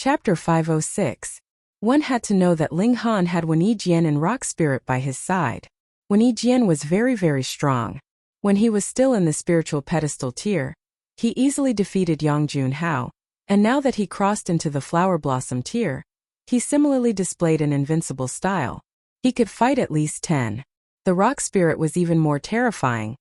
Chapter 506. One had to know that Ling Han had Wen Yijian and Rock Spirit by his side. Wen Yijian was very strong. When he was still in the spiritual pedestal tier, he easily defeated Yang Junhao, and now that he crossed into the flower blossom tier, he similarly displayed an invincible style. He could fight at least 10. The Rock Spirit was even more terrifying,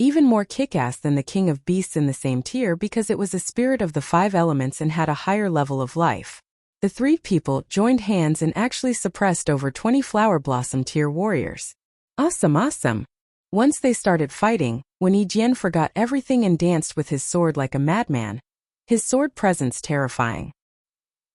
even more kick-ass than the King of Beasts in the same tier because it was a spirit of the 5 elements and had a higher level of life. The 3 people joined hands and actually suppressed over 20 flower blossom tier warriors. Awesome! Once they started fighting, Wen Yijian forgot everything and danced with his sword like a madman, his sword presence terrifying.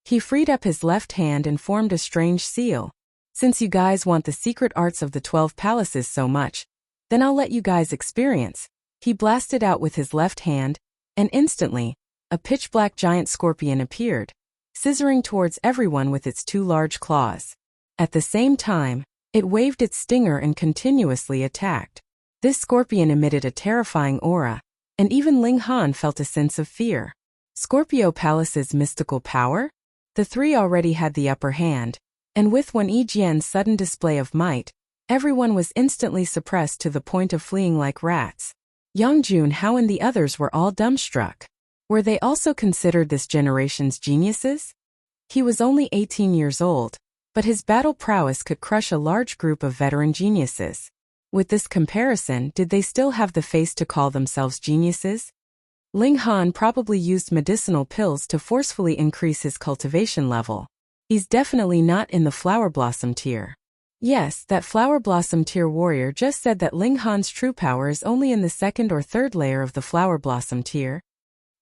He freed up his left hand and formed a strange seal. Since you guys want the secret arts of the 12 palaces so much, then I'll let you guys experience. He blasted out with his left hand, and instantly, a pitch-black giant scorpion appeared, scissoring towards everyone with its 2 large claws. At the same time, it waved its stinger and continuously attacked. This scorpion emitted a terrifying aura, and even Ling Han felt a sense of fear. Scorpio Palace's mystical power? The 3 already had the upper hand, and with Wen Yijian's sudden display of might, everyone was instantly suppressed to the point of fleeing like rats. Yang Junhao and the others were all dumbstruck. Were they also considered this generation's geniuses? He was only 18 years old, but his battle prowess could crush a large group of veteran geniuses. With this comparison, did they still have the face to call themselves geniuses? Ling Han probably used medicinal pills to forcefully increase his cultivation level. He's definitely not in the flower blossom tier. Yes, that flower blossom tier warrior just said that Ling Han's true power is only in the 2nd or 3rd layer of the flower blossom tier.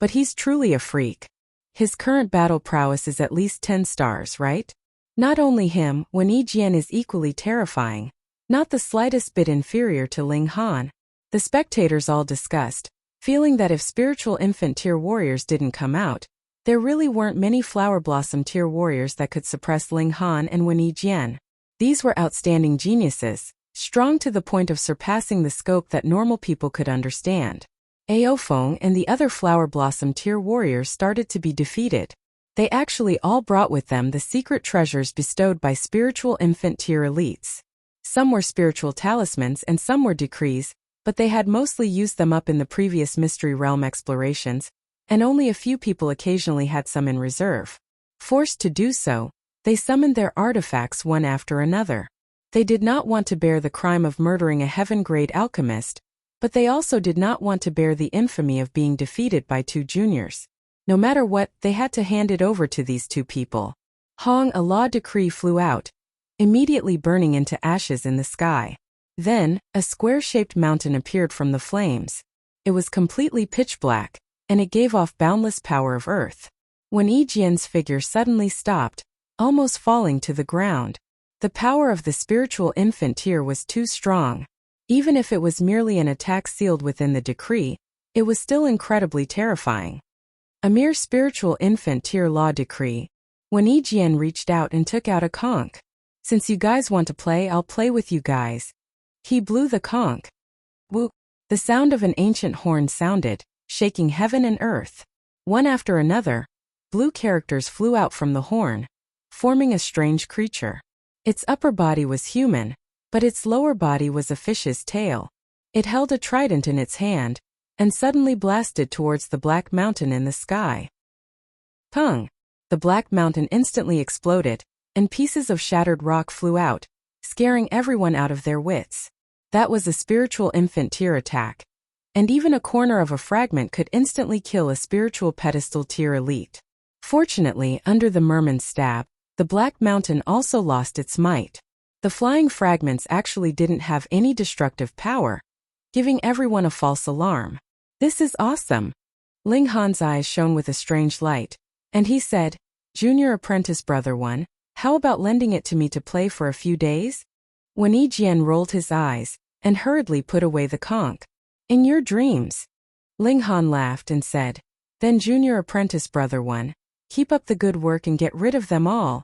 But he's truly a freak. His current battle prowess is at least 10 stars, right? Not only him, Wen Yijian is equally terrifying, not the slightest bit inferior to Ling Han. The spectators all discussed, feeling that if spiritual infant tier warriors didn't come out, there really weren't many flower blossom tier warriors that could suppress Ling Han and Wen Yijian. These were outstanding geniuses, strong to the point of surpassing the scope that normal people could understand. Aofeng and the other flower blossom tier warriors started to be defeated. They actually all brought with them the secret treasures bestowed by spiritual infant tier elites. Some were spiritual talismans and some were decrees, but they had mostly used them up in the previous Mystery Realm explorations, and only a few people occasionally had some in reserve. Forced to do so, they summoned their artifacts one after another. They did not want to bear the crime of murdering a heaven-grade alchemist, but they also did not want to bear the infamy of being defeated by 2 juniors. No matter what, they had to hand it over to these 2 people. Hong, a law decree flew out, immediately burning into ashes in the sky. Then, a square-shaped mountain appeared from the flames. It was completely pitch black, and it gave off boundless power of earth. Wen Yijian's figure suddenly stopped, almost falling to the ground. The power of the spiritual infant tier was too strong. Even if it was merely an attack sealed within the decree, it was still incredibly terrifying. A mere spiritual infant tier law decree. Wen Yijian reached out and took out a conch. Since you guys want to play, I'll play with you guys. He blew the conch. Woo! The sound of an ancient horn sounded, shaking heaven and earth. One after another, blue characters flew out from the horn, forming a strange creature. Its upper body was human, but its lower body was a fish's tail. It held a trident in its hand, and suddenly blasted towards the black mountain in the sky. Pung! The black mountain instantly exploded, and pieces of shattered rock flew out, scaring everyone out of their wits. That was a spiritual infant tier attack. And even a corner of a fragment could instantly kill a spiritual pedestal tier elite. Fortunately, under the merman's stab, the black mountain also lost its might. The flying fragments actually didn't have any destructive power, giving everyone a false alarm. This is awesome. Ling Han's eyes shone with a strange light, and he said, Junior Apprentice Brother 1, how about lending it to me to play for a few days? Wen Yijian rolled his eyes, and hurriedly put away the conch. In your dreams. Ling Han laughed and said, Then Junior Apprentice Brother 1, keep up the good work and get rid of them all.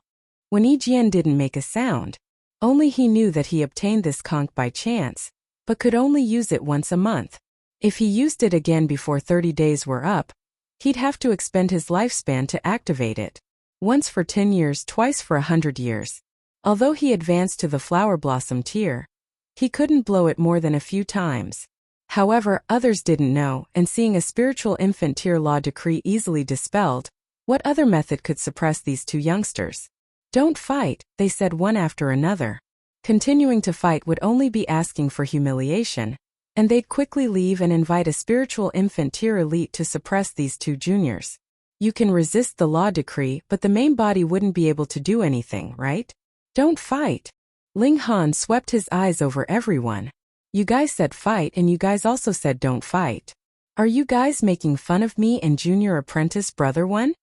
Wen Yijian didn't make a sound. Only he knew that he obtained this conch by chance, but could only use it once a month. If he used it again before 30 days were up, he'd have to expend his lifespan to activate it. once for 10 years, twice for 100 years. Although he advanced to the flower blossom tier, he couldn't blow it more than a few times. However, others didn't know, and seeing a spiritual infant tier law decree easily dispelled, what other method could suppress these two youngsters? Don't fight, they said one after another. Continuing to fight would only be asking for humiliation, and they'd quickly leave and invite a spiritual infant tier elite to suppress these two juniors. You can resist the law decree, but the main body wouldn't be able to do anything, right? Don't fight. Ling Han swept his eyes over everyone. You guys said fight, and you guys also said don't fight. Are you guys making fun of me and junior apprentice brother one?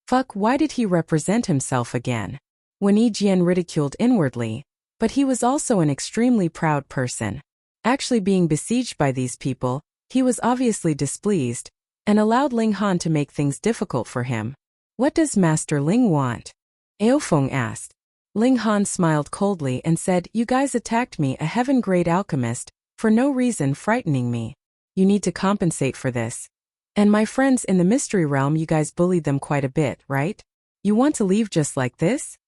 Fuck, why did he represent himself again? Wen Yijian ridiculed inwardly, but he was also an extremely proud person. Actually being besieged by these people, he was obviously displeased, and allowed Ling Han to make things difficult for him. What does Master Ling want? Aofeng asked. Ling Han smiled coldly and said, you guys attacked me, a heaven-grade alchemist, for no reason, frightening me. You need to compensate for this. And my friends in the mystery realm, you guys bullied them quite a bit, right? You want to leave just like this?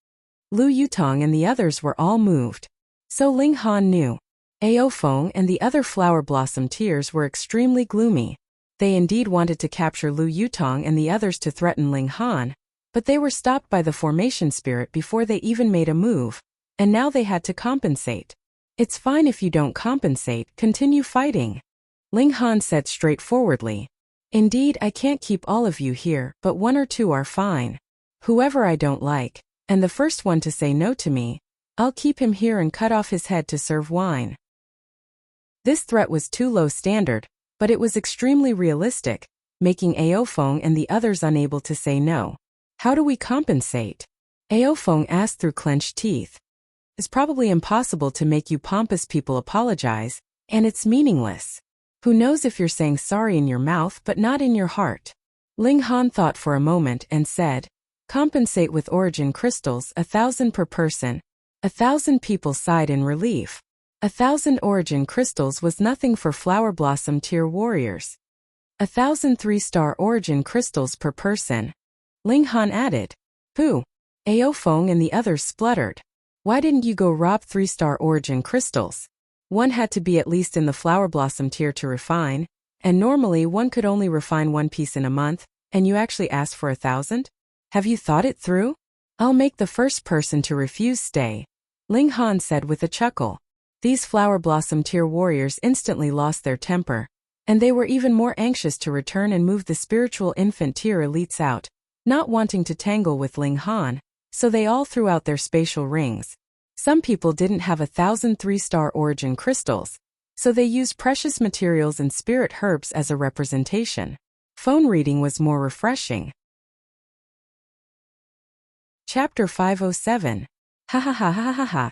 Lu Yutong and the others were all moved. So Ling Han knew. Aofeng and the other flower blossom tiers were extremely gloomy. They indeed wanted to capture Lu Yutong and the others to threaten Ling Han, but they were stopped by the formation spirit before they even made a move, and now they had to compensate. It's fine if you don't compensate, continue fighting. Ling Han said straightforwardly. Indeed, I can't keep all of you here, but one or two are fine. Whoever I don't like, and the first one to say no to me, I'll keep him here and cut off his head to serve wine. This threat was too low standard, but it was extremely realistic, making Aofeng and the others unable to say no. How do we compensate? Aofeng asked through clenched teeth. It's probably impossible to make you pompous people apologize, and it's meaningless. Who knows if you're saying sorry in your mouth but not in your heart? Ling Han thought for a moment and said, compensate with origin crystals, 1,000 per person. 1,000 people sighed in relief. 1,000 origin crystals was nothing for flower blossom tier warriors. 1,000 3-star origin crystals per person. Ling Han added. Who? Aofeng and the others spluttered. Why didn't you go rob 3-star origin crystals? One had to be at least in the flower blossom tier to refine, and normally one could only refine one piece in a month, and you actually asked for 1,000? Have you thought it through? I'll make the first person to refuse stay, Ling Han said with a chuckle. These flower blossom tier warriors instantly lost their temper, and they were even more anxious to return and move the spiritual infant tier elites out, not wanting to tangle with Ling Han, so they all threw out their spatial rings. Some people didn't have 1,000 3-star origin crystals, so they used precious materials and spirit herbs as a representation. Phone reading was more refreshing. Chapter 507. Ha ha ha ha ha ha.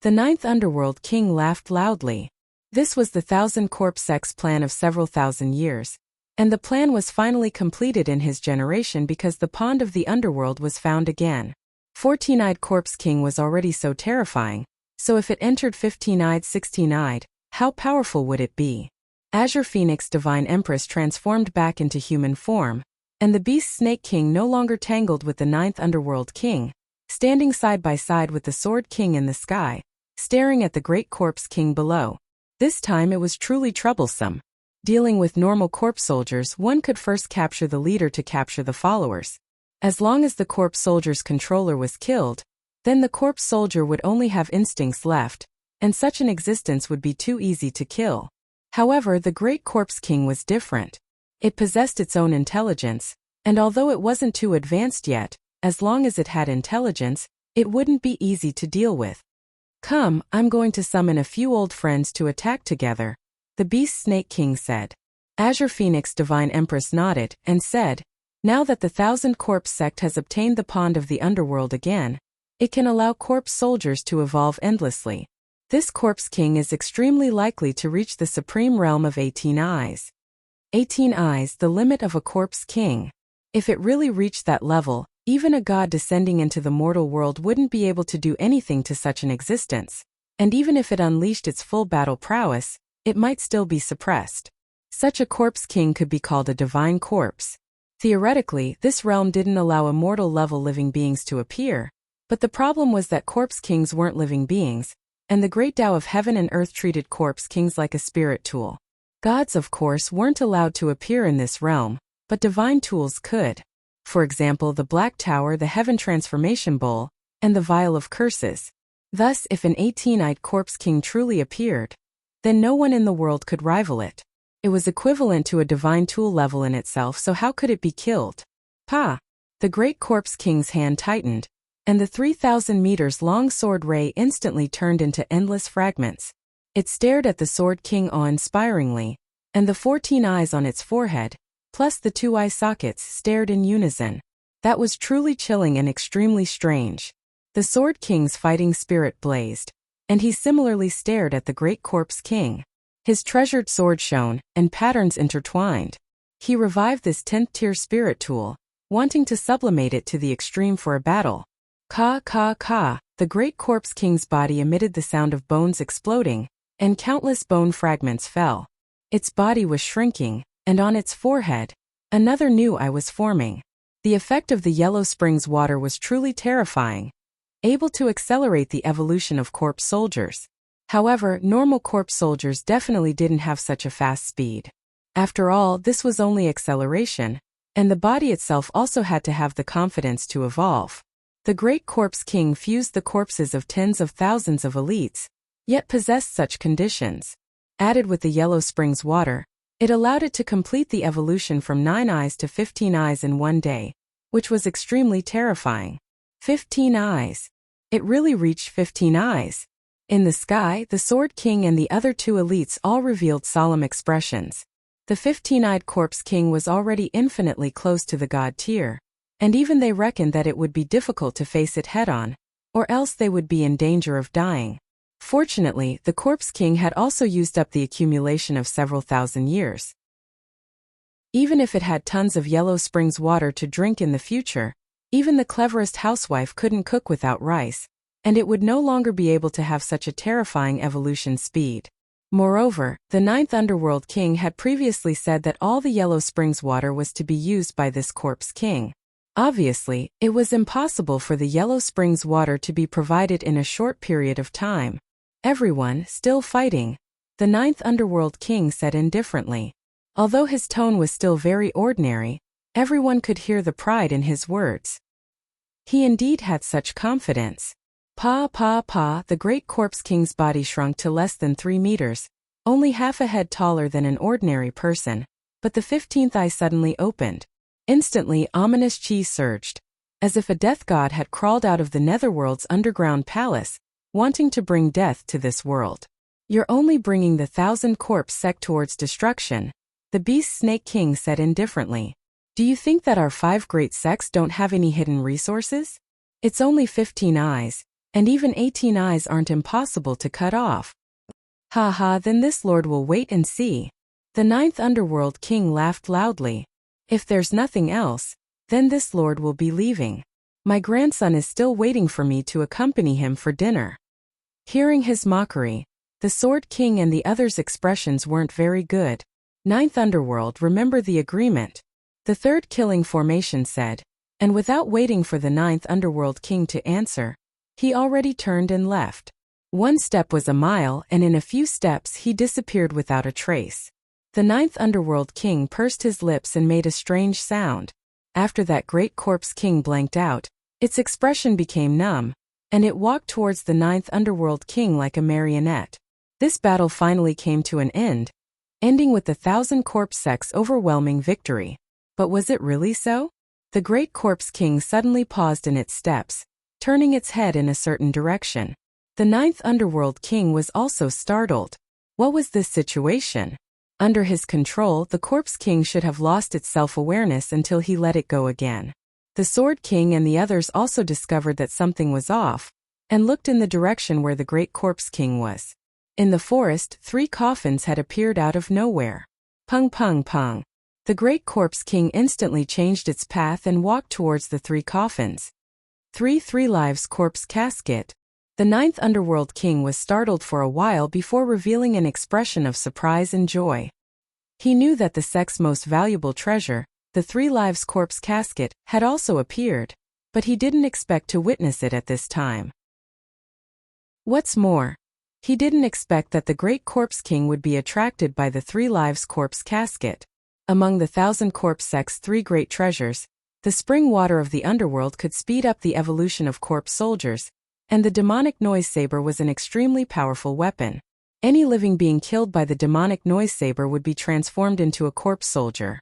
The ninth underworld king laughed loudly. This was the 1,000 corpse sex plan of several thousand years, and the plan was finally completed in his generation because the pond of the underworld was found again. 14-eyed corpse king was already so terrifying, so if it entered 15-eyed 16-eyed, how powerful would it be? Azure Phoenix Divine Empress transformed back into human form, and the beast Snake King no longer tangled with the ninth underworld king, standing side by side with the Sword King in the sky, staring at the great corpse king below. This time it was truly troublesome. Dealing with normal corpse soldiers, one could first capture the leader to capture the followers. As long as the corpse soldier's controller was killed, then the corpse soldier would only have instincts left, and such an existence would be too easy to kill. However, the great corpse king was different. It possessed its own intelligence, and although it wasn't too advanced yet, as long as it had intelligence, it wouldn't be easy to deal with. Come, I'm going to summon a few old friends to attack together, the beast Snake King said. Azure Phoenix Divine Empress nodded and said, now that the 1,000 corpse sect has obtained the pond of the underworld again, it can allow corpse soldiers to evolve endlessly. This corpse king is extremely likely to reach the supreme realm of 18 eyes. 18 eyes, the limit of a corpse king. If it really reached that level, even a god descending into the mortal world wouldn't be able to do anything to such an existence, and even if it unleashed its full battle prowess, it might still be suppressed. Such a corpse king could be called a divine corpse. Theoretically, this realm didn't allow immortal-level living beings to appear, but the problem was that corpse kings weren't living beings, and the great Tao of heaven and earth treated corpse kings like a spirit tool. Gods, of course, weren't allowed to appear in this realm, but divine tools could. For example, the Black Tower, the Heaven Transformation Bowl, and the Vial of Curses. Thus, if an 18-eyed corpse king truly appeared, then no one in the world could rival it. It was equivalent to a divine tool level in itself, so how could it be killed? Pa! The great corpse king's hand tightened, and the 3,000 meters long sword ray instantly turned into endless fragments. It stared at the Sword King awe-inspiringly, and the 14 eyes on its forehead, plus the 2 eye sockets, stared in unison. That was truly chilling and extremely strange. The Sword King's fighting spirit blazed, and he similarly stared at the great corpse king. His treasured sword shone, and patterns intertwined. He revived this 10th-tier spirit tool, wanting to sublimate it to the extreme for a battle. Ka ka ka, the great corpse king's body emitted the sound of bones exploding, and countless bone fragments fell. Its body was shrinking, and on its forehead, another new eye was forming. The effect of the Yellow Springs water was truly terrifying, able to accelerate the evolution of corpse soldiers. However, normal corpse soldiers definitely didn't have such a fast speed. After all, this was only acceleration, and the body itself also had to have the confidence to evolve. The great corpse king fused the corpses of tens of thousands of elites, yet possessed such conditions. Added with the Yellow Springs water, it allowed it to complete the evolution from 9 eyes to 15 eyes in one day, which was extremely terrifying. 15 eyes. It really reached 15 eyes. In the sky, the Sword King and the other 2 elites all revealed solemn expressions. The 15-eyed corpse king was already infinitely close to the god tier, and even they reckoned that it would be difficult to face it head-on, or else they would be in danger of dying. Fortunately, the corpse king had also used up the accumulation of several thousand years. Even if it had tons of Yellow Springs water to drink in the future, even the cleverest housewife couldn't cook without rice, and it would no longer be able to have such a terrifying evolution speed. Moreover, the 9th Underworld King had previously said that all the Yellow Springs water was to be used by this corpse king. Obviously, it was impossible for the Yellow Springs water to be provided in a short period of time. Everyone, still fighting, the 9th Underworld King said indifferently. Although his tone was still very ordinary, everyone could hear the pride in his words. He indeed had such confidence. Pa pa pa, the great corpse king's body shrunk to less than 3 meters, only half a head taller than an ordinary person, but the 15th eye suddenly opened. Instantly, ominous chi surged, as if a death god had crawled out of the netherworld's underground palace, wanting to bring death to this world. You're only bringing the 1,000 corpse sect towards destruction, the beast snake king said indifferently. Do you think that our 5 great sects don't have any hidden resources? It's only 15 eyes. And even 18 eyes aren't impossible to cut off. Ha ha, then this lord will wait and see. The 9th Underworld King laughed loudly. If there's nothing else, then this lord will be leaving. My grandson is still waiting for me to accompany him for dinner. Hearing his mockery, the Sword King and the others' expressions weren't very good. 9th Underworld, remember the agreement. The 3rd Killing Formation said, and without waiting for the 9th Underworld King to answer, he already turned and left. 1 step was a mile, and in a few steps he disappeared without a trace. The 9th Underworld King pursed his lips and made a strange sound. After that great corpse king blanked out, its expression became numb, and it walked towards the 9th Underworld King like a marionette. This battle finally came to an end, ending with the 1,000 corpse sect's overwhelming victory. But was it really so? The great corpse king suddenly paused in its steps, turning its head in a certain direction. The 9th Underworld King was also startled. What was this situation? Under his control, the Corpse King should have lost its self-awareness until he let it go again. The Sword King and the others also discovered that something was off, and looked in the direction where the great Corpse King was. In the forest, 3 coffins had appeared out of nowhere. Pung pung pung. The great Corpse King instantly changed its path and walked towards the 3 coffins. 3 lives corpse casket. The 9th Underworld King was startled for a while before revealing an expression of surprise and joy. He knew that the sect's most valuable treasure, the 3 Lives Corpse casket, had also appeared, but he didn't expect to witness it at this time. What's more, he didn't expect that the great Corpse King would be attracted by the 3 Lives Corpse casket. Among the 1,000 corpse sect's 3 great treasures, the spring water of the underworld could speed up the evolution of corpse soldiers, and the demonic noise saber was an extremely powerful weapon. Any living being killed by the demonic noise saber would be transformed into a corpse soldier.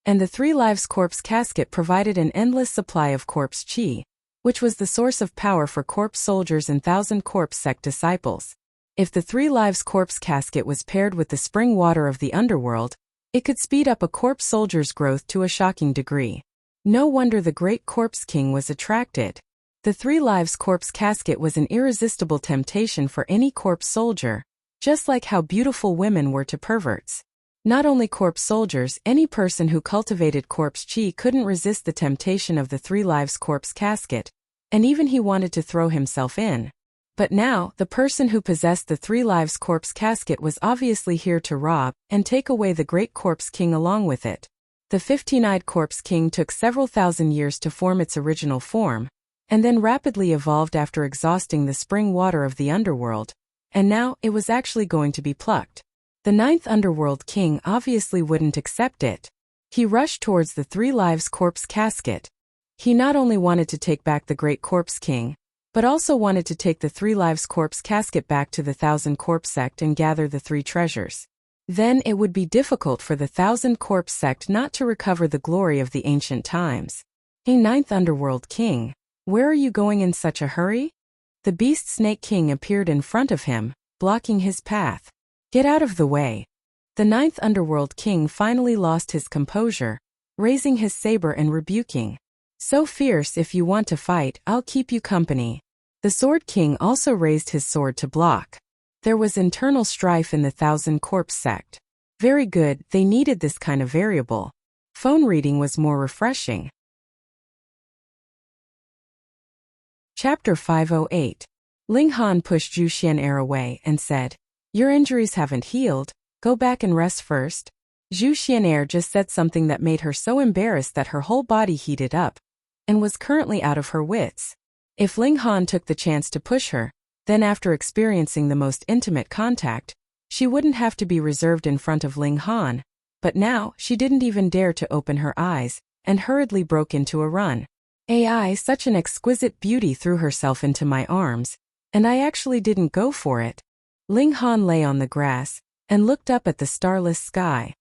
And the 3 Lives Corpse casket provided an endless supply of corpse chi, which was the source of power for corpse soldiers and 1,000 corpse sect disciples. If the 3 Lives Corpse casket was paired with the spring water of the underworld, it could speed up a corpse soldier's growth to a shocking degree. No wonder the great Corpse King was attracted. The 3 Lives Corpse casket was an irresistible temptation for any corpse soldier, just like how beautiful women were to perverts. Not only corpse soldiers, any person who cultivated corpse chi couldn't resist the temptation of the 3 Lives Corpse casket, and even he wanted to throw himself in. But now, the person who possessed the 3 Lives Corpse casket was obviously here to rob and take away the great Corpse King along with it. The 15-eyed Corpse King took several thousand years to form its original form, and then rapidly evolved after exhausting the spring water of the underworld, and now it was actually going to be plucked. The 9th Underworld King obviously wouldn't accept it. He rushed towards the 3 Lives Corpse casket. He not only wanted to take back the great Corpse King, but also wanted to take the 3 Lives Corpse casket back to the 1,000 corpse sect and gather the 3 treasures. Then it would be difficult for the 1,000 corpse sect not to recover the glory of the ancient times. Hey 9th Underworld King, where are you going in such a hurry? The Beast Snake King appeared in front of him, blocking his path. Get out of the way. The 9th Underworld King finally lost his composure, raising his saber and rebuking. So fierce, if you want to fight, I'll keep you company. The Sword King also raised his sword to block. There was internal strife in the 1,000 corpse sect. Very good, they needed this kind of variable. Phone reading was more refreshing. Chapter 508. Ling Han pushed Zhu Xian'er away and said, "Your injuries haven't healed, go back and rest first." Zhu Xian'er just said something that made her so embarrassed that her whole body heated up, and was currently out of her wits. If Ling Han took the chance to push her, then after experiencing the most intimate contact, she wouldn't have to be reserved in front of Ling Han, but now she didn't even dare to open her eyes, and hurriedly broke into a run. AI, such an exquisite beauty threw herself into my arms, and I actually didn't go for it. Ling Han lay on the grass, and looked up at the starless sky.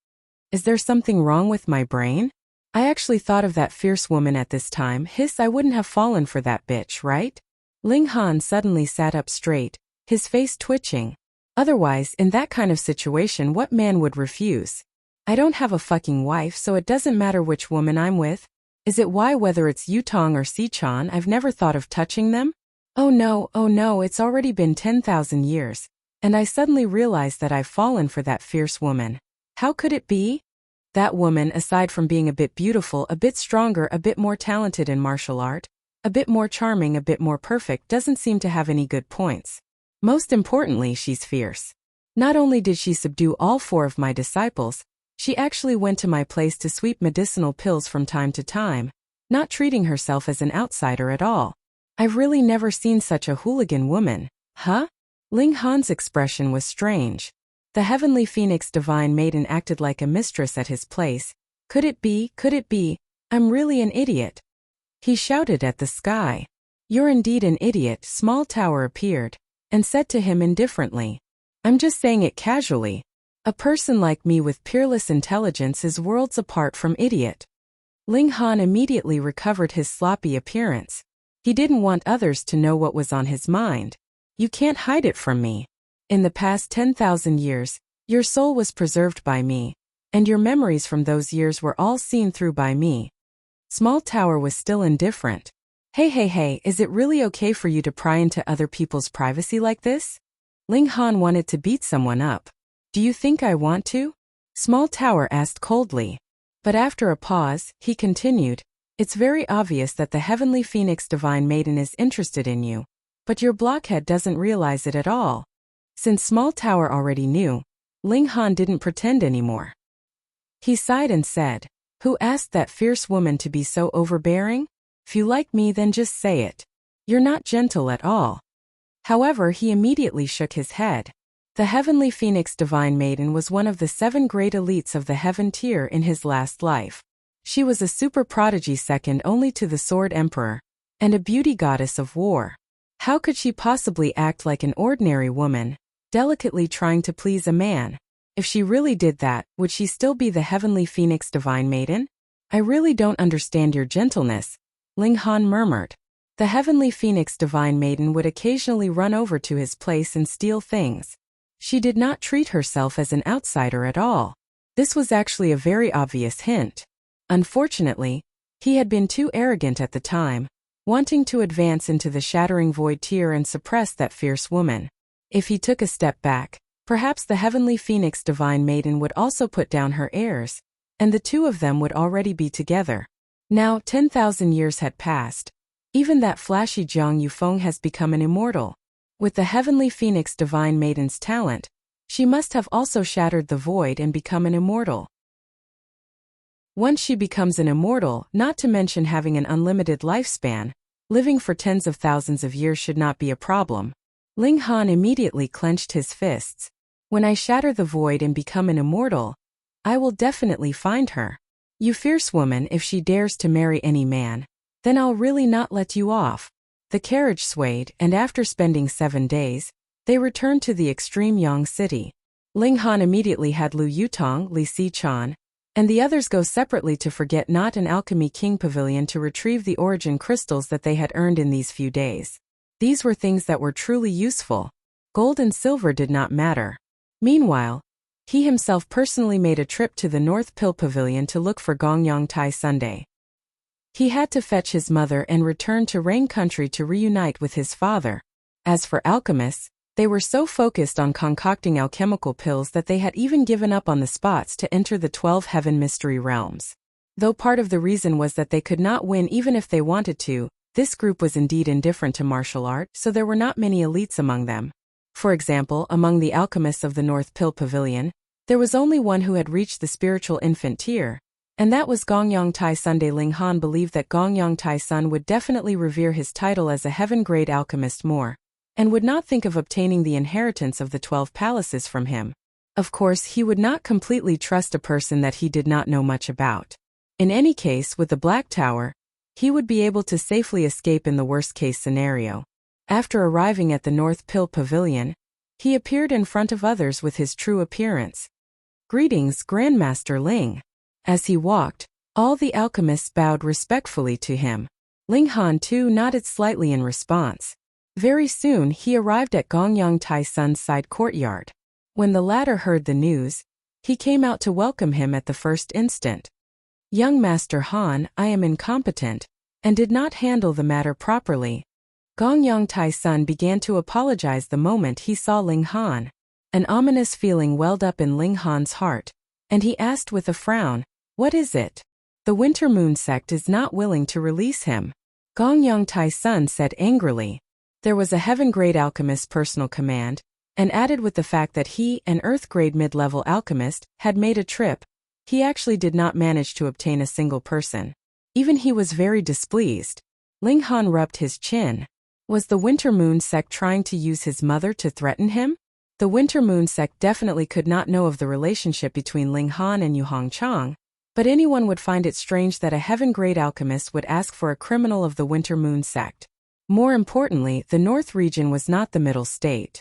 Is there something wrong with my brain? I actually thought of that fierce woman at this time. Hiss, I wouldn't have fallen for that bitch, right? Ling Han suddenly sat up straight, his face twitching. Otherwise, in that kind of situation, what man would refuse? I don't have a fucking wife, so it doesn't matter which woman I'm with. Is it why whether it's Yutong or Sichan, I've never thought of touching them? Oh no, it's already been 10,000 years, and I suddenly realized that I've fallen for that fierce woman. How could it be? That woman, aside from being a bit beautiful, a bit stronger, a bit more talented in martial art, a bit more charming, a bit more perfect, doesn't seem to have any good points. Most importantly, she's fierce. Not only did she subdue all 4 of my disciples, she actually went to my place to sweep medicinal pills from time to time, not treating herself as an outsider at all. I've really never seen such a hooligan woman. Huh? Ling Han's expression was strange. The heavenly phoenix divine maiden acted like a mistress at his place. Could it be? I'm really an idiot. He shouted at the sky. You're indeed an idiot. Small Tower appeared, and said to him indifferently, I'm just saying it casually. A person like me with peerless intelligence is worlds apart from idiot. Ling Han immediately recovered his sloppy appearance. He didn't want others to know what was on his mind. You can't hide it from me. In the past 10,000 years, your soul was preserved by me, and your memories from those years were all seen through by me. Small Tower was still indifferent. Hey, is it really okay for you to pry into other people's privacy like this? Ling Han wanted to beat someone up. Do you think I want to? Small Tower asked coldly. But after a pause, he continued, it's very obvious that the heavenly phoenix divine maiden is interested in you, but your blockhead doesn't realize it at all. Since Small Tower already knew, Ling Han didn't pretend anymore. He sighed and said, Who asked that fierce woman to be so overbearing? If you like me, then just say it. You're not gentle at all. However, he immediately shook his head. The heavenly phoenix divine maiden was one of the 7 great elites of the heaven tier in his last life. She was a super prodigy second only to the sword emperor, and a beauty goddess of war. How could she possibly act like an ordinary woman, delicately trying to please a man? If she really did that, would she still be the heavenly phoenix divine maiden? I really don't understand your gentleness, Ling Han murmured. The heavenly phoenix divine maiden would occasionally run over to his place and steal things. She did not treat herself as an outsider at all. This was actually a very obvious hint. Unfortunately, he had been too arrogant at the time, wanting to advance into the shattering void tier and suppress that fierce woman. If he took a step back, perhaps the heavenly phoenix divine maiden would also put down her airs, and the two of them would already be together. Now 10,000 years had passed. Even that flashy Jiang Yufeng has become an immortal. With the heavenly phoenix divine maiden's talent, she must have also shattered the void and become an immortal. Once she becomes an immortal, not to mention having an unlimited lifespan, living for tens of thousands of years should not be a problem. Ling Han immediately clenched his fists. When I shatter the void and become an immortal, I will definitely find her. You fierce woman, if she dares to marry any man, then I'll really not let you off. The carriage swayed, and after spending 7 days, they returned to the extreme Yang city. Ling Han immediately had Lu Yutong, Li Sichan, and the others go separately to Forget Not and Alchemy King Pavilion to retrieve the origin crystals that they had earned in these few days. These were things that were truly useful. Gold and silver did not matter. Meanwhile, he himself personally made a trip to the North Pill Pavilion to look for Gongyang Tai Sunday. He had to fetch his mother and return to Rain Country to reunite with his father. As for alchemists, they were so focused on concocting alchemical pills that they had even given up on the spots to enter the 12 heaven mystery realms. Though part of the reason was that they could not win even if they wanted to, this group was indeed indifferent to martial art, so there were not many elites among them. For example, among the alchemists of the North Pill Pavilion, there was only one who had reached the spiritual infant tier, and that was Gongyang Tai Sunday. Ling Han believed that Gongyang Tai Sun would definitely revere his title as a heaven-grade alchemist more, and would not think of obtaining the inheritance of the 12 palaces from him. Of course, he would not completely trust a person that he did not know much about. In any case, with the Black Tower, he would be able to safely escape in the worst-case scenario. After arriving at the North Pill Pavilion, he appeared in front of others with his true appearance. "Greetings, Grandmaster Ling." As he walked, all the alchemists bowed respectfully to him. Ling Han too nodded slightly in response. Very soon he arrived at Gongyang Tai Sun's side courtyard. When the latter heard the news, he came out to welcome him at the first instant. "Young Master Han, I am incompetent, and did not handle the matter properly." Gongyang Tai Sun began to apologize the moment he saw Ling Han. An ominous feeling welled up in Ling Han's heart, and he asked with a frown, "What is it?" "The Winter Moon sect is not willing to release him," Gongyang Tai Sun said angrily. There was a heaven-grade alchemist's personal command, and added with the fact that he, an earth-grade mid-level alchemist, had made a trip, he actually did not manage to obtain a single person. Even he was very displeased. Ling Han rubbed his chin. Was the Winter Moon sect trying to use his mother to threaten him? The Winter Moon sect definitely could not know of the relationship between Ling Han and Yu Hongchang, but anyone would find it strange that a heaven-grade alchemist would ask for a criminal of the Winter Moon sect. More importantly, the North region was not the middle state.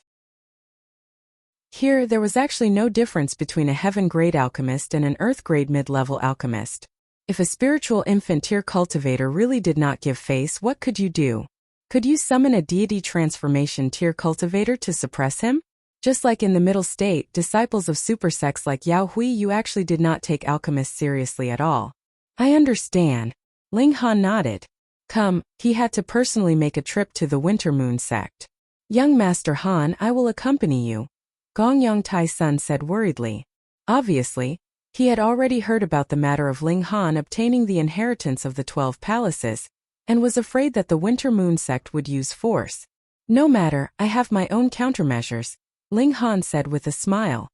Here, there was actually no difference between a heaven-grade alchemist and an earth-grade mid-level alchemist. If a spiritual infant tier cultivator really did not give face, what could you do? Could you summon a deity transformation tier cultivator to suppress him? Just like in the middle state, disciples of super sects like Yao Hui Yu actually did not take alchemists seriously at all. I understand. Ling Han nodded. Come, he had to personally make a trip to the Winter Moon sect. Young Master Han, I will accompany you, Gongyang Tai Sun said worriedly. Obviously, he had already heard about the matter of Ling Han obtaining the inheritance of the 12 palaces, and was afraid that the Winter Moon sect would use force. No matter, I have my own countermeasures, Ling Han said with a smile.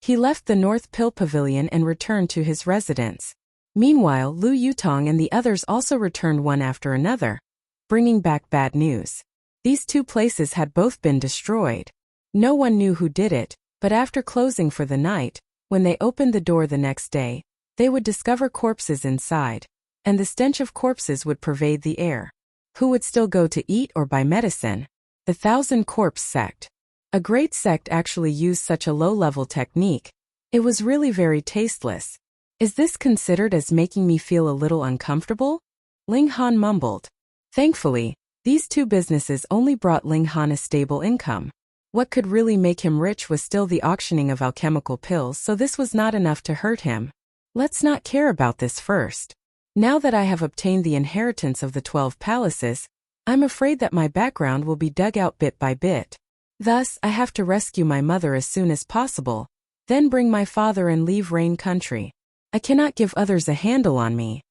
He left the North Pill Pavilion and returned to his residence. Meanwhile, Lu Yutong and the others also returned one after another, bringing back bad news. These two places had both been destroyed. No one knew who did it, but after closing for the night, when they opened the door the next day, they would discover corpses inside, and the stench of corpses would pervade the air. Who would still go to eat or buy medicine? The Thousand Corpse Sect. A great sect actually used such a low-level technique. It was really very tasteless. Is this considered as making me feel a little uncomfortable? Ling Han mumbled. Thankfully, these two businesses only brought Ling Han a stable income. What could really make him rich was still the auctioning of alchemical pills, so this was not enough to hurt him. Let's not care about this first. Now that I have obtained the inheritance of the 12 palaces, I'm afraid that my background will be dug out bit by bit. Thus, I have to rescue my mother as soon as possible, then bring my father and leave Rain Country. I cannot give others a handle on me.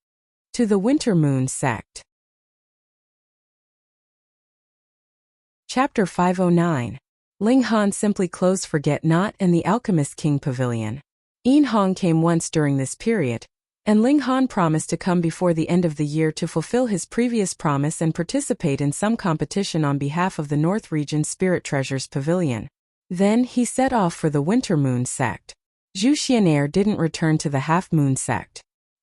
To the Winter Moon Sect. Chapter 509. Ling Han simply closed Forget-Not and the Alchemist King Pavilion. Yin Hong came once during this period, and Ling Han promised to come before the end of the year to fulfill his previous promise and participate in some competition on behalf of the North Region Spirit Treasures Pavilion. Then he set off for the Winter Moon Sect. Zhu Xianair didn't return to the Half Moon Sect.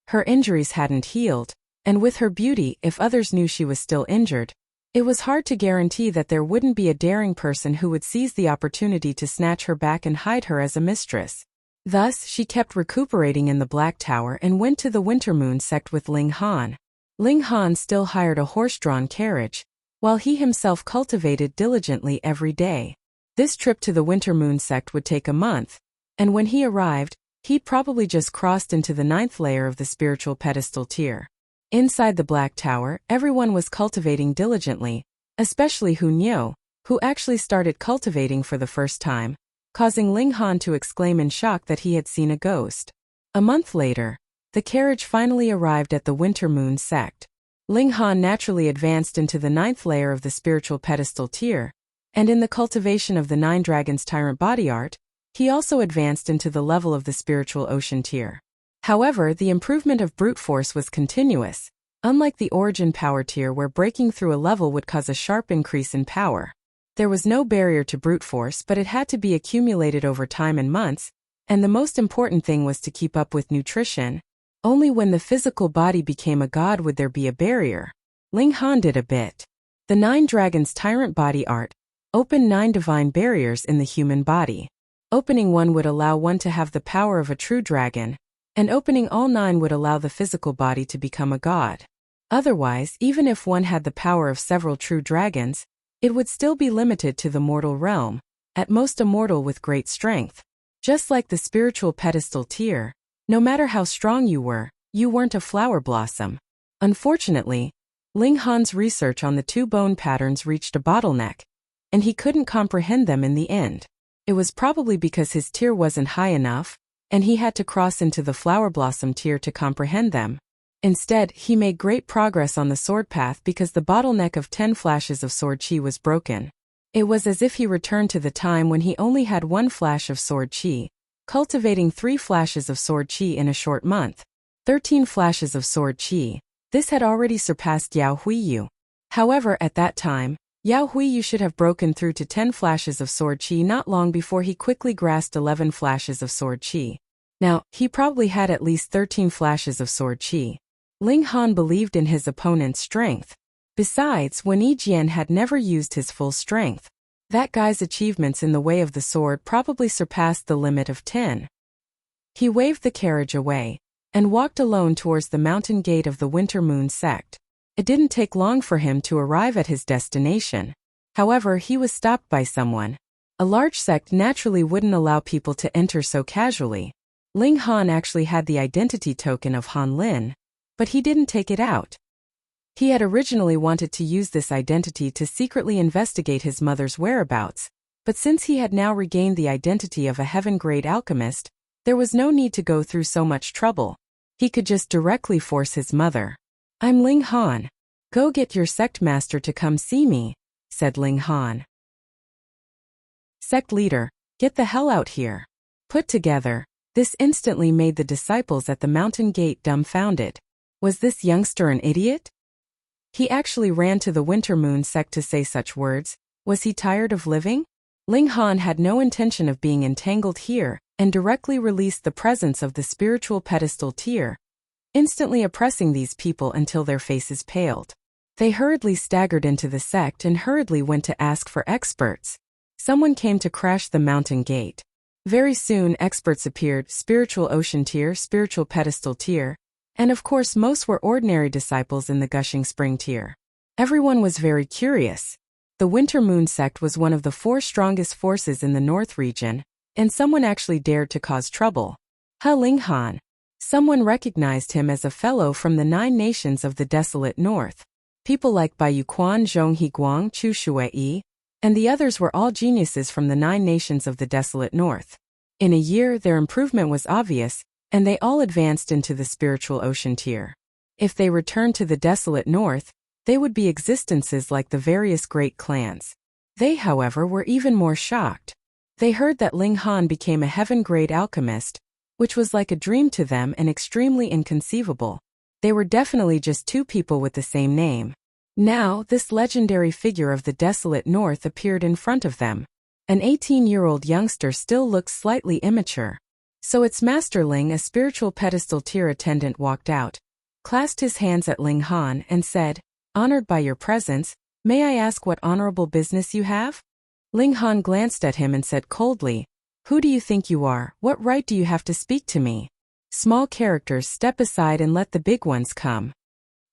Her injuries hadn't healed, and with her beauty, if others knew she was still injured, it was hard to guarantee that there wouldn't be a daring person who would seize the opportunity to snatch her back and hide her as a mistress. Thus, she kept recuperating in the Black Tower and went to the Winter Moon Sect with Ling Han. Ling Han still hired a horse-drawn carriage, while he himself cultivated diligently every day. This trip to the Winter Moon Sect would take a month, and when he arrived, he'd probably just crossed into the 9th layer of the spiritual pedestal tier. Inside the Black Tower, everyone was cultivating diligently, especially Hu Niu, who actually started cultivating for the first time, causing Ling Han to exclaim in shock that he had seen a ghost. A month later, the carriage finally arrived at the Winter Moon Sect. Ling Han naturally advanced into the 9th layer of the spiritual pedestal tier, and in the cultivation of the 9 Dragons Tyrant Body Art, he also advanced into the level of the spiritual ocean tier. However, the improvement of brute force was continuous, unlike the origin power tier where breaking through a level would cause a sharp increase in power. There was no barrier to brute force, but it had to be accumulated over time and months, and the most important thing was to keep up with nutrition. Only when the physical body became a god would there be a barrier. Ling Han did a bit. The 9 Dragons Tyrant Body Art opened 9 divine barriers in the human body. Opening one would allow one to have the power of a true dragon, and opening all 9 would allow the physical body to become a god. Otherwise, even if one had the power of several true dragons, it would still be limited to the mortal realm, at most a mortal with great strength. Just like the spiritual pedestal tier, no matter how strong you weren't a flower blossom. Unfortunately, Ling Han's research on the 2 bone patterns reached a bottleneck, and he couldn't comprehend them in the end. It was probably because his tier wasn't high enough, and he had to cross into the flower blossom tier to comprehend them. Instead, he made great progress on the sword path because the bottleneck of 10 flashes of sword chi was broken. It was as if he returned to the time when he only had 1 flash of sword chi, cultivating 3 flashes of sword chi in a short month. 13 flashes of sword chi. This had already surpassed Yao Huiyu. However, at that time, Yao Huiyu should have broken through to 10 flashes of sword chi not long before he quickly grasped 11 flashes of sword chi. Now, he probably had at least 13 flashes of sword chi. Ling Han believed in his opponent's strength. Besides, Wen Yijian had never used his full strength. That guy's achievements in the way of the sword probably surpassed the limit of 10. He waved the carriage away, and walked alone towards the mountain gate of the Winter Moon Sect. It didn't take long for him to arrive at his destination. However, he was stopped by someone. A large sect naturally wouldn't allow people to enter so casually. Ling Han actually had the identity token of Han Lin, but he didn't take it out. He had originally wanted to use this identity to secretly investigate his mother's whereabouts, but since he had now regained the identity of a heaven-grade alchemist, there was no need to go through so much trouble. He could just directly force his mother. "I'm Ling Han. Go get your sect master to come see me," said Ling Han. Sect leader, get the hell out here. Put together, This instantly made the disciples at the mountain gate dumbfounded. Was this youngster an idiot? He actually ran to the Winter Moon sect to say such words. Was he tired of living? Ling Han had no intention of being entangled here, and directly released the presence of the spiritual pedestal tier, instantly oppressing these people until their faces paled. They hurriedly staggered into the sect and hurriedly went to ask for experts. Someone came to crash the mountain gate. Very soon experts appeared, spiritual ocean tier, spiritual pedestal tier, and of course most were ordinary disciples in the gushing spring tier. Everyone was very curious. The Winter Moon sect was one of the 4 strongest forces in the North region, and someone actually dared to cause trouble. Ling Han. Someone recognized him as a fellow from the 9 nations of the desolate north. People like Bai Yuquan, Zhong Higuang, Chu Shuai, and the others were all geniuses from the 9 nations of the desolate north. In a year, their improvement was obvious, and they all advanced into the spiritual ocean tier. If they returned to the desolate north, they would be existences like the various great clans. They, however, were even more shocked. They heard that Ling Han became a heaven-grade alchemist, which was like a dream to them and extremely inconceivable. They were definitely just 2 people with the same name. Now, this legendary figure of the desolate north appeared in front of them. An 18-year-old youngster still looks slightly immature. So its master Ling, a spiritual pedestal tier attendant, walked out, clasped his hands at Ling Han and said, "Honored by your presence, may I ask what honorable business you have?" Ling Han glanced at him and said coldly, "Who do you think you are? What right do you have to speak to me? Small characters, step aside and let the big ones come."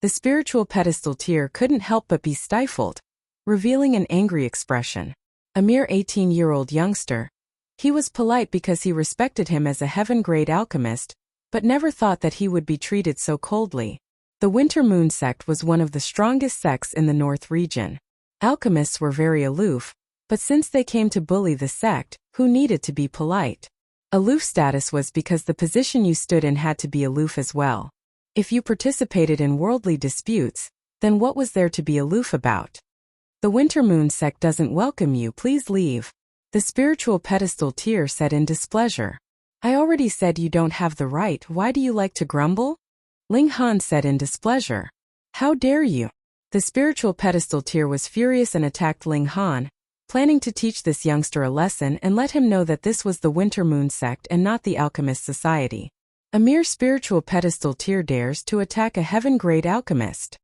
The spiritual pedestal tier couldn't help but be stifled, revealing an angry expression. A mere 18-year-old youngster. He was polite because he respected him as a heaven-grade alchemist, but never thought that he would be treated so coldly. The Winter Moon sect was one of the strongest sects in the North region. Alchemists were very aloof, but since they came to bully the sect, who needed to be polite? Aloof status was because the position you stood in had to be aloof as well. If you participated in worldly disputes, then what was there to be aloof about? The Winter Moon sect doesn't welcome you, please leave. The spiritual pedestal tier said in displeasure. I already said you don't have the right, why do you like to grumble? Ling Han said in displeasure. How dare you? The spiritual pedestal tier was furious and attacked Ling Han, planning to teach this youngster a lesson and let him know that this was the Winter Moon sect and not the Alchemist Society. A mere spiritual pedestal tier dares to attack a heaven-grade alchemist.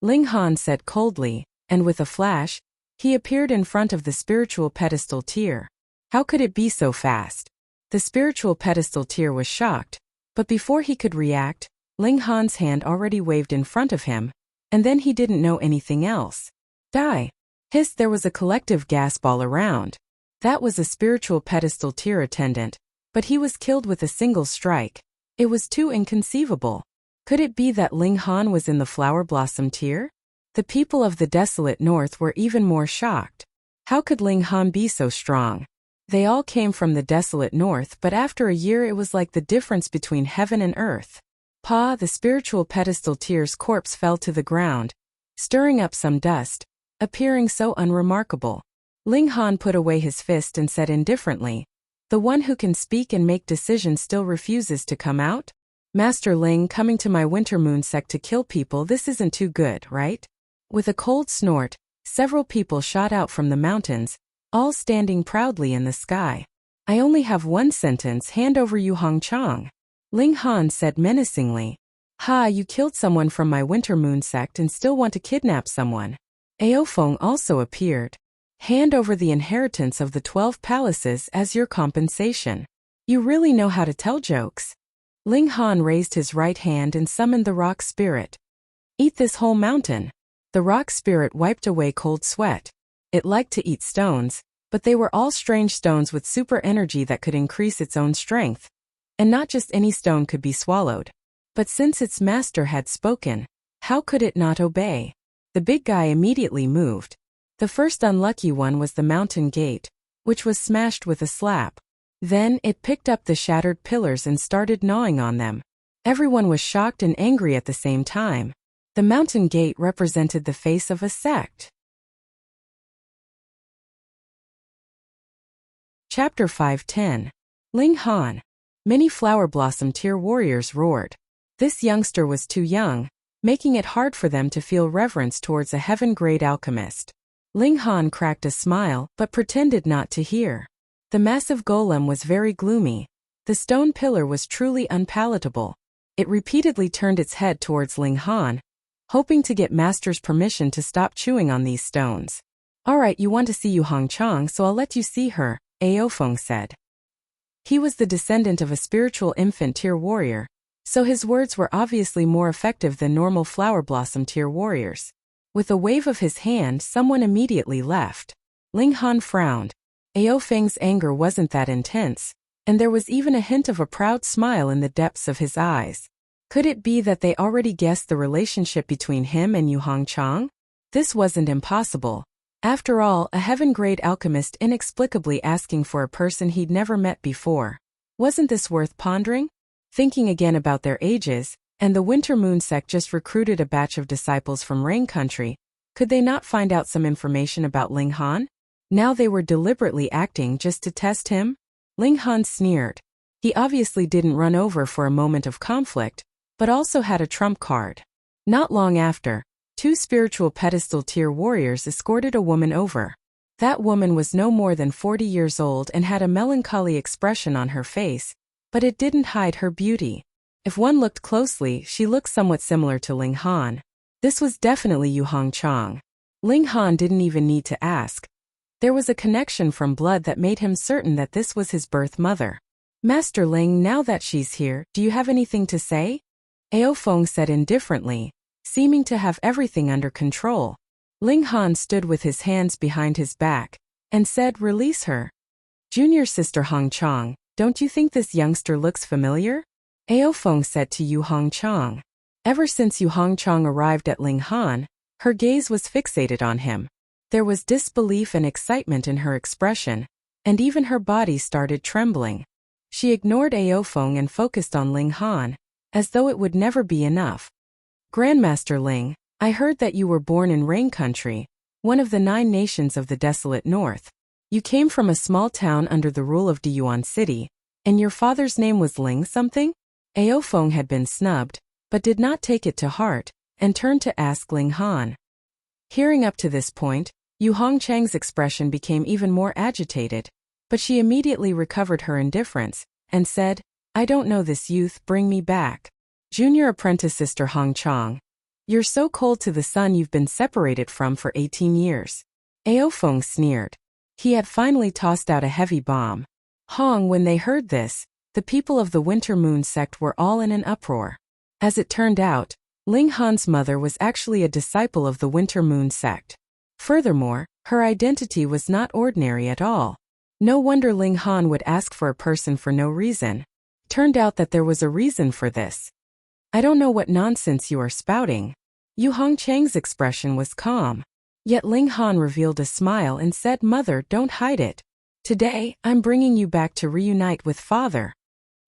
Ling Han said coldly, and with a flash, he appeared in front of the spiritual pedestal tier. How could it be so fast? The spiritual pedestal tier was shocked, but before he could react, Ling Han's hand already waved in front of him, and then he didn't know anything else. Die! Hissed. There was a collective gasp all around. That was a spiritual pedestal tier attendant, but he was killed with a single strike. It was too inconceivable. Could it be that Ling Han was in the flower blossom tier? The people of the desolate north were even more shocked. How could Ling Han be so strong? They all came from the desolate north, but after a year it was like the difference between heaven and earth. The spiritual pedestal tier's corpse fell to the ground, stirring up some dust, appearing so unremarkable. Ling Han put away his fist and said indifferently, "The one who can speak and make decisions still refuses to come out? Master Ling coming to my Winter Moon sect to kill people, this isn't too good, right?" With a cold snort, several people shot out from the mountains, all standing proudly in the sky. "I only have one sentence, hand over Yu Hongchang," Ling Han said menacingly. You killed someone from my Winter Moon sect and still want to kidnap someone. Aofeng also appeared. Hand over the inheritance of the 12 palaces as your compensation. You really know how to tell jokes. Ling Han raised his right hand and summoned the rock spirit. Eat this whole mountain. The rock spirit wiped away cold sweat. It liked to eat stones, but they were all strange stones with super energy that could increase its own strength. And not just any stone could be swallowed. But since its master had spoken, how could it not obey? The big guy immediately moved. The first unlucky one was the mountain gate, which was smashed with a slap. Then it picked up the shattered pillars and started gnawing on them. Everyone was shocked and angry at the same time. The mountain gate represented the face of a sect. Chapter 5:10. Ling Han. Many flower blossom tier warriors roared. This youngster was too young, making it hard for them to feel reverence towards a heaven-grade alchemist. Ling Han cracked a smile but pretended not to hear. The massive golem was very gloomy. The stone pillar was truly unpalatable. It repeatedly turned its head towards Ling Han, hoping to get Master's permission to stop chewing on these stones. Alright, you want to see Yu Hongchang, so I'll let you see her, Aofeng said. He was the descendant of a spiritual infant tier warrior, so his words were obviously more effective than normal flower blossom tier warriors. With a wave of his hand, someone immediately left. Ling Han frowned. Aofeng's anger wasn't that intense, and there was even a hint of a proud smile in the depths of his eyes. Could it be that they already guessed the relationship between him and Yu Hongchang? This wasn't impossible. After all, a heaven-grade alchemist inexplicably asking for a person he'd never met before. Wasn't this worth pondering? Thinking again about their ages, and the Winter Moon sect just recruited a batch of disciples from Rain Country, could they not find out some information about Ling Han? Now they were deliberately acting just to test him? Ling Han sneered. He obviously didn't run over for a moment of conflict, but also had a trump card. Not long after, 2 spiritual pedestal tier warriors escorted a woman over. That woman was no more than 40 years old and had a melancholy expression on her face, but it didn't hide her beauty. If one looked closely, she looked somewhat similar to Ling Han. This was definitely Yu Hongchang. Ling Han didn't even need to ask. There was a connection from blood that made him certain that this was his birth mother. Master Ling, now that she's here, do you have anything to say? Aofeng said indifferently, seeming to have everything under control. Ling Han stood with his hands behind his back, and said, release her. Junior sister Hongchang, don't you think this youngster looks familiar? Aofeng said to Yu Hongchang. Ever since Yu Hongchang arrived at Ling Han, her gaze was fixated on him. There was disbelief and excitement in her expression, and even her body started trembling. She ignored Aofeng and focused on Ling Han, as though it would never be enough. Grandmaster Ling, I heard that you were born in Rain Country, one of the 9 nations of the desolate north. You came from a small town under the rule of Diyuan City, and your father's name was Ling something? Aofeng had been snubbed, but did not take it to heart, and turned to ask Ling Han. Hearing up to this point, Yu Hongchang's expression became even more agitated, but she immediately recovered her indifference, and said, I don't know this youth, bring me back. Junior apprentice sister Hongchang. You're so cold to the son you've been separated from for 18 years. Aofeng sneered. He had finally tossed out a heavy bomb. When they heard this, the people of the Winter Moon sect were all in an uproar. As it turned out, Ling Han's mother was actually a disciple of the Winter Moon sect. Furthermore, her identity was not ordinary at all. No wonder Ling Han would ask for a person for no reason. Turned out that there was a reason for this. I don't know what nonsense you are spouting. Yu Hongchang's expression was calm. Yet Ling Han revealed a smile and said, Mother, don't hide it. Today, I'm bringing you back to reunite with Father.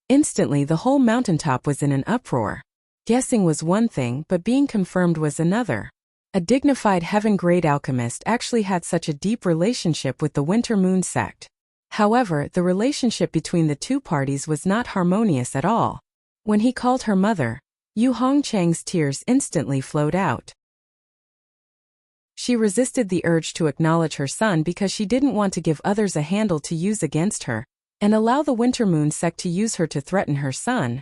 Instantly the whole mountaintop was in an uproar. Guessing was one thing, but being confirmed was another. A dignified heaven-grade alchemist actually had such a deep relationship with the Winter Moon sect. However, the relationship between the 2 parties was not harmonious at all. When he called her mother, Yu Hongchang's tears instantly flowed out. She resisted the urge to acknowledge her son because she didn't want to give others a handle to use against her, and allow the Winter Moon sect to use her to threaten her son.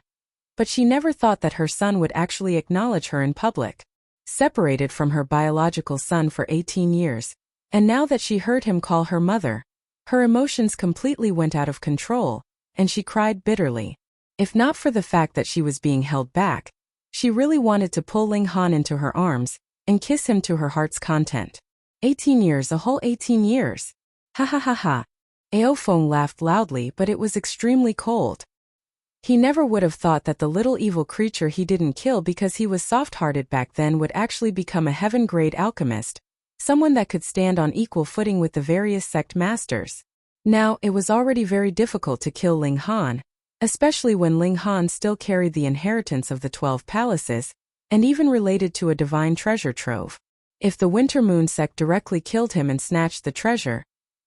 But she never thought that her son would actually acknowledge her in public. Separated from her biological son for 18 years, and now that she heard him call her mother, her emotions completely went out of control, and she cried bitterly. If not for the fact that she was being held back, she really wanted to pull Ling Han into her arms and kiss him to her heart's content. 18 years, a whole 18 years. Ha ha ha ha. Aofeng laughed loudly, but it was extremely cold. He never would have thought that the little evil creature he didn't kill because he was soft-hearted back then would actually become a heaven-grade alchemist, someone that could stand on equal footing with the various sect masters. Now, it was already very difficult to kill Ling Han, especially when Ling Han still carried the inheritance of the 12 palaces, and even related to a divine treasure trove. If the Winter Moon sect directly killed him and snatched the treasure,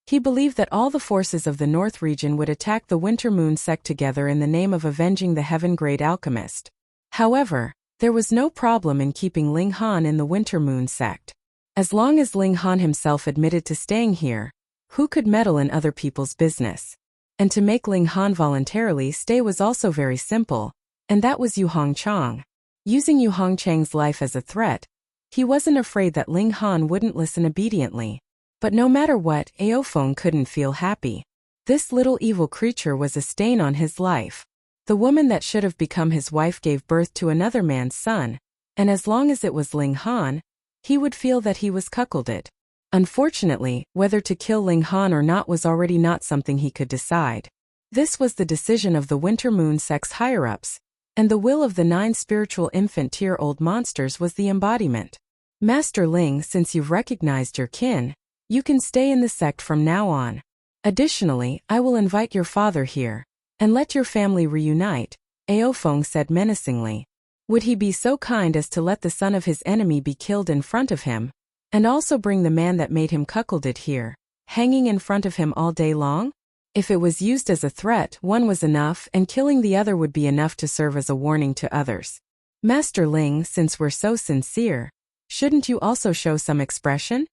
He believed that all the forces of the North region would attack the Winter Moon sect together in the name of avenging the Heaven-grade alchemist. However, there was no problem in keeping Ling Han in the Winter Moon sect. As long as Ling Han himself admitted to staying here, who could meddle in other people's business? And to make Ling Han voluntarily stay was also very simple, and that was Yu Hongchang. Using Yu Hongchang's life as a threat, he wasn't afraid that Ling Han wouldn't listen obediently. But no matter what, Ao Feng couldn't feel happy. This little evil creature was a stain on his life. The woman that should have become his wife gave birth to another man's son, and as long as it was Ling Han, he would feel that he was cuckolded. Unfortunately, whether to kill Ling Han or not was already not something he could decide. This was the decision of the Winter Moon sect's higher-ups, and the will of the 9 spiritual infant-tier-old monsters was the embodiment. Master Ling, since you've recognized your kin, you can stay in the sect from now on. Additionally, I will invite your father here, and let your family reunite, Ao Feng said menacingly. Would he be so kind as to let the son of his enemy be killed in front of him, and also bring the man that made him cuckolded here, hanging in front of him all day long? If it was used as a threat, one was enough, and killing the other would be enough to serve as a warning to others. Master Ling, since we're so sincere, shouldn't you also show some expression?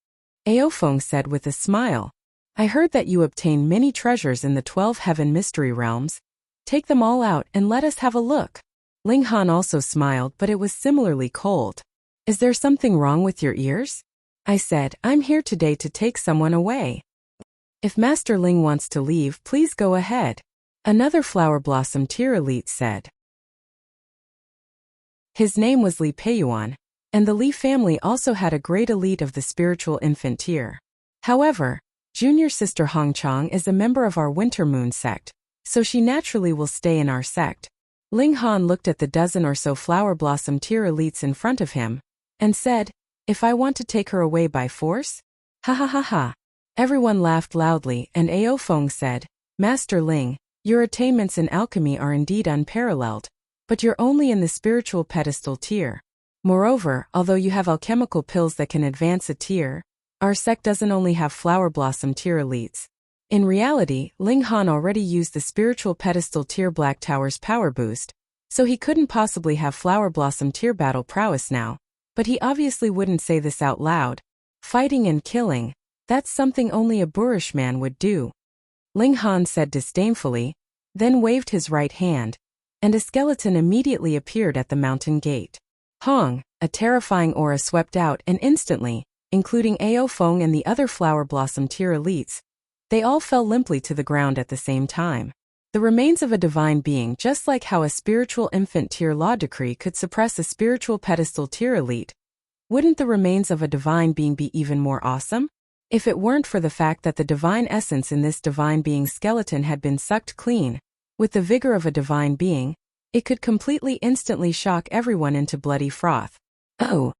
Ao Feng said with a smile. I heard that you obtain many treasures in the 12 heaven mystery realms. Take them all out and let us have a look. Ling Han also smiled, but it was similarly cold. Is there something wrong with your ears? I said, I'm here today to take someone away. If Master Ling wants to leave, please go ahead. Another flower blossom tier elite said. His name was Li Peiyuan, and the Li family also had a great elite of the spiritual infant tier. However, junior sister Hongchang is a member of our Winter Moon sect, so she naturally will stay in our sect. Ling Han looked at the dozen or so flower blossom tier elites in front of him, and said, if I want to take her away by force? Ha ha ha ha. Everyone laughed loudly, and Ao Feng said, Master Ling, your attainments in alchemy are indeed unparalleled, but you're only in the spiritual pedestal tier. Moreover, although you have alchemical pills that can advance a tier, our sect doesn't only have flower blossom tier elites. In reality, Ling Han already used the spiritual pedestal tier Black Tower's power boost, so he couldn't possibly have flower blossom tier battle prowess now, but he obviously wouldn't say this out loud. Fighting and killing, that's something only a boorish man would do. Ling Han said disdainfully, then waved his right hand, and a skeleton immediately appeared at the mountain gate. Hong, a terrifying aura swept out, and instantly, including Ao Feng and the other flower blossom tier elites, they all fell limply to the ground at the same time. The remains of a divine being, just like how a spiritual infant tier law decree could suppress a spiritual pedestal tier elite. Wouldn't the remains of a divine being be even more awesome? If it weren't for the fact that the divine essence in this divine being's skeleton had been sucked clean, with the vigor of a divine being, it could completely instantly shock everyone into bloody froth. Oh.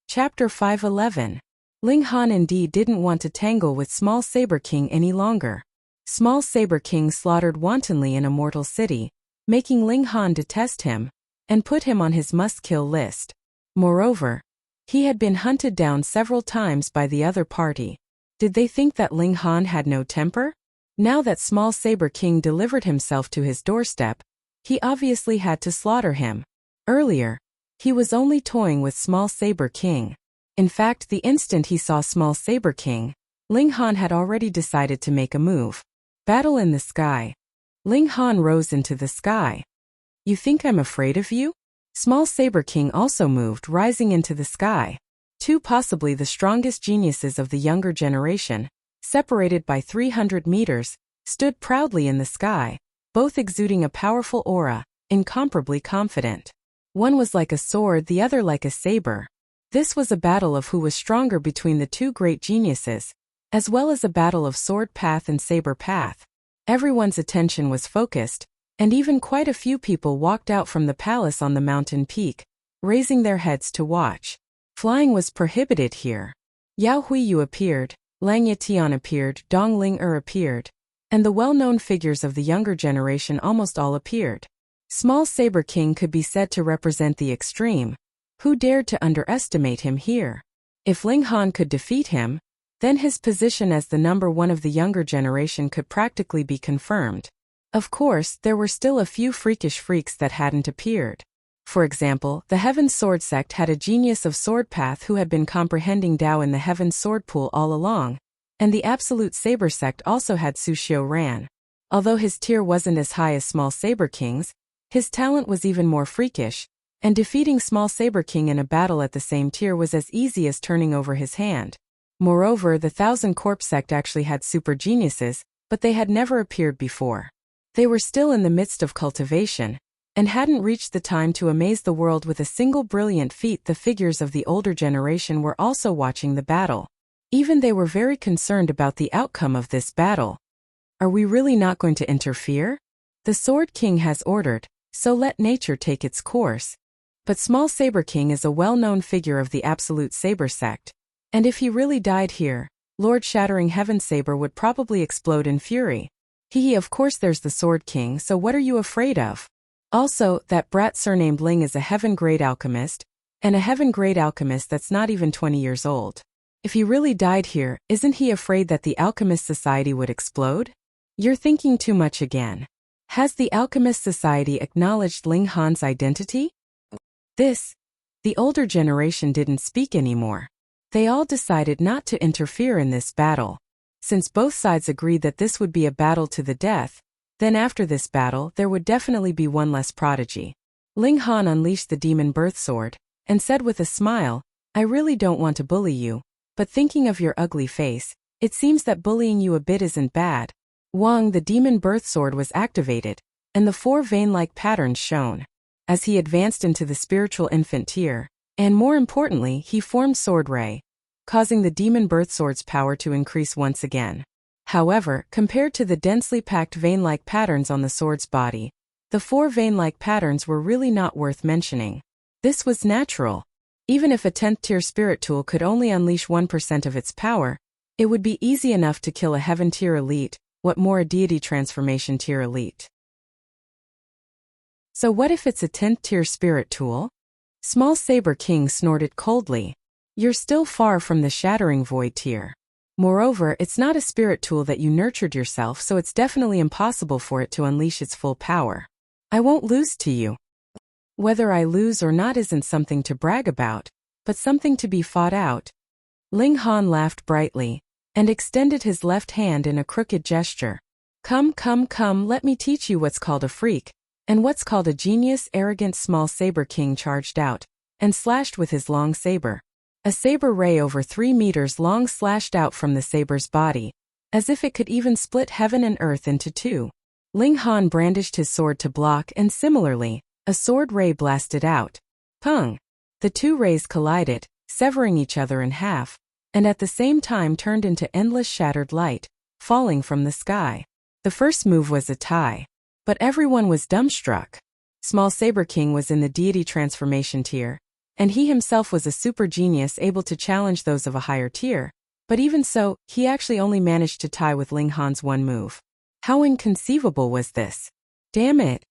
Chapter 511. Ling Han indeed didn't want to tangle with Small Saber King any longer. Small Saber King slaughtered wantonly in a mortal city, making Ling Han detest him, and put him on his must-kill list. Moreover, he had been hunted down several times by the other party. Did they think that Ling Han had no temper? Now that Small Saber King delivered himself to his doorstep, he obviously had to slaughter him. Earlier, he was only toying with Small Saber King. In fact, the instant he saw Small Saber King, Ling Han had already decided to make a move. Battle in the sky. Ling Han rose into the sky. You think I'm afraid of you? Small Saber King also moved, rising into the sky. Two possibly the strongest geniuses of the younger generation, separated by 300 meters, stood proudly in the sky, both exuding a powerful aura, incomparably confident. One was like a sword, the other like a saber. This was a battle of who was stronger between the two great geniuses, as well as a battle of sword path and saber path. Everyone's attention was focused, and even quite a few people walked out from the palace on the mountain peak, raising their heads to watch. Flying was prohibited here. Yao Huiyu appeared, Lang Yatian appeared, Dong Ling appeared, and the well-known figures of the younger generation almost all appeared. Small Saber King could be said to represent the extreme. Who dared to underestimate him here? If Ling Han could defeat him, then his position as the number one of the younger generation could practically be confirmed. Of course, there were still a few freakish freaks that hadn't appeared. For example, the Heaven's Sword sect had a genius of sword path who had been comprehending Tao in the Heaven's Sword pool all along, and the Absolute Saber sect also had Su Xiu Ran. Although his tier wasn't as high as Small Saber King's, his talent was even more freakish, and defeating Small Saber King in a battle at the same tier was as easy as turning over his hand. Moreover, the Thousand Corpse sect actually had super geniuses, but they had never appeared before. They were still in the midst of cultivation, and hadn't reached the time to amaze the world with a single brilliant feat. The figures of the older generation were also watching the battle. Even they were very concerned about the outcome of this battle. Are we really not going to interfere? The Sword King has ordered, so let nature take its course. But Small Saber King is a well-known figure of the Absolute Saber sect, and if he really died here, Lord Shattering Heaven Saber would probably explode in fury. Of course there's the Sword King, so what are you afraid of? Also, that brat surnamed Ling is a heaven-grade alchemist, and a heaven-grade alchemist that's not even 20 years old. If he really died here, isn't he afraid that the Alchemist Society would explode? You're thinking too much again. Has the Alchemist Society acknowledged Ling Han's identity? The older generation didn't speak anymore. They all decided not to interfere in this battle. Since both sides agreed that this would be a battle to the death, then after this battle there would definitely be one less prodigy. Ling Han unleashed the demon birth sword, and said with a smile, I really don't want to bully you, but thinking of your ugly face, it seems that bullying you a bit isn't bad. Wang, the demon birth sword was activated, and the 4 vein-like patterns shone. As he advanced into the spiritual infant tier, and more importantly, he formed Sword Ray, causing the demon birth sword's power to increase once again. However, compared to the densely packed vein-like patterns on the sword's body, the 4 vein-like patterns were really not worth mentioning. This was natural. Even if a 10th tier spirit tool could only unleash 1% of its power, it would be easy enough to kill a heaven tier elite, what more a deity transformation tier elite. So what if it's a 10th tier spirit tool? Small Saber King snorted coldly. You're still far from the Shattering Void tier. Moreover, it's not a spirit tool that you nurtured yourself, so it's definitely impossible for it to unleash its full power. I won't lose to you. Whether I lose or not isn't something to brag about, but something to be fought out. Ling Han laughed brightly, and extended his left hand in a crooked gesture. Come, let me teach you what's called a freak, and what's called a genius. Arrogant Small Saber King charged out, and slashed with his long saber. A saber ray over 3 meters long slashed out from the saber's body, as if it could even split heaven and earth into 2. Ling Han brandished his sword to block, and similarly, a sword ray blasted out. Pung! The 2 rays collided, severing each other in half, and at the same time turned into endless shattered light, falling from the sky. The first move was a tie. But everyone was dumbstruck. Small Saber King was in the deity transformation tier, and he himself was a super genius able to challenge those of a higher tier, but even so, he actually only managed to tie with Ling Han's 1 move. How inconceivable was this? Damn it!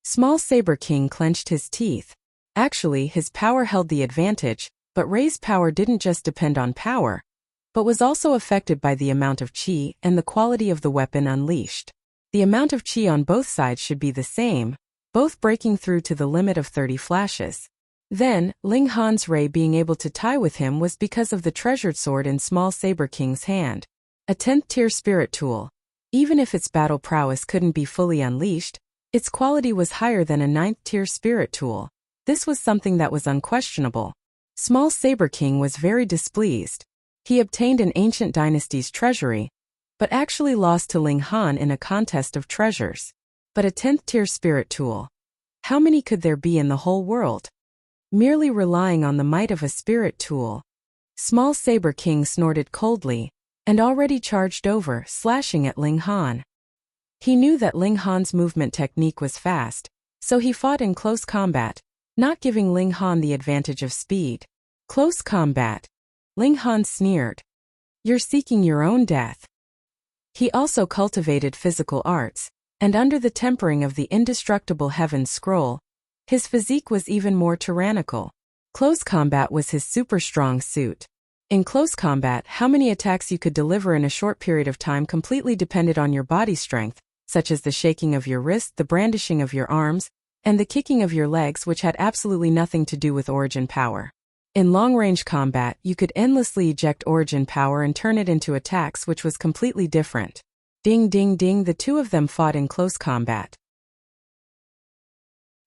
Small Saber King clenched his teeth. Actually, his power held the advantage, but Ray's power didn't just depend on power, but was also affected by the amount of chi and the quality of the weapon unleashed. The amount of chi on both sides should be the same, both breaking through to the limit of 30 flashes. Then, Ling Han's Ray being able to tie with him was because of the treasured sword in Small Saber King's hand. A 10th tier spirit tool. Even if its battle prowess couldn't be fully unleashed, its quality was higher than a 9th tier spirit tool. This was something that was unquestionable. Small Saber King was very displeased. He obtained an ancient dynasty's treasury, but actually lost to Ling Han in a contest of treasures. But a 10th tier spirit tool. How many could there be in the whole world? Merely relying on the might of a spirit tool. Small Saber King snorted coldly, and already charged over, slashing at Ling Han. He knew that Ling Han's movement technique was fast, so he fought in close combat, not giving Ling Han the advantage of speed. Close combat. Ling Han sneered. You're seeking your own death. He also cultivated physical arts, and under the tempering of the indestructible Heaven Scroll, his physique was even more tyrannical. Close combat was his super strong suit. In close combat, how many attacks you could deliver in a short period of time completely depended on your body strength, such as the shaking of your wrist, the brandishing of your arms, and the kicking of your legs, which had absolutely nothing to do with origin power. In long-range combat, you could endlessly eject origin power and turn it into attacks, which was completely different. Ding ding ding, the two of them fought in close combat.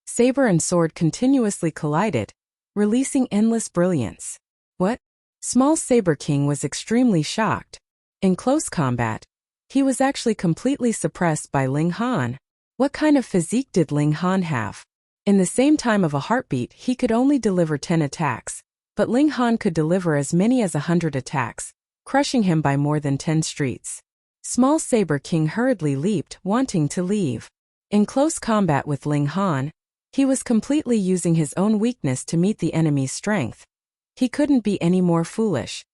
Saber and sword continuously collided, releasing endless brilliance. What? Small Saber King was extremely shocked. In close combat, he was actually completely suppressed by Ling Han. What kind of physique did Ling Han have? In the same time of a heartbeat, he could only deliver 10 attacks, but Ling Han could deliver as many as 100 attacks, crushing him by more than 10 streets. Small Saber King hurriedly leaped, wanting to leave. In close combat with Ling Han, he was completely using his own weakness to meet the enemy's strength. He couldn't be any more foolish.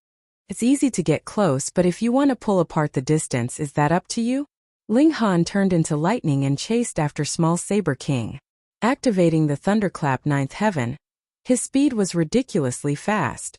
It's easy to get close, but if you want to pull apart the distance, is that up to you? Ling Han turned into lightning and chased after Small Saber King. Activating the Thunderclap 9th Heaven, his speed was ridiculously fast.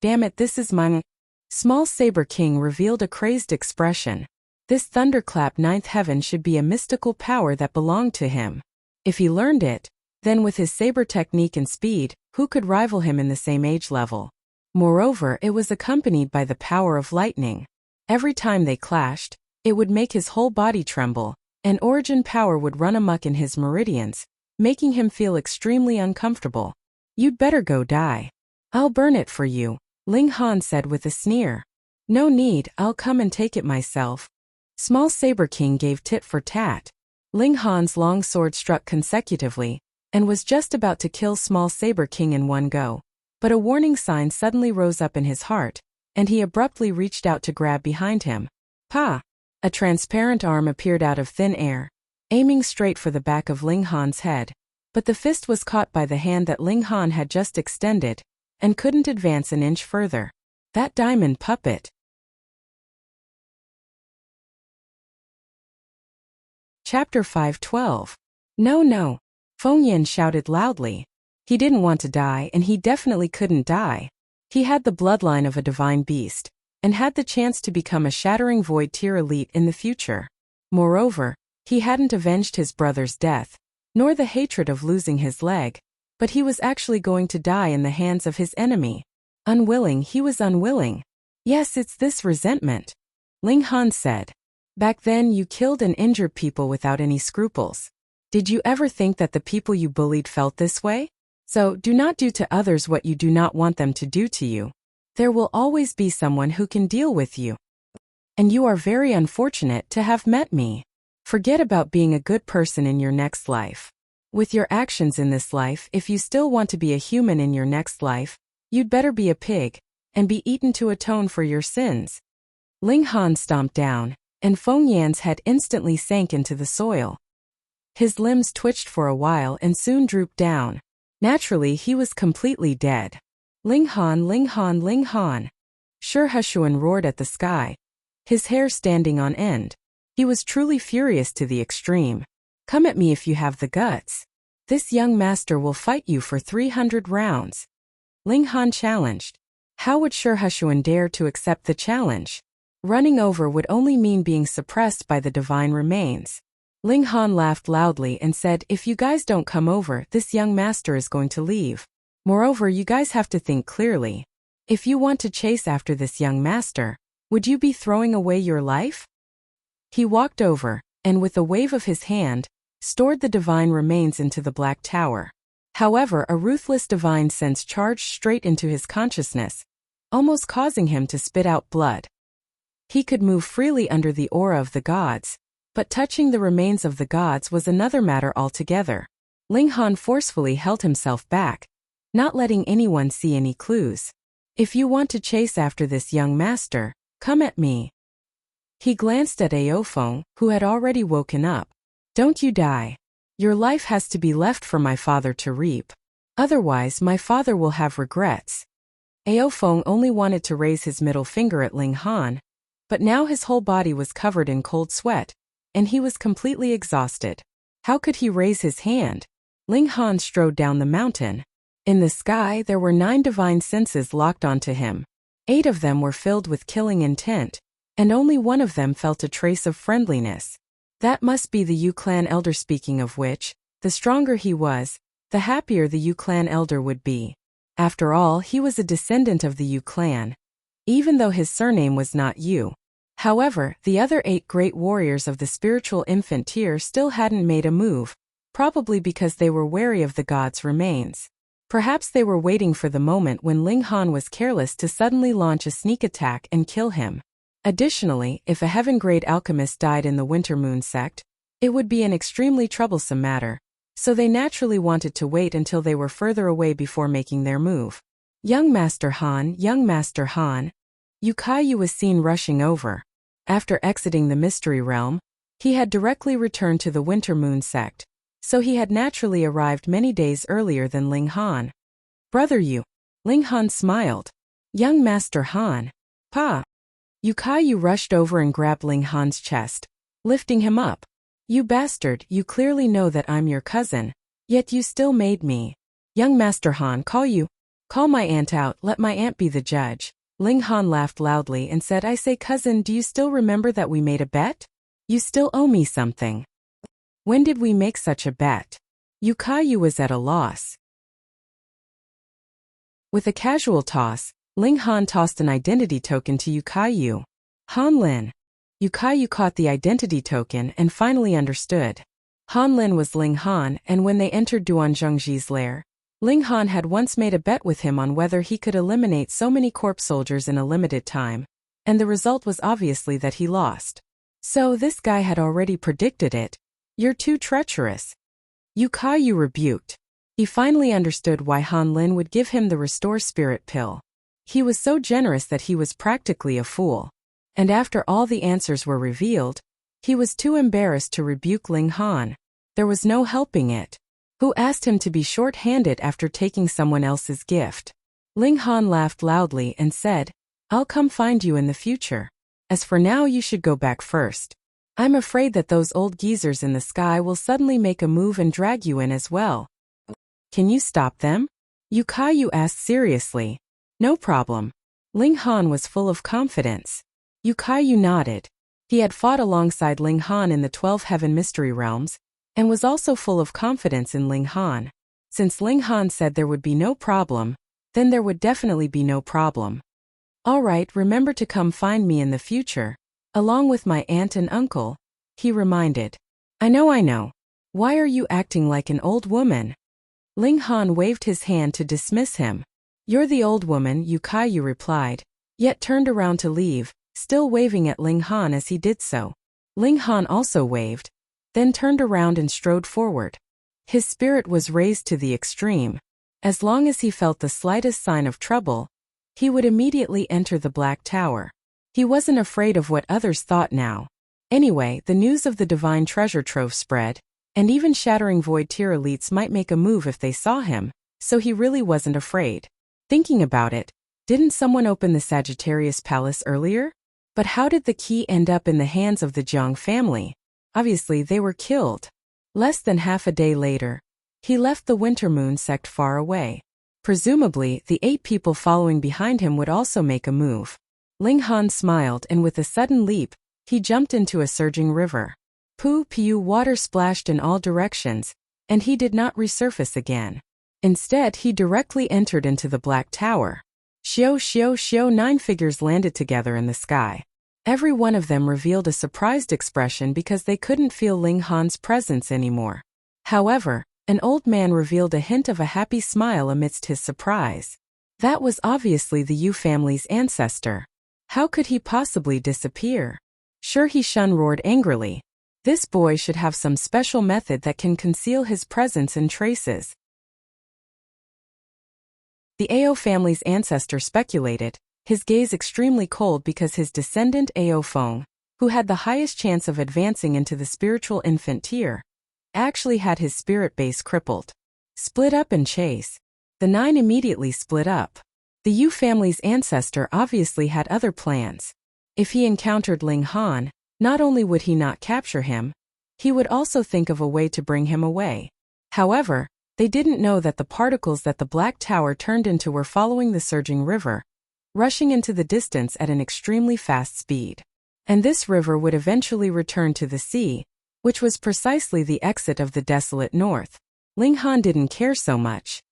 Damn it, this is mine. Small Saber King revealed a crazed expression. This Thunderclap 9th Heaven should be a mystical power that belonged to him. If he learned it, then with his saber technique and speed, who could rival him in the same age level? Moreover, it was accompanied by the power of lightning. Every time they clashed, it would make his whole body tremble, and origin power would run amok in his meridians, making him feel extremely uncomfortable. You'd better go die. I'll burn it for you, Ling Han said with a sneer. No need, I'll come and take it myself. Small Saber King gave tit for tat. Ling Han's long sword struck consecutively, and was just about to kill Small Saber King in one go. But a warning sign suddenly rose up in his heart, and he abruptly reached out to grab behind him. Pa! A transparent arm appeared out of thin air, aiming straight for the back of Ling Han's head. But the fist was caught by the hand that Ling Han had just extended, and couldn't advance an inch further. That diamond puppet. Chapter 5:12. No, no. Feng Yan shouted loudly. He didn't want to die, and he definitely couldn't die. He had the bloodline of a divine beast, and had the chance to become a shattering void tier elite in the future. Moreover, he hadn't avenged his brother's death, nor the hatred of losing his leg, but he was actually going to die in the hands of his enemy. Unwilling, he was unwilling. Yes, it's this resentment. Ling Han said. Back then you killed and injured people without any scruples. Did you ever think that the people you bullied felt this way? So, do not do to others what you do not want them to do to you. There will always be someone who can deal with you. And you are very unfortunate to have met me. Forget about being a good person in your next life. With your actions in this life, if you still want to be a human in your next life, you'd better be a pig, and be eaten to atone for your sins. Ling Han stomped down, and Feng Yan's head instantly sank into the soil. His limbs twitched for a while and soon drooped down. Naturally, he was completely dead. Ling Han, Ling Han, Ling Han. Shi Hushuan roared at the sky, his hair standing on end. He was truly furious to the extreme. Come at me if you have the guts. This young master will fight you for 300 rounds. Ling Han challenged. How would Shi Hushuan dare to accept the challenge? Running over would only mean being suppressed by the divine remains. Ling Han laughed loudly and said, if you guys don't come over, this young master is going to leave. Moreover, you guys have to think clearly. If you want to chase after this young master, would you be throwing away your life? He walked over, and with a wave of his hand, stored the divine remains into the Black Tower. However, a ruthless divine sense charged straight into his consciousness, almost causing him to spit out blood. He could move freely under the aura of the gods, but touching the remains of the gods was another matter altogether. Ling Han forcefully held himself back, not letting anyone see any clues. If you want to chase after this young master, come at me. He glanced at Aofeng, who had already woken up. Don't you die. Your life has to be left for my father to reap. Otherwise, my father will have regrets. Aofeng only wanted to raise his middle finger at Ling Han, but now his whole body was covered in cold sweat, and he was completely exhausted. How could he raise his hand? Ling Han strode down the mountain. In the sky there were 9 divine senses locked onto him. 8 of them were filled with killing intent, and only one of them felt a trace of friendliness. That must be the Yu clan elder, speaking of which, the stronger he was, the happier the Yu clan elder would be. After all, he was a descendant of the Yu clan, even though his surname was not Yu. However, the other 8 great warriors of the spiritual infant tier still hadn't made a move, probably because they were wary of the god's remains. Perhaps they were waiting for the moment when Ling Han was careless to suddenly launch a sneak attack and kill him. Additionally, if a heaven-grade alchemist died in the Winter Moon sect, it would be an extremely troublesome matter, so they naturally wanted to wait until they were further away before making their move. Young Master Han, Yu Kaiyu was seen rushing over. After exiting the Mystery Realm, he had directly returned to the Winter Moon sect, so he had naturally arrived many days earlier than Ling Han. Brother Yu. Ling Han smiled. Young Master Han. Pa. Yu Kaiyu rushed over and grabbed Ling Han's chest, lifting him up. You bastard, you clearly know that I'm your cousin, yet you still made me. Young Master Han, call my aunt out, let my aunt be the judge. Ling Han laughed loudly and said, I say cousin, do you still remember that we made a bet? You still owe me something. When did we make such a bet? Yu Kaiyu was at a loss. With a casual toss, Ling Han tossed an identity token to Yu Kaiyu. Han Lin. Yu Kaiyu caught the identity token and finally understood. Han Lin was Ling Han, and when they entered Duan Zhengji's lair, Ling Han had once made a bet with him on whether he could eliminate so many corpse soldiers in a limited time, and the result was obviously that he lost. So this guy had already predicted it. You're too treacherous. Yu Kaiyu rebuked. He finally understood why Han Lin would give him the Restore Spirit pill. He was so generous that he was practically a fool. And after all the answers were revealed, he was too embarrassed to rebuke Ling Han. There was no helping it. Who asked him to be short-handed after taking someone else's gift? Ling Han laughed loudly and said, I'll come find you in the future. As for now, you should go back first. I'm afraid that those old geezers in the sky will suddenly make a move and drag you in as well. Can you stop them? Yu Kaiyu asked seriously. No problem. Ling Han was full of confidence. Yu Kaiyu nodded. He had fought alongside Ling Han in the 12 Heaven Mystery Realms, and was also full of confidence in Ling Han. Since Ling Han said there would be no problem, then there would definitely be no problem. All right, remember to come find me in the future, along with my aunt and uncle, he reminded. I know. Why are you acting like an old woman? Ling Han waved his hand to dismiss him. You're the old woman, Yu Kaiyu replied, yet turned around to leave, still waving at Ling Han as he did so. Ling Han also waved, then turned around and strode forward. His spirit was raised to the extreme. As long as he felt the slightest sign of trouble, he would immediately enter the Black Tower. He wasn't afraid of what others thought now. Anyway, the news of the divine treasure trove spread, and even shattering void tier elites might make a move if they saw him, so he really wasn't afraid. Thinking about it, didn't someone open the Sagittarius Palace earlier? But how did the key end up in the hands of the Jiang family? Obviously they were killed. Less than half a day later, he left the Winter Moon sect far away. Presumably, the 8 people following behind him would also make a move. Ling Han smiled, and with a sudden leap, he jumped into a surging river. Pew, water splashed in all directions, and he did not resurface again. Instead, he directly entered into the Black Tower. Xiao, 9 figures landed together in the sky. Every one of them revealed a surprised expression because they couldn't feel Ling Han's presence anymore. However, an old man revealed a hint of a happy smile amidst his surprise. That was obviously the Yu family's ancestor. How could he possibly disappear? Sure, He Shun roared angrily. This boy should have some special method that can conceal his presence and traces. The Ao family's ancestor speculated, his gaze extremely cold because his descendant Ao Feng, who had the highest chance of advancing into the spiritual infant tier, actually had his spirit base crippled. Split up and chase. The 9 immediately split up. The Yu family's ancestor obviously had other plans. If he encountered Ling Han, not only would he not capture him, he would also think of a way to bring him away. However, they didn't know that the particles that the Black Tower turned into were following the surging river, rushing into the distance at an extremely fast speed. And this river would eventually return to the sea, which was precisely the exit of the desolate north. Ling Han didn't care so much.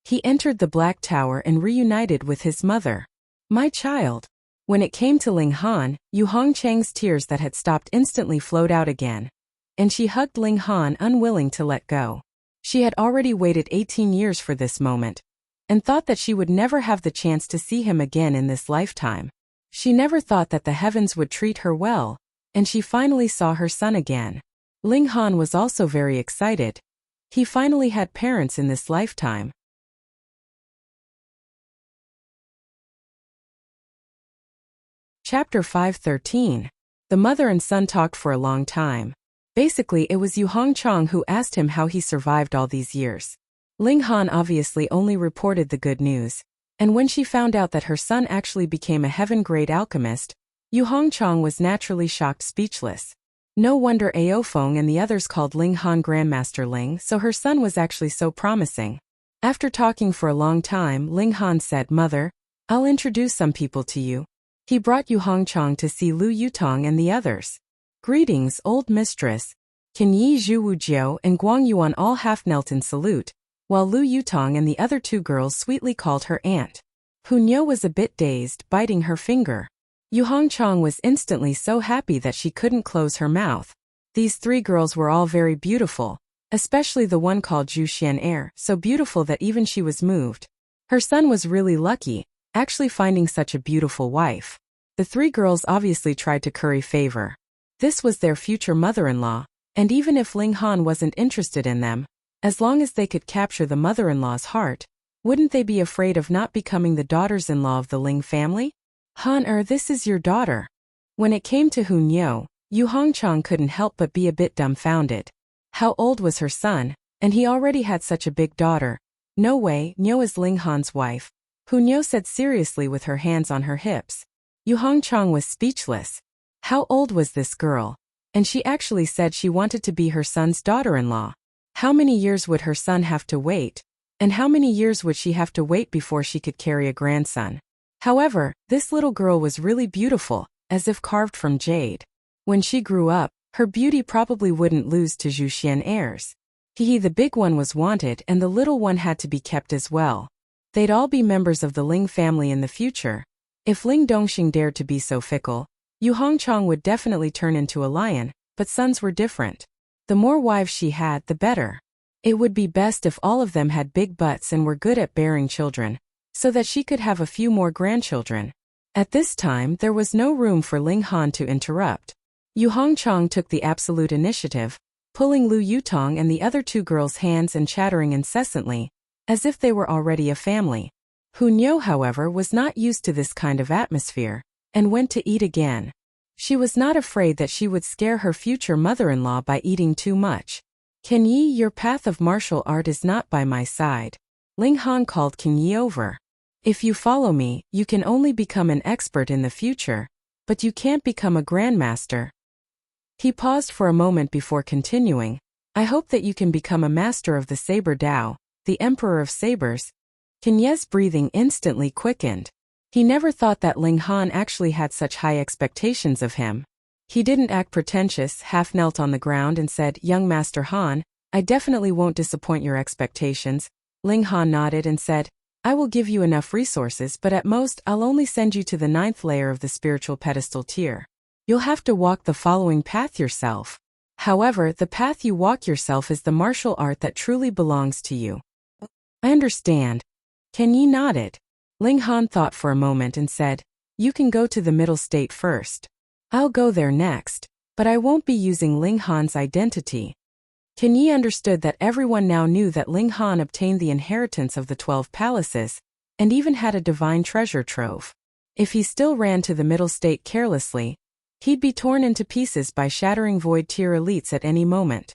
He entered the Black Tower and reunited with his mother. My child. When it came to Ling Han, Yu Hongchang's tears that had stopped instantly flowed out again. And she hugged Ling Han, unwilling to let go. She had already waited 18 years for this moment, and thought that she would never have the chance to see him again in this lifetime. She never thought that the heavens would treat her well, and she finally saw her son again. Ling Han was also very excited. He finally had parents in this lifetime. Chapter 5:13. The mother and son talked for a long time. Basically, it was Yu Hongchang who asked him how he survived all these years. Ling Han obviously only reported the good news, and when she found out that her son actually became a heaven-grade alchemist, Yu Hongchang was naturally shocked speechless. No wonder Aofeng and the others called Ling Han Grandmaster Ling, so her son was actually so promising. After talking for a long time, Ling Han said, "Mother, I'll introduce some people to you." He brought Yu Hongchang to see Lu Yutong and the others. "Greetings, old mistress." Qin Yi, Zhu Wujiao, and Guang Yuan all half knelt in salute, while Lu Yutong and the other two girls sweetly called her aunt. Hunyo was a bit dazed, biting her finger. Yu Hongchang was instantly so happy that she couldn't close her mouth. These three girls were all very beautiful, especially the one called Zhu Xian'er, so beautiful that even she was moved. Her son was really lucky, actually finding such a beautiful wife. The three girls obviously tried to curry favor. This was their future mother-in-law, and even if Ling Han wasn't interested in them, as long as they could capture the mother-in-law's heart, wouldn't they be afraid of not becoming the daughters-in-law of the Ling family? Han this is your daughter. When it came to Hunyo, Yu Hongchang couldn't help but be a bit dumbfounded. How old was her son, and he already had such a big daughter? No way, Nyo is Ling Han's wife. Hunyo said seriously with her hands on her hips. Yu Hongchang was speechless. How old was this girl? And she actually said she wanted to be her son's daughter-in-law. How many years would her son have to wait? And how many years would she have to wait before she could carry a grandson? However, this little girl was really beautiful, as if carved from jade. When she grew up, her beauty probably wouldn't lose to Zhu Xian'er's. The big one was wanted and the little one had to be kept as well. They'd all be members of the Ling family in the future. If Ling Dongxing dared to be so fickle, Yu Hongchang would definitely turn into a lion, but sons were different. The more wives she had, the better. It would be best if all of them had big butts and were good at bearing children, so that she could have a few more grandchildren. At this time, there was no room for Ling Han to interrupt. Yu Hongchang took the absolute initiative, pulling Lu Yutong and the other two girls' hands and chattering incessantly, as if they were already a family. Hunyo, however, was not used to this kind of atmosphere, and went to eat again. She was not afraid that she would scare her future mother-in-law by eating too much. "Qin Yi, your path of martial art is not by my side." Ling Han called Qin Yi over. "If you follow me, you can only become an expert in the future, but you can't become a grandmaster." He paused for a moment before continuing. "I hope that you can become a master of the Saber Dao, the Emperor of Sabers." Qin Yi's breathing instantly quickened. He never thought that Ling Han actually had such high expectations of him. He didn't act pretentious, half knelt on the ground and said, "Young Master Han, I definitely won't disappoint your expectations." Ling Han nodded and said, "I will give you enough resources, but at most I'll only send you to the 9th layer of the spiritual pedestal tier. You'll have to walk the following path yourself. However, the path you walk yourself is the martial art that truly belongs to you." "I understand." Qin Yi nodded. Ling Han thought for a moment and said, "You can go to the middle state first. I'll go there next, but I won't be using Ling Han's identity." Qin Yi understood that everyone now knew that Ling Han obtained the inheritance of the 12 palaces, and even had a divine treasure trove. If he still ran to the middle state carelessly, he'd be torn into pieces by shattering void tier elites at any moment.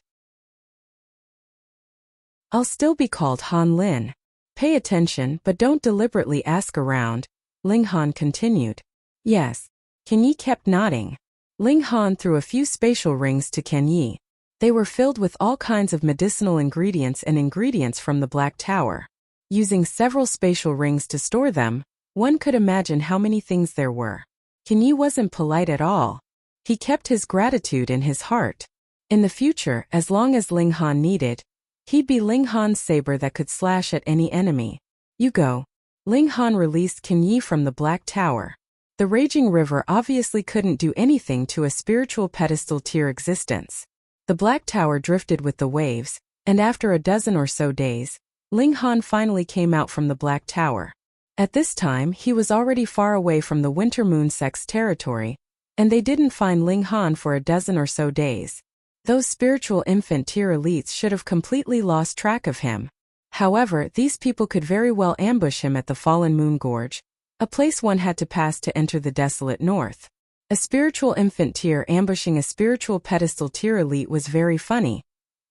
"I'll still be called Han Lin. Pay attention, but don't deliberately ask around," Ling Han continued. "Yes." Qin Yi kept nodding. Ling Han threw a few spatial rings to Qin Yi. They were filled with all kinds of medicinal ingredients and ingredients from the Black Tower. Using several spatial rings to store them, One could imagine how many things there were. Can Yi wasn't polite at all. He kept his gratitude in his heart. In the future, as long as Ling Han needed, he'd be Ling Han's saber that could slash at any enemy. You go. Ling Han released Qin Yi from the Black Tower. The raging river obviously couldn't do anything to a spiritual pedestal tier existence. The Black Tower drifted with the waves, and after a dozen or so days, Ling Han finally came out from the Black Tower. At this time, he was already far away from the Winter Moon Sect's territory, and they didn't find Ling Han for a dozen or so days. Those spiritual infant tier elites should have completely lost track of him. However, these people could very well ambush him at the Fallen Moon Gorge, a place one had to pass to enter the desolate north. A spiritual infant tier ambushing a spiritual pedestal tier elite was very funny.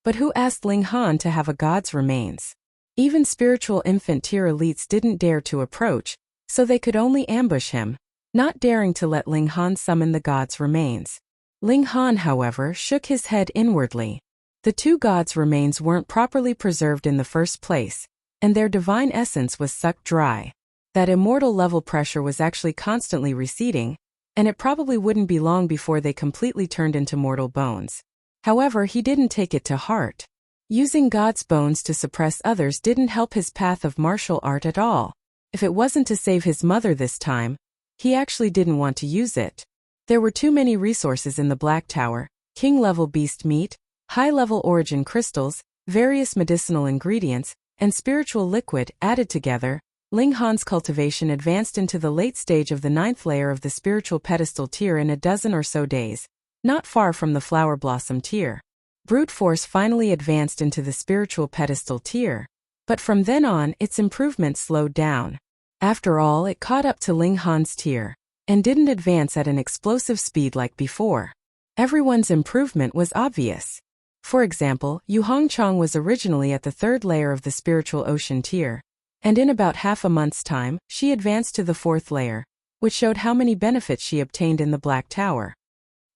But who asked Ling Han to have a god's remains? Even spiritual infant tier elites didn't dare to approach, so they could only ambush him, not daring to let Ling Han summon the god's remains. Ling Han, however, shook his head inwardly. The two gods' remains weren't properly preserved in the first place, and their divine essence was sucked dry. That immortal level pressure was actually constantly receding, and it probably wouldn't be long before they completely turned into mortal bones. However, he didn't take it to heart. Using God's bones to suppress others didn't help his path of martial art at all. If it wasn't to save his mother this time, he actually didn't want to use it. There were too many resources in the Black Tower: king-level beast meat, high-level origin crystals, various medicinal ingredients, and spiritual liquid. Added together, Ling Han's cultivation advanced into the late stage of the 9th layer of the spiritual pedestal tier in a dozen or so days, not far from the flower blossom tier. Brute force finally advanced into the spiritual pedestal tier, but from then on its improvement slowed down. After all, it caught up to Ling Han's tier, and didn't advance at an explosive speed like before. Everyone's improvement was obvious. For example, Yu Hongchang was originally at the 3rd layer of the spiritual ocean tier, and in about half a month's time, she advanced to the 4th layer, which showed how many benefits she obtained in the Black Tower.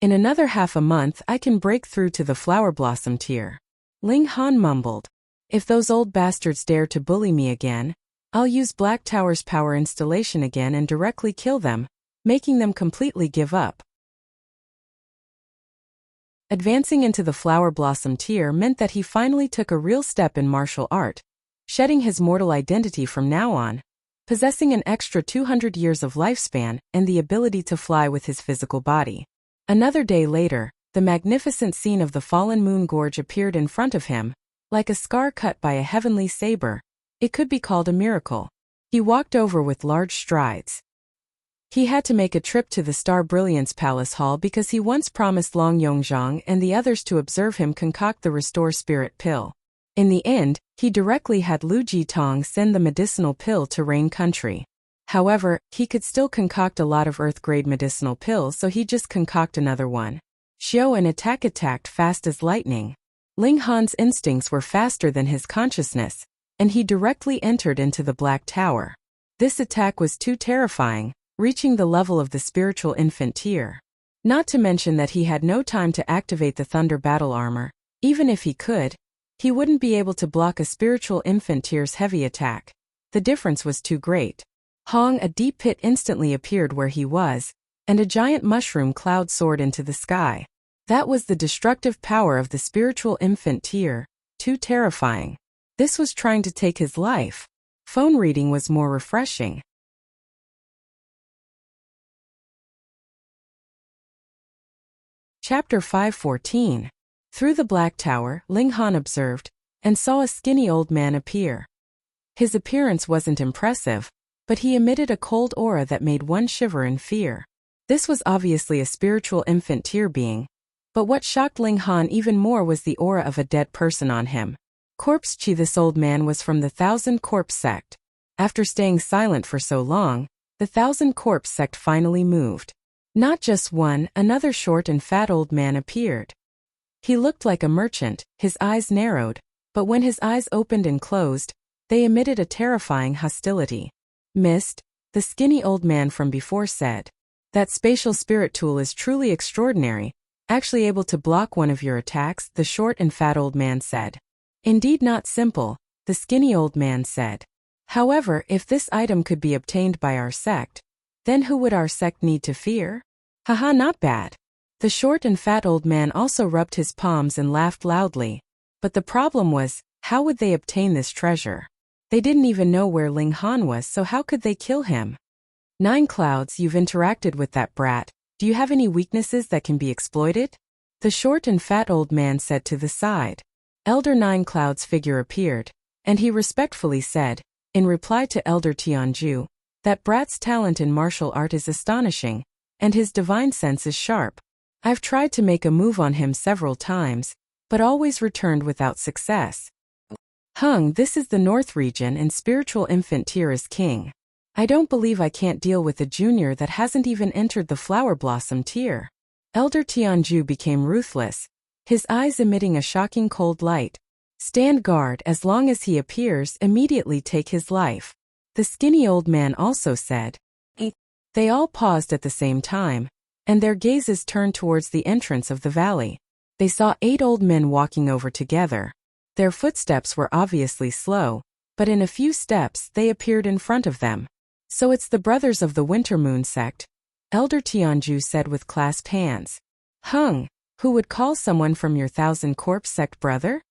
In another half a month I can break through to the flower blossom tier. Ling Han mumbled. If those old bastards dare to bully me again, I'll use Black Tower's power installation again and directly kill them, making them completely give up. Advancing into the flower blossom tier meant that he finally took a real step in martial art, shedding his mortal identity from now on, possessing an extra 200 years of lifespan and the ability to fly with his physical body. Another day later, the magnificent scene of the Fallen Moon Gorge appeared in front of him, like a scar cut by a heavenly saber. It could be called a miracle. He walked over with large strides. He had to make a trip to the Star Brilliance Palace Hall because he once promised Long Yongzhang and the others to observe him concoct the Restore Spirit pill. In the end, he directly had Lu Jitong send the medicinal pill to Rain Country. However, he could still concoct a lot of Earth-grade medicinal pills, so he just concoct another one. Xiao and attacked fast as lightning. Ling Han's instincts were faster than his consciousness, and he directly entered into the Black Tower. This attack was too terrifying, reaching the level of the spiritual infant tier. Not to mention that he had no time to activate the Thunder Battle Armor. Even if he could, he wouldn't be able to block a spiritual infant tier's heavy attack. The difference was too great. A deep pit instantly appeared where he was, and a giant mushroom cloud soared into the sky. That was the destructive power of the spiritual infant tier, too terrifying. This was trying to take his life. Phone reading was more refreshing. Chapter 514. Through the Black Tower, Ling Han observed, and saw a skinny old man appear. His appearance wasn't impressive, but he emitted a cold aura that made one shiver in fear. This was obviously a spiritual infant tier being, but what shocked Ling Han even more was the aura of a dead person on him. Corpse Chi. This old man was from the Thousand Corpse sect. After staying silent for so long, the Thousand Corpse sect finally moved. Not just one, another short and fat old man appeared. He looked like a merchant, his eyes narrowed, but when his eyes opened and closed, they emitted a terrifying hostility. Mist, the skinny old man from before said. That spatial spirit tool is truly extraordinary, actually able to block one of your attacks, the short and fat old man said. Indeed not simple, the skinny old man said. However, if this item could be obtained by our sect, then who would our sect need to fear? Haha, not bad. The short and fat old man also rubbed his palms and laughed loudly. But the problem was, how would they obtain this treasure? They didn't even know where Ling Han was, so how could they kill him? Nine Clouds, you've interacted with that brat. Do you have any weaknesses that can be exploited? The short and fat old man said to the side. Elder Nine Clouds' figure appeared, and he respectfully said, in reply to Elder Tianju, that brat's talent in martial art is astonishing, and his divine sense is sharp. I've tried to make a move on him several times, but always returned without success. This is the North region and spiritual infant tier is king. I don't believe I can't deal with a junior that hasn't even entered the flower blossom tier. Elder Tianju became ruthless, his eyes emitting a shocking cold light. Stand guard, as long as he appears, immediately take his life. The skinny old man also said. They all paused at the same time, and their gazes turned towards the entrance of the valley. They saw 8 old men walking over together. Their footsteps were obviously slow, but in a few steps they appeared in front of them. So it's the brothers of the Winter Moon sect, Elder Tianju said with clasped hands. Who would call someone from your Thousand Corpse sect brother?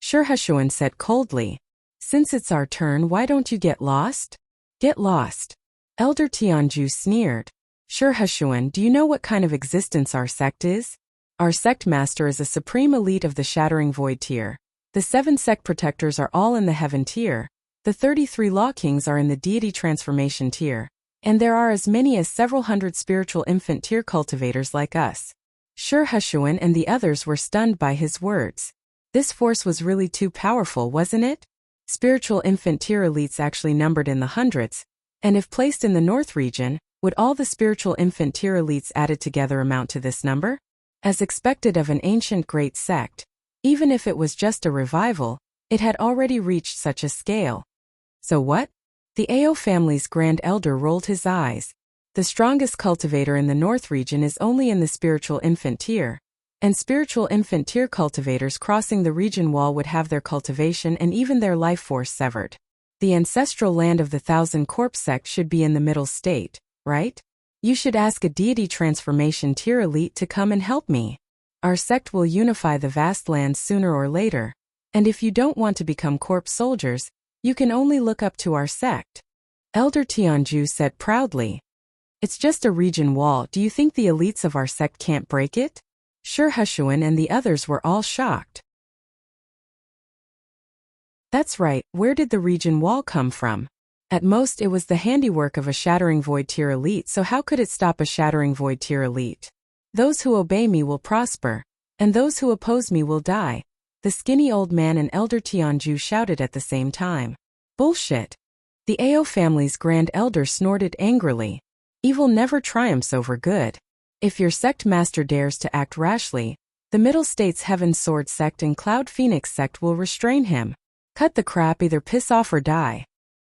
Shurhashuan said coldly. Since it's our turn, why don't you get lost? Get lost. Elder Tianju sneered. Shurhashuan, do you know what kind of existence our sect is? Our sect master is a supreme elite of the Shattering Void tier. The 7 sect protectors are all in the Heaven tier. The 33 Law Kings are in the Deity Transformation tier. And there are as many as several hundred spiritual infant tier cultivators like us. Shurhashuan and the others were stunned by his words. This force was really too powerful, wasn't it? Spiritual infant tier elites actually numbered in the hundreds, and if placed in the North region, would all the spiritual infant tier elites added together amount to this number? As expected of an ancient great sect, even if it was just a revival, it had already reached such a scale. So what? The Ao family's grand elder rolled his eyes. The strongest cultivator in the North region is only in the spiritual infant tier, and spiritual infant tier cultivators crossing the region wall would have their cultivation and even their life force severed. The ancestral land of the Thousand Corpse sect should be in the middle state, right? You should ask a deity transformation tier elite to come and help me. Our sect will unify the vast lands sooner or later, and if you don't want to become corpse soldiers, you can only look up to our sect. Elder Tianju said proudly. It's just a region wall, do you think the elites of our sect can't break it? Shurhashuan and the others were all shocked. That's right, where did the region wall come from? At most it was the handiwork of a Shattering Void tier elite, so how could it stop a Shattering Void tier elite? Those who obey me will prosper, and those who oppose me will die. The skinny old man and Elder Tianju shouted at the same time. Bullshit. The Ao family's grand elder snorted angrily. Evil never triumphs over good. If your sect master dares to act rashly, the Middle States Heaven Sword sect and Cloud Phoenix sect will restrain him. Cut the crap, either piss off or die.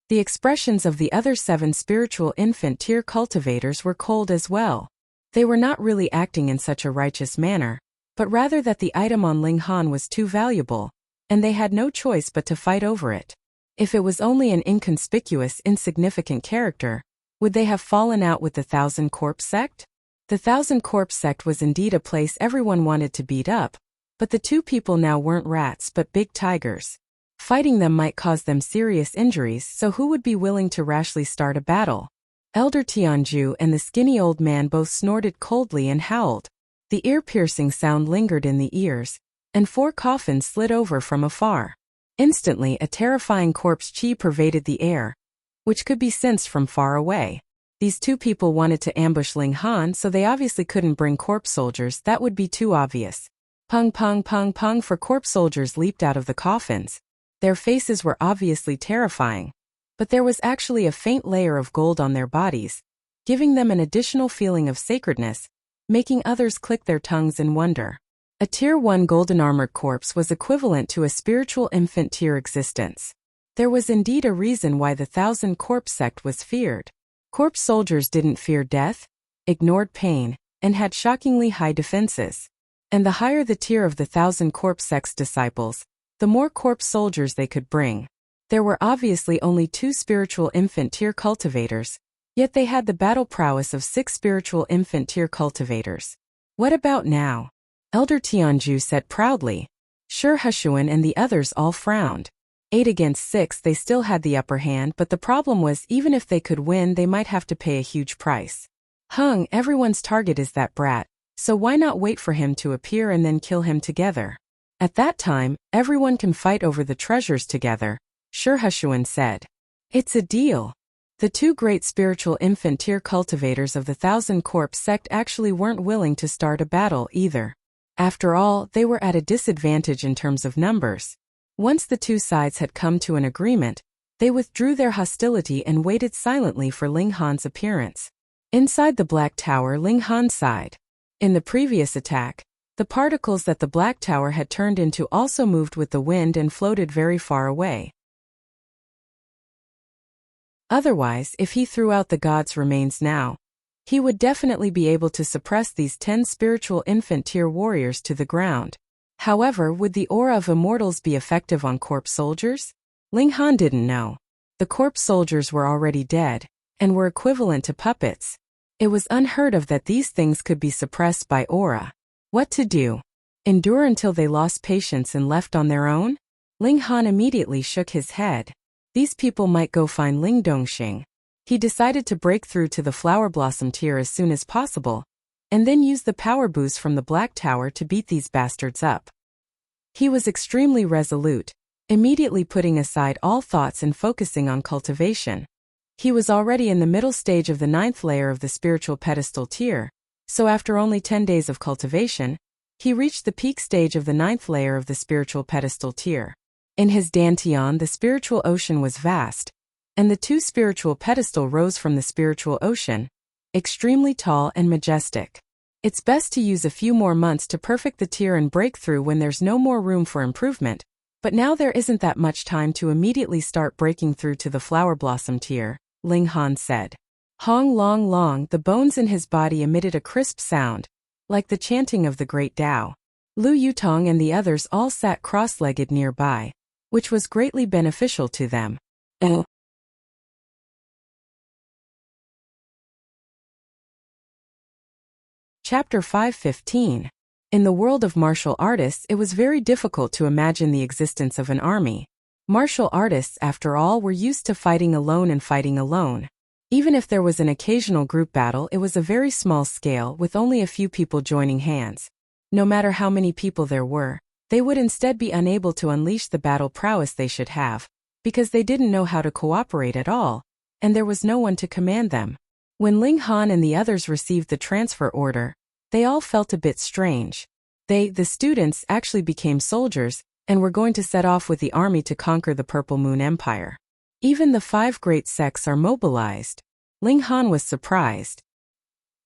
The expressions of the other 7 spiritual infant tier cultivators were cold as well. They were not really acting in such a righteous manner, but rather that the item on Ling Han was too valuable, and they had no choice but to fight over it. If it was only an inconspicuous, insignificant character, would they have fallen out with the Thousand Corpse sect? The Thousand Corpse sect was indeed a place everyone wanted to beat up, but the 2 people now weren't rats but big tigers. Fighting them might cause them serious injuries, so who would be willing to rashly start a battle? Elder Tianju and the skinny old man both snorted coldly and howled. The ear-piercing sound lingered in the ears, and 4 coffins slid over from afar. Instantly a terrifying corpse chi pervaded the air, which could be sensed from far away. These 2 people wanted to ambush Ling Han, so they obviously couldn't bring corpse soldiers, that would be too obvious. Pung pung pung pung, 4 corpse soldiers leaped out of the coffins. Their faces were obviously terrifying, but there was actually a faint layer of gold on their bodies, giving them an additional feeling of sacredness, making others click their tongues in wonder. A Tier 1 golden armored corpse was equivalent to a spiritual infant tier existence. There was indeed a reason why the Thousand Corpse sect was feared. Corpse soldiers didn't fear death, ignored pain, and had shockingly high defenses. And the higher the tier of the Thousand Corpse sect's disciples, the more corpse soldiers they could bring. There were obviously only 2 spiritual infant tier cultivators, yet they had the battle prowess of 6 spiritual infant tier cultivators. What about now? Elder Tianju said proudly. Sure, Hushuan and the others all frowned. 8 against 6, they still had the upper hand, but the problem was even if they could win, they might have to pay a huge price. Hung, everyone's target is that brat, so why not wait for him to appear and then kill him together? At that time, everyone can fight over the treasures together, Sure Hushuan said. It's a deal. The 2 great spiritual infant tier cultivators of the Thousand Corpse sect actually weren't willing to start a battle either. After all, they were at a disadvantage in terms of numbers. Once the 2 sides had come to an agreement, they withdrew their hostility and waited silently for Ling Han's appearance. Inside the Black Tower, Ling Han sighed. In the previous attack, the particles that the Black Tower had turned into also moved with the wind and floated very far away. Otherwise, if he threw out the god's remains now, he would definitely be able to suppress these 10 spiritual infant tier warriors to the ground. However, would the aura of immortals be effective on corpse soldiers? Ling Han didn't know. The corpse soldiers were already dead, and were equivalent to puppets. It was unheard of that these things could be suppressed by aura. What to do? Endure until they lost patience and left on their own? Ling Han immediately shook his head. These people might go find Ling Dongxing. He decided to break through to the Flower Blossom tier as soon as possible, and then use the power boost from the Black Tower to beat these bastards up. He was extremely resolute, immediately putting aside all thoughts and focusing on cultivation. He was already in the middle stage of the 9th layer of the spiritual pedestal tier, so after only 10 days of cultivation, he reached the peak stage of the 9th layer of the spiritual pedestal tier. In his Dantian, the spiritual ocean was vast, and the 2 spiritual pedestal rose from the spiritual ocean, extremely tall and majestic. It's best to use a few more months to perfect the tier and break through when there's no more room for improvement, but now there isn't that much time to immediately start breaking through to the Flower Blossom tier, Ling Han said. Hong long long, the bones in his body emitted a crisp sound, like the chanting of the great Tao. Lu Yutong and the others all sat cross-legged nearby, which was greatly beneficial to them. Chapter 5:15. In the world of martial artists, it was very difficult to imagine the existence of an army. Martial artists, after all, were used to fighting alone and fighting alone. Even if there was an occasional group battle, it was a very small scale with only a few people joining hands. No matter how many people there were, they would instead be unable to unleash the battle prowess they should have, because they didn't know how to cooperate at all, and there was no one to command them. When Ling Han and the others received the transfer order, they all felt a bit strange. The students, actually became soldiers, and were going to set off with the army to conquer the Purple Moon Empire. Even the 5 great sects are mobilized. Ling Han was surprised.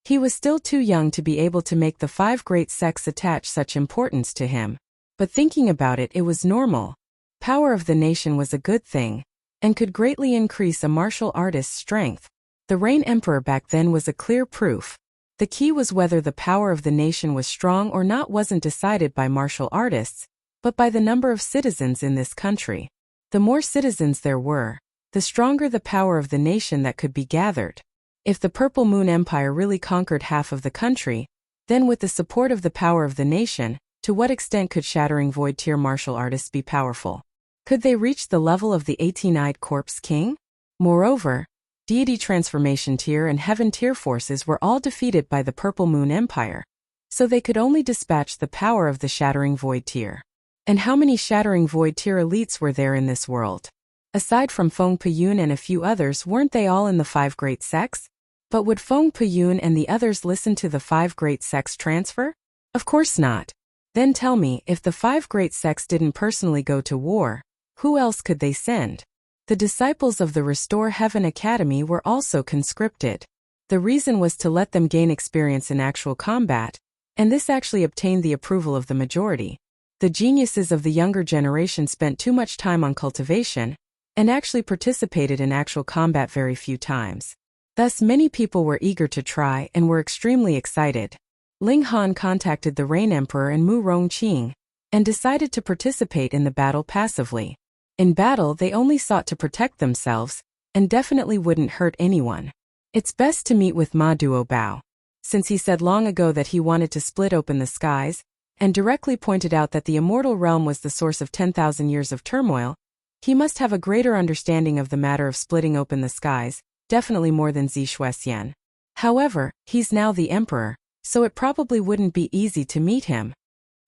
He was still too young to be able to make the 5 great sects attach such importance to him. But thinking about it, it was normal. Power of the nation was a good thing, and could greatly increase a martial artist's strength. The Rain Emperor back then was a clear proof. The key was whether the power of the nation was strong or not wasn't decided by martial artists, but by the number of citizens in this country. The more citizens there were, the stronger the power of the nation that could be gathered. If the Purple Moon Empire really conquered half of the country, then with the support of the power of the nation, to what extent could Shattering Void tier martial artists be powerful? Could they reach the level of the 18-eyed Corpse King? Moreover, Deity Transformation tier and Heaven tier forces were all defeated by the Purple Moon Empire, so they could only dispatch the power of the Shattering Void tier. And how many Shattering Void tier elites were there in this world? Aside from Feng Peyun and a few others, weren't they all in the 5 great sects? But would Feng Peyun and the others listen to the 5 great sects transfer? Of course not. Then tell me, if the 5 great sects didn't personally go to war, who else could they send? The disciples of the Restore Heaven Academy were also conscripted. The reason was to let them gain experience in actual combat, and this actually obtained the approval of the majority. The geniuses of the younger generation spent too much time on cultivation, and actually participated in actual combat very few times. Thus many people were eager to try and were extremely excited. Ling Han contacted the Rain Emperor and Mu Rongqing, and decided to participate in the battle passively. In battle, they only sought to protect themselves, and definitely wouldn't hurt anyone. It's best to meet with Ma Duobao, since he said long ago that he wanted to split open the skies, and directly pointed out that the immortal realm was the source of 10,000 years of turmoil. He must have a greater understanding of the matter of splitting open the skies, definitely more than Zi Shuexian. However, he's now the emperor, so it probably wouldn't be easy to meet him.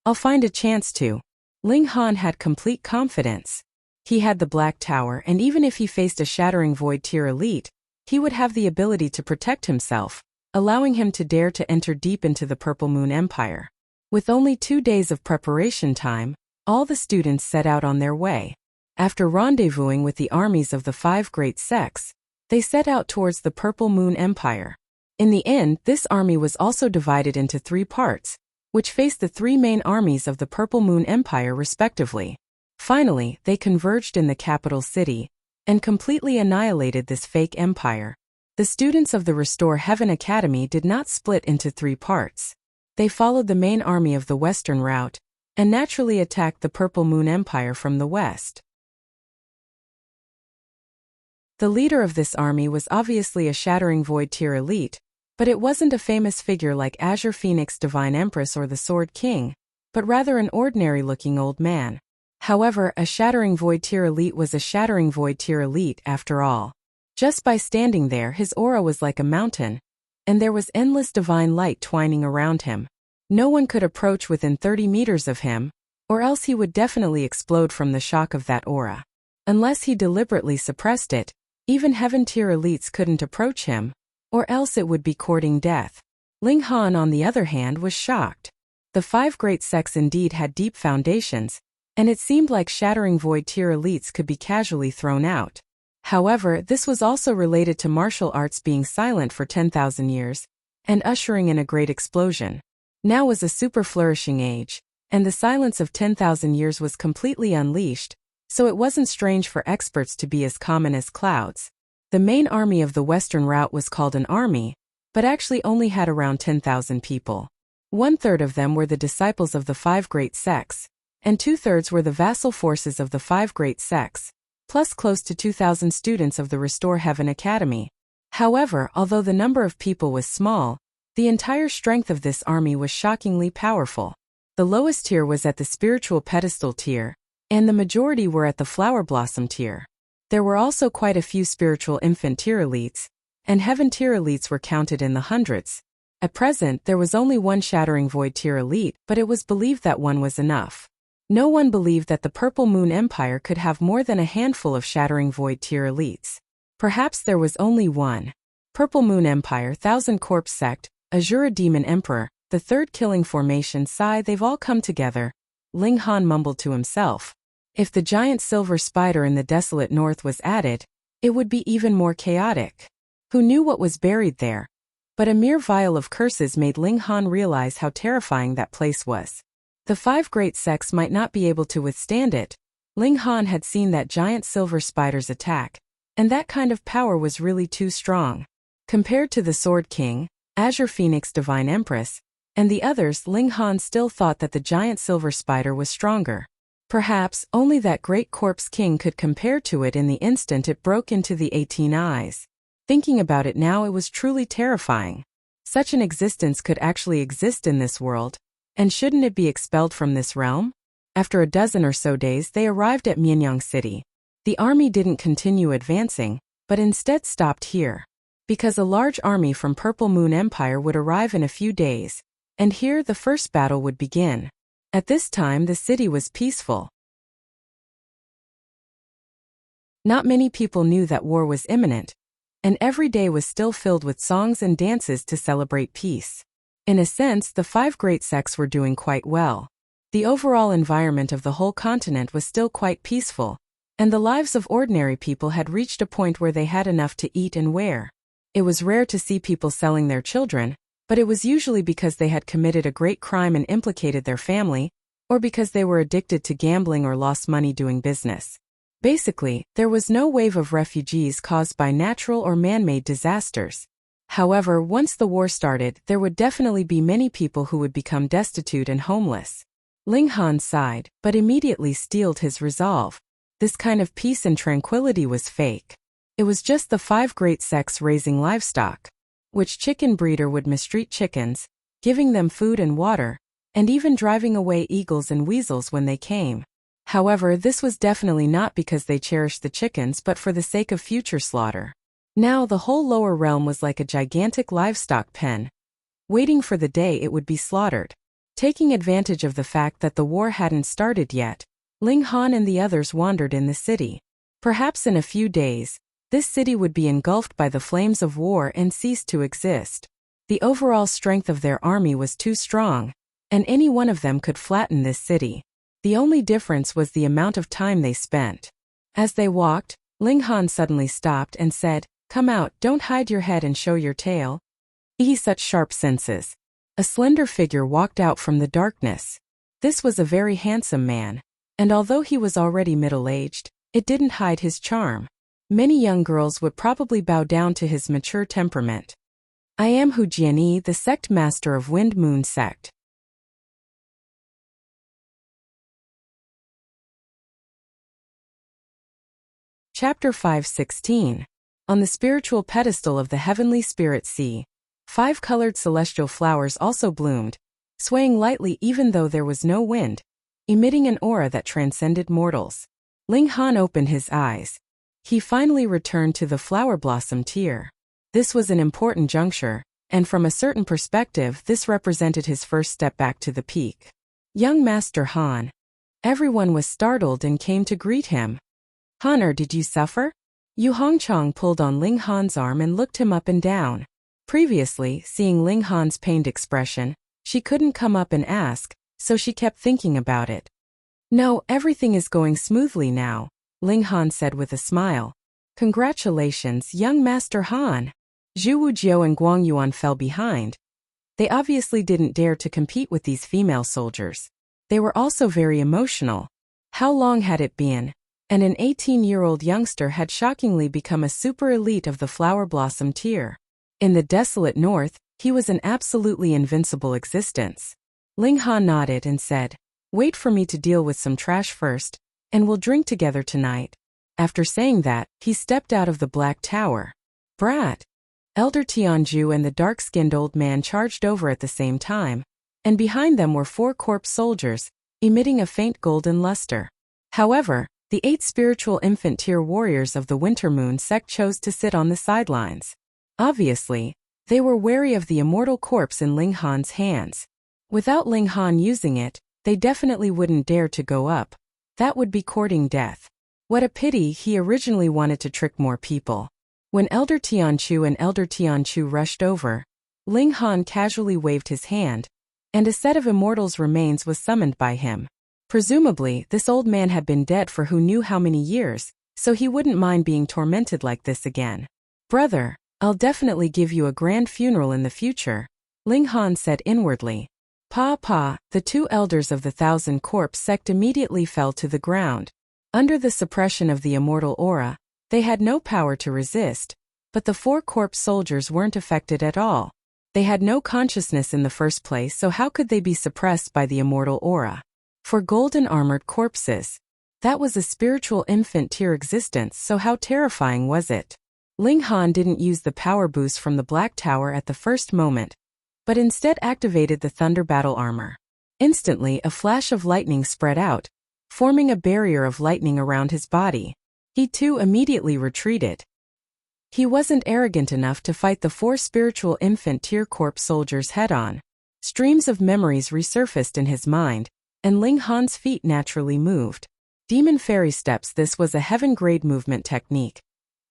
I'll find a chance to. Ling Han had complete confidence. He had the Black Tower, and even if he faced a shattering void tier elite, he would have the ability to protect himself, allowing him to dare to enter deep into the Purple Moon Empire. With only 2 days of preparation time, all the students set out on their way. After rendezvousing with the armies of the 5 great sects, they set out towards the Purple Moon Empire. In the end, this army was also divided into 3 parts, which faced the 3 main armies of the Purple Moon Empire respectively. Finally, they converged in the capital city, and completely annihilated this fake empire. The students of the Restore Heaven Academy did not split into 3 parts. They followed the main army of the western route, and naturally attacked the Purple Moon Empire from the west. The leader of this army was obviously a shattering void tier elite, but it wasn't a famous figure like Azure Phoenix Divine Empress or the Sword King, but rather an ordinary-looking old man. However, a shattering void tier elite was a shattering void tier elite after all. Just by standing there, his aura was like a mountain, and there was endless divine light twining around him. No one could approach within 30 meters of him, or else he would definitely explode from the shock of that aura. Unless he deliberately suppressed it, even heaven tier elites couldn't approach him, or else it would be courting death. Ling Han, on the other hand, was shocked. The 5 great sects indeed had deep foundations, and it seemed like shattering void tier elites could be casually thrown out. However, this was also related to martial arts being silent for 10,000 years, and ushering in a great explosion. Now was a super flourishing age, and the silence of 10,000 years was completely unleashed, so it wasn't strange for experts to be as common as clouds. The main army of the western route was called an army, but actually only had around 10,000 people. 1/3 of them were the disciples of the 5 great sects, and 2/3 were the vassal forces of the 5 great sects, plus close to 2,000 students of the Restore Heaven Academy. However, although the number of people was small, the entire strength of this army was shockingly powerful. The lowest tier was at the spiritual pedestal tier, and the majority were at the flower blossom tier. There were also quite a few spiritual infant tier elites, and heaven tier elites were counted in the hundreds. At present, there was only one shattering void tier elite, but it was believed that one was enough. No one believed that the Purple Moon Empire could have more than a handful of shattering void tier elites. Perhaps there was only one. Purple Moon Empire, Thousand Corpse Sect, Azura Demon Emperor, the 3rd killing formation. Sigh, they've all come together. Ling Han mumbled to himself. If the giant silver spider in the desolate north was added, it would be even more chaotic. Who knew what was buried there? But a mere vial of curses made Ling Han realize how terrifying that place was. The 5 great sects might not be able to withstand it. Ling Han had seen that giant silver spider's attack, and that kind of power was really too strong. Compared to the Sword King, Azure Phoenix Divine Empress, and the others, Ling Han still thought that the giant silver spider was stronger. Perhaps only that great corpse king could compare to it in the instant it broke into the 18 eyes. Thinking about it now, it was truly terrifying. Such an existence could actually exist in this world, and shouldn't it be expelled from this realm? After a dozen or so days, they arrived at Mianyang City. The army didn't continue advancing, but instead stopped here, because a large army from Purple Moon Empire would arrive in a few days, and here the first battle would begin. At this time, the city was peaceful. Not many people knew that war was imminent, and every day was still filled with songs and dances to celebrate peace. In a sense, the 5 great sects were doing quite well. The overall environment of the whole continent was still quite peaceful, and the lives of ordinary people had reached a point where they had enough to eat and wear. It was rare to see people selling their children, but it was usually because they had committed a great crime and implicated their family, or because they were addicted to gambling or lost money doing business. Basically, there was no wave of refugees caused by natural or man-made disasters. However, once the war started, there would definitely be many people who would become destitute and homeless. Ling Han sighed, but immediately steeled his resolve. This kind of peace and tranquility was fake. It was just the 5 great sects raising livestock. Which chicken breeder would mistreat chickens, giving them food and water, and even driving away eagles and weasels when they came. However, this was definitely not because they cherished the chickens but for the sake of future slaughter. Now the whole lower realm was like a gigantic livestock pen, waiting for the day it would be slaughtered. Taking advantage of the fact that the war hadn't started yet, Ling Han and the others wandered in the city. Perhaps in a few days, this city would be engulfed by the flames of war and cease to exist. The overall strength of their army was too strong, and any one of them could flatten this city. The only difference was the amount of time they spent. As they walked, Ling Han suddenly stopped and said, "Come out, don't hide your head and show your tail." He such sharp senses. A slender figure walked out from the darkness. This was a very handsome man, and although he was already middle-aged, it didn't hide his charm. Many young girls would probably bow down to his mature temperament. "I am Hu Jianyi, the sect master of Wind Moon Sect." Chapter 5:16. On the spiritual pedestal of the heavenly spirit sea, 5 colored celestial flowers also bloomed, swaying lightly even though there was no wind, emitting an aura that transcended mortals. Ling Han opened his eyes. He finally returned to the flower blossom tier. This was an important juncture, and from a certain perspective this represented his first step back to the peak. "Young Master Han." Everyone was startled and came to greet him. "Honor, did you suffer?" Yu Hongchang pulled on Ling Han's arm and looked him up and down. Previously, seeing Ling Han's pained expression, she couldn't come up and ask, so she kept thinking about it. "No, everything is going smoothly now," Ling Han said with a smile. "Congratulations, young Master Han." Zhu Wujiao and Guang Yuan fell behind. They obviously didn't dare to compete with these female soldiers. They were also very emotional. How long had it been? And an 18-year-old youngster had shockingly become a super elite of the flower blossom tier. In the desolate north, he was an absolutely invincible existence. Ling Han nodded and said, "Wait for me to deal with some trash first, and we'll drink together tonight." After saying that, he stepped out of the black tower. "Brat!" Elder Tianju and the dark-skinned old man charged over at the same time, and behind them were 4 corpse soldiers, emitting a faint golden luster. However, the 8 spiritual infant tier warriors of the Winter Moon sect chose to sit on the sidelines. Obviously, they were wary of the immortal corpse in Ling Han's hands. Without Ling Han using it, they definitely wouldn't dare to go up. That would be courting death. What a pity, he originally wanted to trick more people. When Elder Tianchu and Elder Tianchu rushed over, Ling Han casually waved his hand, and a set of immortals' remains was summoned by him. Presumably, this old man had been dead for who knew how many years, so he wouldn't mind being tormented like this again. "Brother, I'll definitely give you a grand funeral in the future," Ling Han said inwardly. Pa, the 2 elders of the 1,000 Corpse sect immediately fell to the ground. Under the suppression of the immortal aura, they had no power to resist, but the 4 corpse soldiers weren't affected at all. They had no consciousness in the first place, so how could they be suppressed by the immortal aura? For golden armored corpses, that was a spiritual infant tier existence, so how terrifying was it? Ling Han didn't use the power boost from the Black Tower at the first moment, but instead activated the Thunder Battle Armor. Instantly, a flash of lightning spread out, forming a barrier of lightning around his body. He too immediately retreated. He wasn't arrogant enough to fight the 4 spiritual infant tier corpse soldiers head-on. Streams of memories resurfaced in his mind, and Ling Han's feet naturally moved. Demon Fairy Steps. This was a heaven-grade movement technique,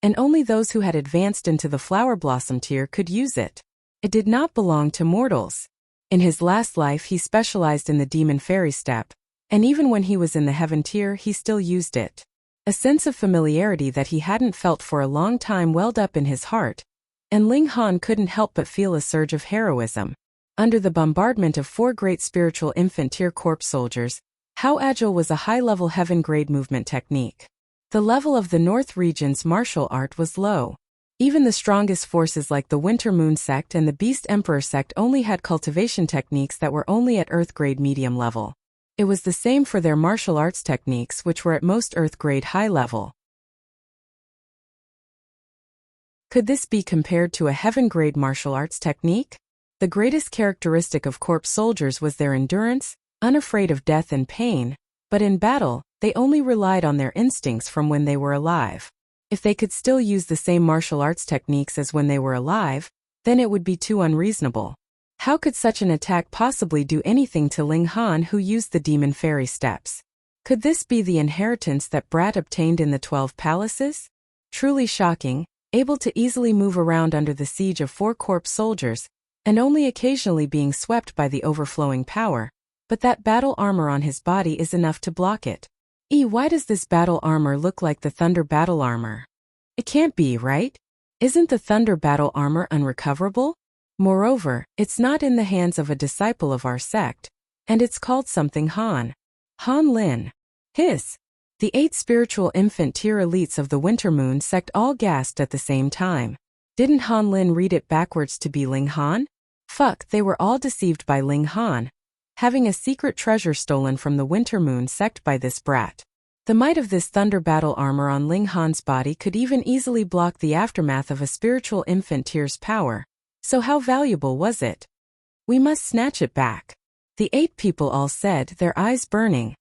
and only those who had advanced into the Flower Blossom tier could use it. It did not belong to mortals. In his last life he specialized in the Demon Fairy Step, and even when he was in the Heaven tier he still used it. A sense of familiarity that he hadn't felt for a long time welled up in his heart, and Ling Han couldn't help but feel a surge of heroism. Under the bombardment of 4 great spiritual infant tier corpse soldiers, how agile was a high-level heaven-grade movement technique. The level of the North region's martial art was low. Even the strongest forces like the Winter Moon sect and the Beast Emperor sect only had cultivation techniques that were only at Earth-grade medium level. It was the same for their martial arts techniques, which were at most Earth-grade high level. Could this be compared to a heaven-grade martial arts technique? The greatest characteristic of corpse soldiers was their endurance, unafraid of death and pain, but in battle, they only relied on their instincts from when they were alive. If they could still use the same martial arts techniques as when they were alive, then it would be too unreasonable. How could such an attack possibly do anything to Ling Han, who used the demon fairy steps? Could this be the inheritance that Brat obtained in the 12 palaces? Truly shocking, able to easily move around under the siege of 4 corpse soldiers, and only occasionally being swept by the overflowing power, but that battle armor on his body is enough to block it. Why does this battle armor look like the Thunder battle armor? It can't be, right? Isn't the Thunder battle armor unrecoverable? Moreover, it's not in the hands of a disciple of our sect, and it's called something Han. Han Lin. Hiss. The 8 spiritual infant tier elites of the Winter Moon sect all gasped at the same time. Didn't Han Lin read it backwards to be Ling Han? Fuck, they were all deceived by Ling Han, having a secret treasure stolen from the Winter Moon sect by this brat. The might of this Thunder battle armor on Ling Han's body could even easily block the aftermath of a spiritual infant tier's power. So how valuable was it? We must snatch it back. The 8 people all said, their eyes burning.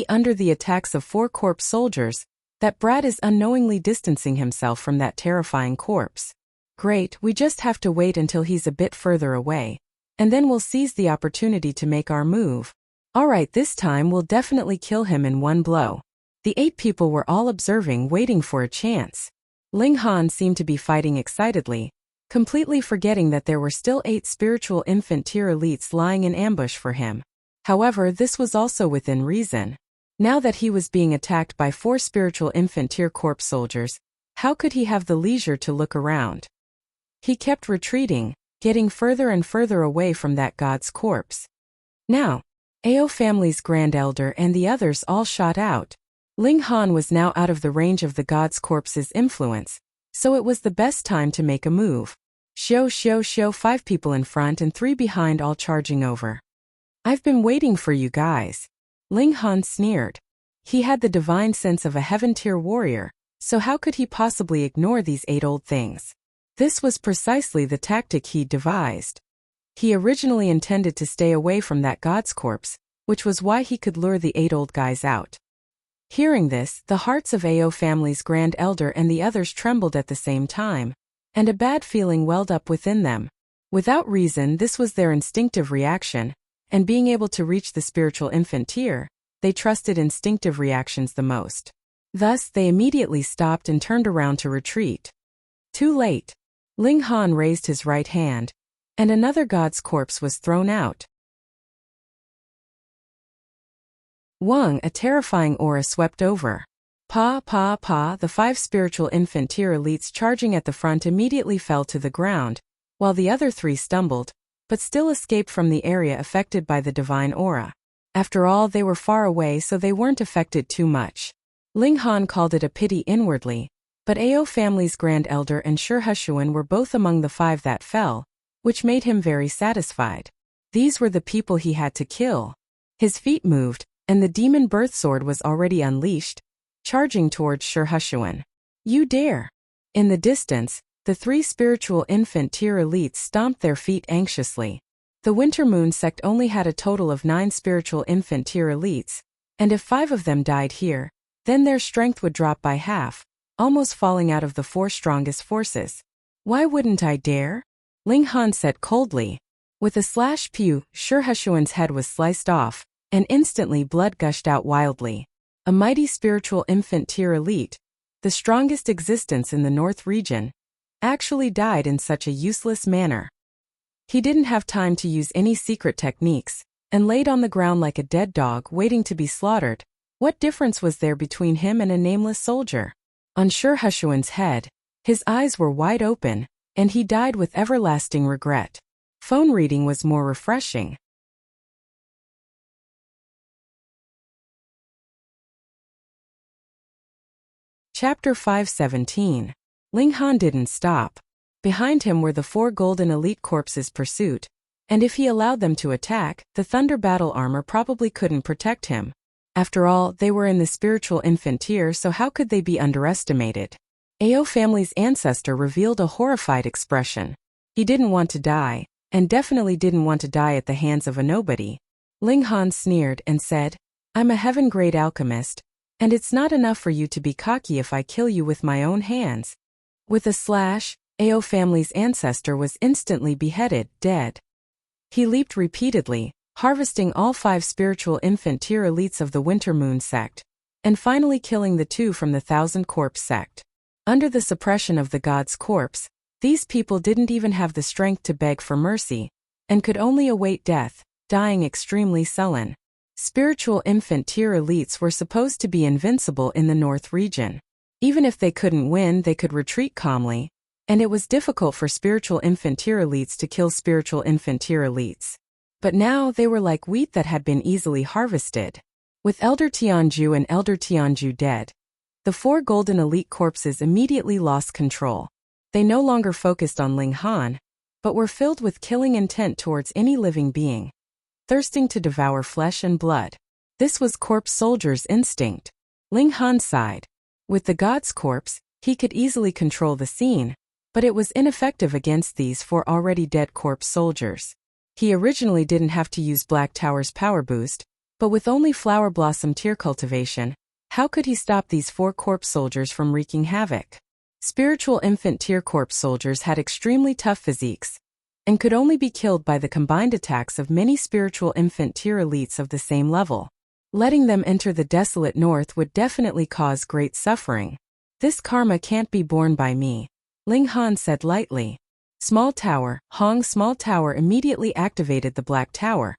Under the attacks of 4 corpse soldiers, that brat is unknowingly distancing himself from that terrifying corpse. Great, we just have to wait until he's a bit further away, and then we'll seize the opportunity to make our move. Alright, this time we'll definitely kill him in one blow. The 8 people were all observing, waiting for a chance. Ling Han seemed to be fighting excitedly, completely forgetting that there were still 8 spiritual infant tier elites lying in ambush for him. However, this was also within reason. Now that he was being attacked by 4 spiritual infant tier corpse soldiers, how could he have the leisure to look around? He kept retreating, getting further and further away from that god's corpse. Now, Ao family's grand elder and the others all shot out. Ling Han was now out of the range of the god's corpse's influence, so it was the best time to make a move. Shoo, 5 people in front and 3 behind, all charging over. I've been waiting for you guys. Ling Han sneered. He had the divine sense of a heaven-tier warrior, so how could he possibly ignore these 8 old things? This was precisely the tactic he devised. He originally intended to stay away from that god's corpse, which was why he could lure the 8 old guys out. Hearing this, the hearts of Ao family's grand elder and the others trembled at the same time, and a bad feeling welled up within them. Without reason, this was their instinctive reaction, and being able to reach the spiritual infant tier, they trusted instinctive reactions the most. Thus, they immediately stopped and turned around to retreat. Too late. Ling Han raised his right hand, and another god's corpse was thrown out. Wang, a terrifying aura swept over. The 5 spiritual infant tier elites charging at the front immediately fell to the ground, while the other 3 stumbled, but still escaped from the area affected by the divine aura. After all, they were far away, so they weren't affected too much. Ling Han called it a pity inwardly, but Ao family's grand elder and Shurhushuan were both among the 5 that fell, which made him very satisfied. These were the people he had to kill. His feet moved, and the demon birth sword was already unleashed, charging towards Shurhushuan. You dare! In the distance, the 3 spiritual infant tier elites stomped their feet anxiously. The Winter Moon sect only had a total of 9 spiritual infant tier elites, and if 5 of them died here, then their strength would drop by half, almost falling out of the 4 strongest forces. Why wouldn't I dare? Ling Han said coldly. With a slash pew, Shurhushuan's head was sliced off, and instantly blood gushed out wildly. A mighty spiritual infant tier elite, the strongest existence in the North region, actually died in such a useless manner. He didn't have time to use any secret techniques, and laid on the ground like a dead dog waiting to be slaughtered. What difference was there between him and a nameless soldier? On Shurhushuan's head, his eyes were wide open, and he died with everlasting regret. Phone reading was more refreshing. Chapter 517. Ling Han didn't stop. Behind him were the 4 golden elite corpses' pursuit, And if he allowed them to attack, the thunder battle armor probably couldn't protect him. After all, they were in the spiritual infant tier, so how could they be underestimated? Ao family's ancestor revealed a horrified expression. He didn't want to die, and definitely didn't want to die at the hands of a nobody. Ling Han sneered and said, "I'm a heaven-grade alchemist, and it's not enough for you to be cocky if I kill you with my own hands." With a slash, Ao family's ancestor was instantly beheaded, dead. He leaped repeatedly, harvesting all 5 spiritual infant tier elites of the Winter Moon sect, and finally killing the 2 from the Thousand Corpse sect. Under the suppression of the god's corpse, these people didn't even have the strength to beg for mercy, and could only await death, dying extremely sullen. Spiritual infant tier elites were supposed to be invincible in the North region. Even if they couldn't win, they could retreat calmly, and it was difficult for spiritual infant tier elites to kill spiritual infant tier elites. But now they were like wheat that had been easily harvested. With Elder Tianju and Elder Tianju dead, the 4 golden elite corpses immediately lost control. They no longer focused on Ling Han, but were filled with killing intent towards any living being, thirsting to devour flesh and blood. This was corpse soldier's instinct. Ling Han sighed. With the god's corpse, he could easily control the scene, but it was ineffective against these 4 already dead corpse soldiers. He originally didn't have to use Black Tower's power boost, but with only flower blossom tier cultivation, how could he stop these 4 corpse soldiers from wreaking havoc? Spiritual infant tier corpse soldiers had extremely tough physiques, and could only be killed by the combined attacks of many spiritual infant tier elites of the same level. Letting them enter the desolate north would definitely cause great suffering. This karma can't be borne by me, Ling Han said lightly. Small Tower, Hong Small Tower immediately activated the Black Tower,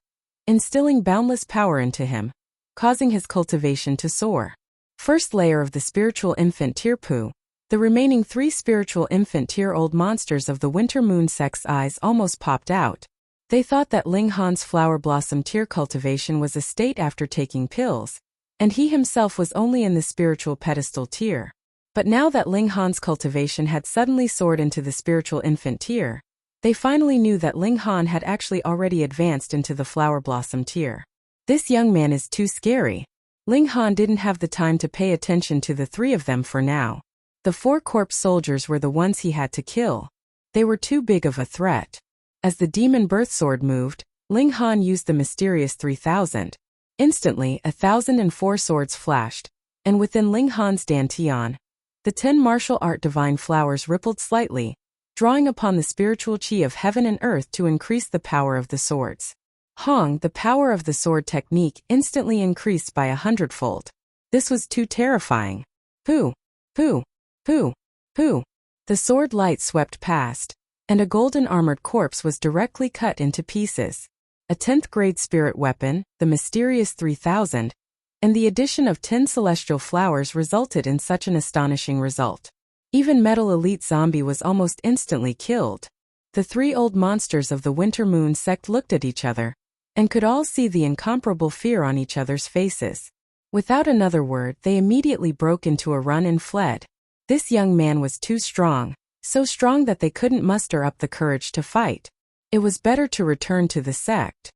instilling boundless power into him, causing his cultivation to soar. First layer of the spiritual infant tier Pu. The remaining 3 spiritual infant tier old monsters of the Winter Moon sect's eyes almost popped out. They thought that Ling Han's flower blossom tier cultivation was a state after taking pills, and he himself was only in the spiritual pedestal tier. But now that Ling Han's cultivation had suddenly soared into the spiritual infant tier, they finally knew that Ling Han had actually already advanced into the flower blossom tier. This young man is too scary. Ling Han didn't have the time to pay attention to the 3 of them for now. The 4 corpse soldiers were the ones he had to kill. They were too big of a threat. As the demon birth sword moved, Ling Han used the mysterious 3000. Instantly, 1004 swords flashed, and within Ling Han's dantian, the 10 martial art divine flowers rippled slightly, drawing upon the spiritual chi of heaven and earth to increase the power of the swords. Hong, the power of the sword technique instantly increased by 100-fold. This was too terrifying. Pooh, pooh. Pooh, pooh. The sword light swept past, and a golden armored corpse was directly cut into pieces. A 10th grade spirit weapon, the mysterious 3000, and the addition of 10 celestial flowers resulted in such an astonishing result. Even Metal Elite Zombie was almost instantly killed. The 3 old monsters of the Winter Moon sect looked at each other, and could all see the incomparable fear on each other's faces. Without another word, they immediately broke into a run and fled. This young man was too strong, so strong that they couldn't muster up the courage to fight. It was better to return to the sect.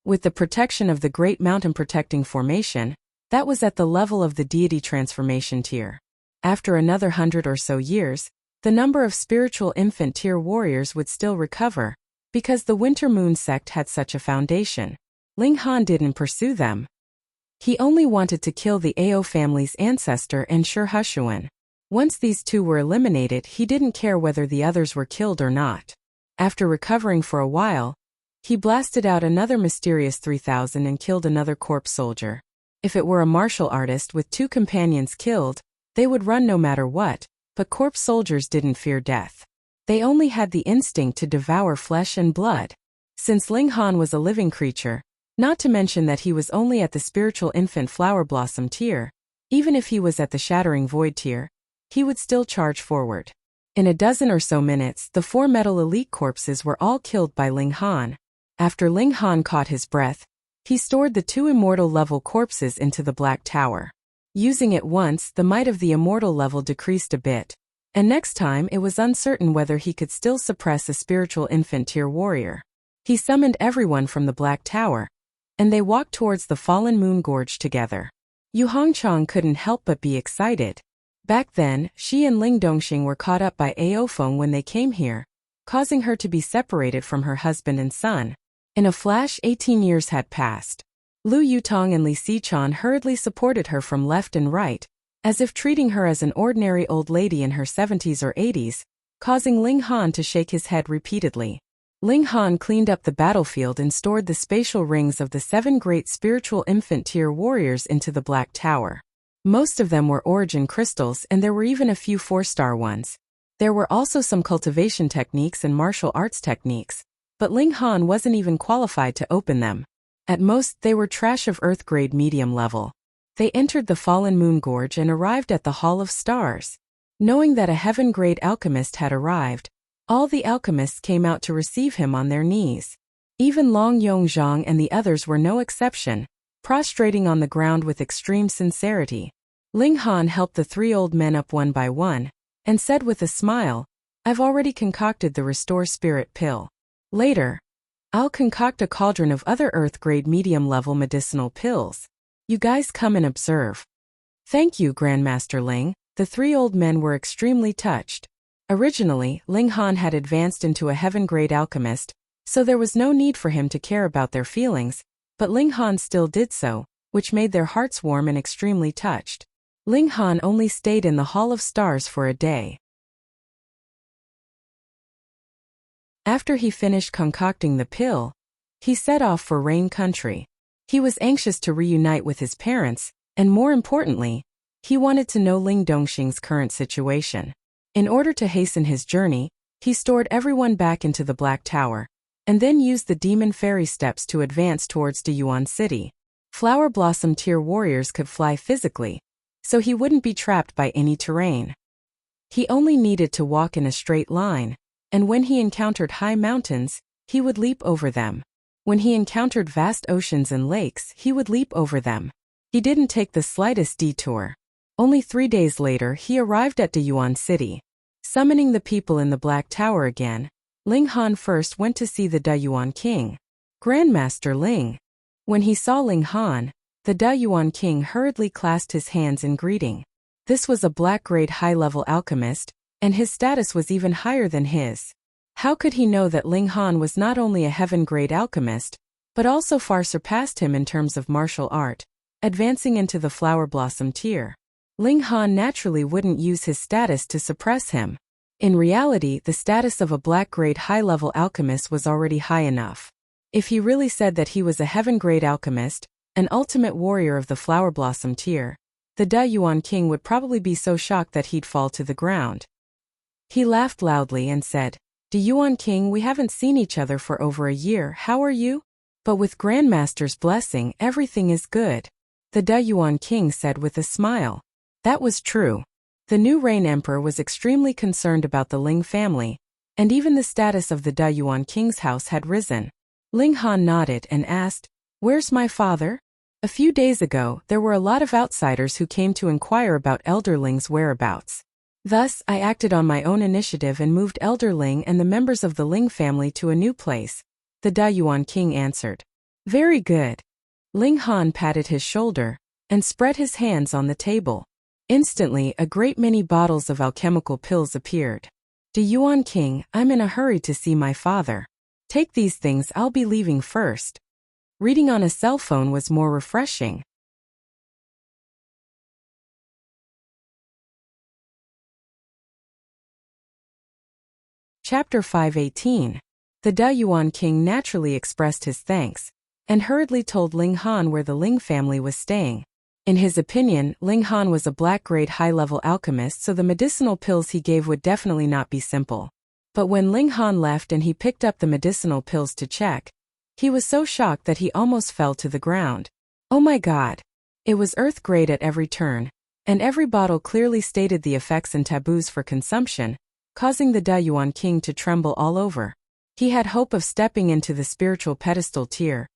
With the protection of the Great Mountain Protecting Formation, that was at the level of the deity transformation tier. After another 100 or so years, the number of spiritual infant tier warriors would still recover, because the Winter Moon sect had such a foundation. Ling Han didn't pursue them. He only wanted to kill the Ao family's ancestor and Shi Hushuan. Once these 2 were eliminated, he didn't care whether the others were killed or not. After recovering for a while, he blasted out another mysterious 3000 and killed another corpse soldier. If it were a martial artist with 2 companions killed, they would run no matter what, but corpse soldiers didn't fear death. They only had the instinct to devour flesh and blood. Since Ling Han was a living creature, not to mention that he was only at the spiritual infant flower blossom tier, even if he was at the shattering void tier, he would still charge forward. In a dozen or so minutes, the 4 metal elite corpses were all killed by Ling Han. After Ling Han caught his breath, he stored the 2 immortal level corpses into the Black Tower. Using it once, the might of the immortal level decreased a bit, And next time it was uncertain whether he could still suppress a spiritual infant tier warrior. He summoned everyone from the Black Tower, and they walked towards the fallen moon gorge together. Yu Hongchang couldn't help but be excited. Back then, she and Ling Dongxing were caught up by Aofeng when they came here, causing her to be separated from her husband and son. In a flash, 18 years had passed. Lu Yutong and Li Xichen hurriedly supported her from left and right, as if treating her as an ordinary old lady in her 70s or 80s, causing Ling Han to shake his head repeatedly. Ling Han cleaned up the battlefield and stored the spatial rings of the 7 great spiritual infant tier warriors into the Black Tower. Most of them were origin crystals, and there were even a few 4-star ones. There were also some cultivation techniques and martial arts techniques, but Ling Han wasn't even qualified to open them. At most, they were trash of Earth grade medium level. They entered the fallen moon gorge and arrived at the Hall of Stars. Knowing that a heaven grade alchemist had arrived, all the alchemists came out to receive him on their knees. Even Long Yongzhang and the others were no exception, prostrating on the ground with extreme sincerity. Ling Han helped the 3 old men up one by one, and said with a smile, "I've already concocted the Restore Spirit pill. Later, I'll concoct a cauldron of other Earth-grade medium-level medicinal pills. You guys come and observe." "Thank you, Grandmaster Ling." The 3 old men were extremely touched. Originally, Ling Han had advanced into a heaven-grade alchemist, so there was no need for him to care about their feelings, but Ling Han still did so, which made their hearts warm and extremely touched. Ling Han only stayed in the Hall of Stars for a day. After he finished concocting the pill, he set off for Rain Country. He was anxious to reunite with his parents, and more importantly, he wanted to know Ling Dongxing's current situation. In order to hasten his journey, he stored everyone back into the Black Tower, and then used the Demon Fairy Steps to advance towards Dayuan City. Flower Blossom tier warriors could fly physically, so he wouldn't be trapped by any terrain. He only needed to walk in a straight line, and when he encountered high mountains, he would leap over them. When he encountered vast oceans and lakes, he would leap over them. He didn't take the slightest detour. Only 3 days later, he arrived at Dayuan City. Summoning the people in the Black Tower again, Ling Han first went to see the Dayuan King. "Grandmaster Ling." When he saw Ling Han, the Dayuan King hurriedly clasped his hands in greeting. This was a black-grade high-level alchemist, and his status was even higher than his. How could he know that Ling Han was not only a heaven-grade alchemist, but also far surpassed him in terms of martial art, advancing into the Flower Blossom tier? Ling Han naturally wouldn't use his status to suppress him. In reality, the status of a black-grade high-level alchemist was already high enough. If he really said that he was a heaven-grade alchemist, an ultimate warrior of the Flower Blossom tier, the Dayuan King would probably be so shocked that he'd fall to the ground. He laughed loudly and said, "Dayuan King, we haven't seen each other for over a year. How are you?" "But with Grandmaster's blessing, everything is good," the Dayuan King said with a smile. That was true. The new Rain Emperor was extremely concerned about the Ling family, and even the status of the Dayuan King's house had risen. Ling Han nodded and asked, "Where's my father?" "A few days ago, there were a lot of outsiders who came to inquire about Elder Ling's whereabouts. Thus, I acted on my own initiative and moved Elder Ling and the members of the Ling family to a new place," the Dayuan King answered. "Very good." Ling Han patted his shoulder and spread his hands on the table. Instantly, a great many bottles of alchemical pills appeared. "Dayuan King, I'm in a hurry to see my father. Take these things, I'll be leaving first." Reading on a cell phone was more refreshing. Chapter 518. The Dayuan King naturally expressed his thanks, and hurriedly told Ling Han where the Ling family was staying. In his opinion, Ling Han was a black-grade high-level alchemist, so the medicinal pills he gave would definitely not be simple. But when Ling Han left and he picked up the medicinal pills to check, he was so shocked that he almost fell to the ground. Oh my god! It was earth-grade at every turn, and every bottle clearly stated the effects and taboos for consumption, causing the Dayuan King to tremble all over. He had hope of stepping into the spiritual pedestal tier.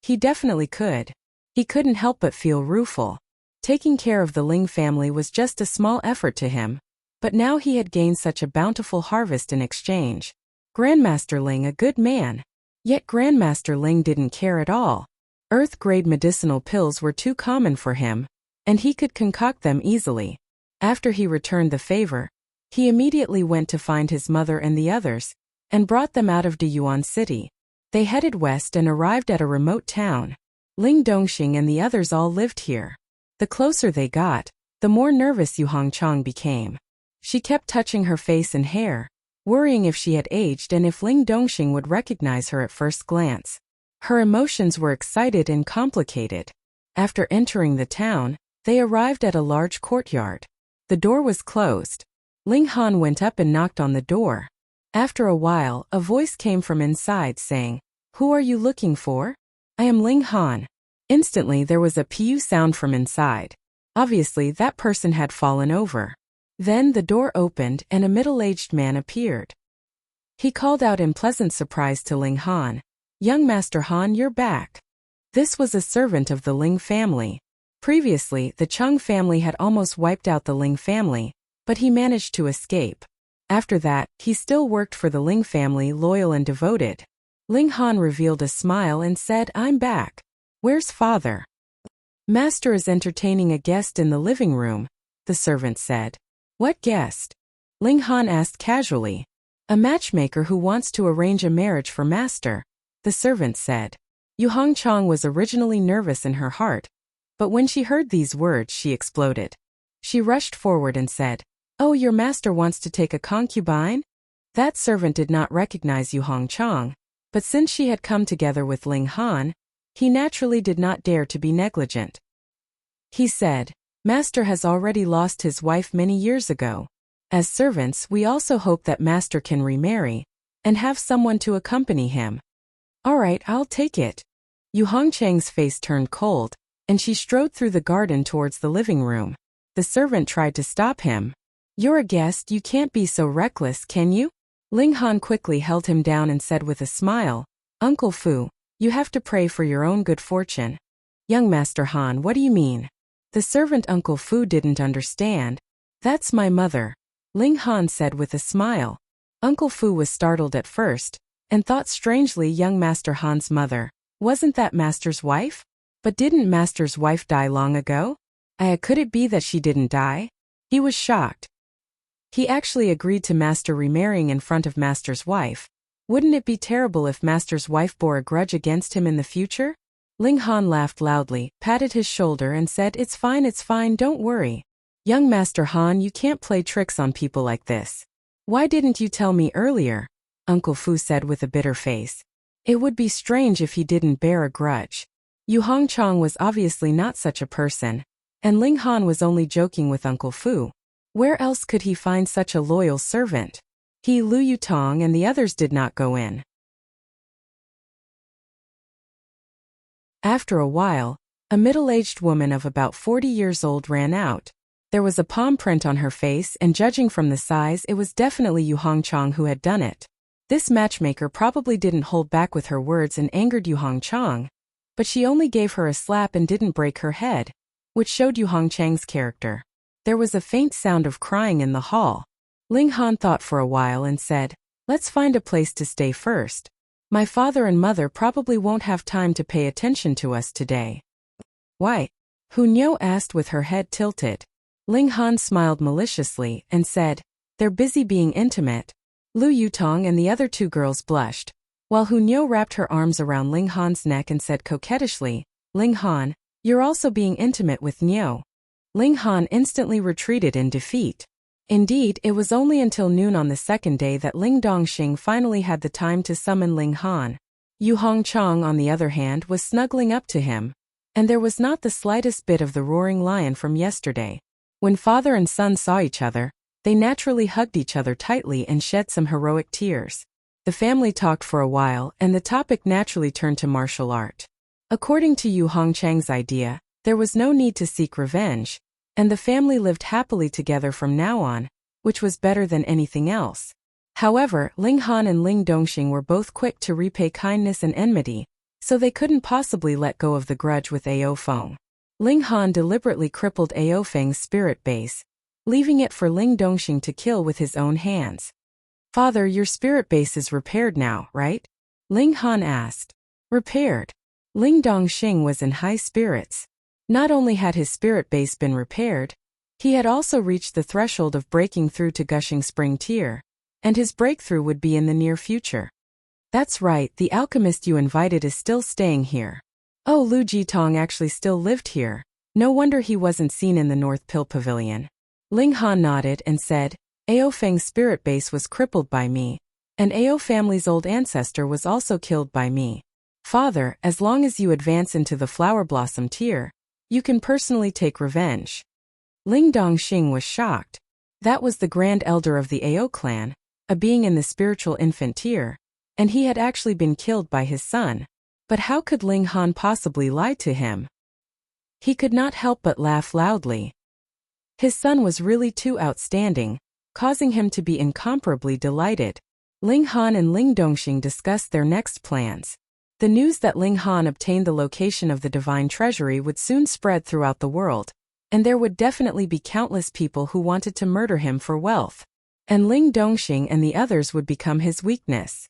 He definitely could. He couldn't help but feel rueful. Taking care of the Ling family was just a small effort to him, But now he had gained such a bountiful harvest in exchange. Grandmaster Ling, a good man. Yet Grandmaster Ling didn't care at all. Earth-grade medicinal pills were too common for him, and he could concoct them easily. After he returned the favor, he immediately went to find his mother and the others, and brought them out of Deyuan City. They headed west and arrived at a remote town. Ling Dongxing and the others all lived here. The closer they got, the more nervous Yu Hongchang became. She kept touching her face and hair, worrying if she had aged and if Ling Dongxing would recognize her at first glance. Her emotions were excited and complicated. After entering the town, they arrived at a large courtyard. The door was closed. Ling Han went up and knocked on the door. After a while, a voice came from inside saying, "Who are you looking for?" "I am Ling Han." Instantly there was a pew sound from inside. Obviously that person had fallen over. Then the door opened and a middle-aged man appeared. He called out in pleasant surprise to Ling Han, "Young Master Han, you're back." This was a servant of the Ling family. Previously, the Chung family had almost wiped out the Ling family, but he managed to escape. After that, he still worked for the Ling family, loyal and devoted. Ling Han revealed a smile and said, "I'm back. Where's father?" "Master is entertaining a guest in the living room," the servant said. "What guest?" Ling Han asked casually. "A matchmaker who wants to arrange a marriage for master," the servant said. Yu Hongchang was originally nervous in her heart, but when she heard these words she exploded. She rushed forward and said, "Oh, your master wants to take a concubine?" That servant did not recognize Yu Hongchang, but since she had come together with Ling Han, he naturally did not dare to be negligent. He said, "Master has already lost his wife many years ago. As servants, we also hope that master can remarry, and have someone to accompany him." "All right, I'll take it." Yu Hongchang's face turned cold, and she strode through the garden towards the living room. The servant tried to stop him. "You're a guest, you can't be so reckless, can you?" Ling Han quickly held him down and said with a smile, "Uncle Fu, you have to pray for your own good fortune." "Young Master Han, what do you mean?" The servant Uncle Fu didn't understand. "That's my mother," Ling Han said with a smile. Uncle Fu was startled at first, and thought strangely young Master Han's mother. Wasn't that Master's wife? But didn't Master's wife die long ago? Could it be that she didn't die? He was shocked. He actually agreed to Master remarrying in front of Master's wife. Wouldn't it be terrible if Master's wife bore a grudge against him in the future? Ling Han laughed loudly, patted his shoulder and said, it's fine, don't worry. Young Master Han, you can't play tricks on people like this. Why didn't you tell me earlier? Uncle Fu said with a bitter face. It would be strange if he didn't bear a grudge. Yu Hongchang was obviously not such a person, and Ling Han was only joking with Uncle Fu. Where else could he find such a loyal servant? He, Lu Yutong, and the others did not go in. After a while, a middle-aged woman of about 40 years old ran out. There was a palm print on her face, and judging from the size, it was definitely Yu Hongchang who had done it. This matchmaker probably didn't hold back with her words and angered Yu Hongchang, but she only gave her a slap and didn't break her head, which showed Yu Hongchang's character. There was a faint sound of crying in the hall. Ling Han thought for a while and said, let's find a place to stay first. My father and mother probably won't have time to pay attention to us today. Why? Hu Niu asked with her head tilted. Ling Han smiled maliciously and said, they're busy being intimate. Lu Yutong and the other two girls blushed, while Hu Niu wrapped her arms around Ling Han's neck and said coquettishly, Ling Han, you're also being intimate with Niu. Ling Han instantly retreated in defeat. Indeed, it was only until noon on the second day that Ling Dongxing finally had the time to summon Ling Han. Yu Hongchang, on the other hand, was snuggling up to him, and there was not the slightest bit of the roaring lion from yesterday. When father and son saw each other, they naturally hugged each other tightly and shed some heroic tears. The family talked for a while, and the topic naturally turned to martial art. According to Yu Hongchang's idea, there was no need to seek revenge, and the family lived happily together from now on, which was better than anything else. However, Ling Han and Ling Dongxing were both quick to repay kindness and enmity, so they couldn't possibly let go of the grudge with Ao Feng. Ling Han deliberately crippled Ao Feng's spirit base, leaving it for Ling Dongxing to kill with his own hands. Father, your spirit base is repaired now, right? Ling Han asked. Repaired. Ling Dongxing was in high spirits. Not only had his spirit base been repaired, he had also reached the threshold of breaking through to Gushing Spring Tier, and his breakthrough would be in the near future. That's right, the alchemist you invited is still staying here. Oh, Lu Jitong actually still lived here. No wonder he wasn't seen in the North Pill Pavilion. Ling Han nodded and said, Ao Feng's spirit base was crippled by me, and Ao family's old ancestor was also killed by me. Father, as long as you advance into the Flower Blossom Tier, you can personally take revenge. Ling Dongxing was shocked. That was the Grand Elder of the Ao clan, a being in the spiritual infant tier, and he had actually been killed by his son. But how could Ling Han possibly lie to him? He could not help but laugh loudly. His son was really too outstanding, causing him to be incomparably delighted. Ling Han and Ling Dongxing discussed their next plans. The news that Ling Han obtained the location of the divine treasury would soon spread throughout the world, and there would definitely be countless people who wanted to murder him for wealth. And Ling Dongxing and the others would become his weakness.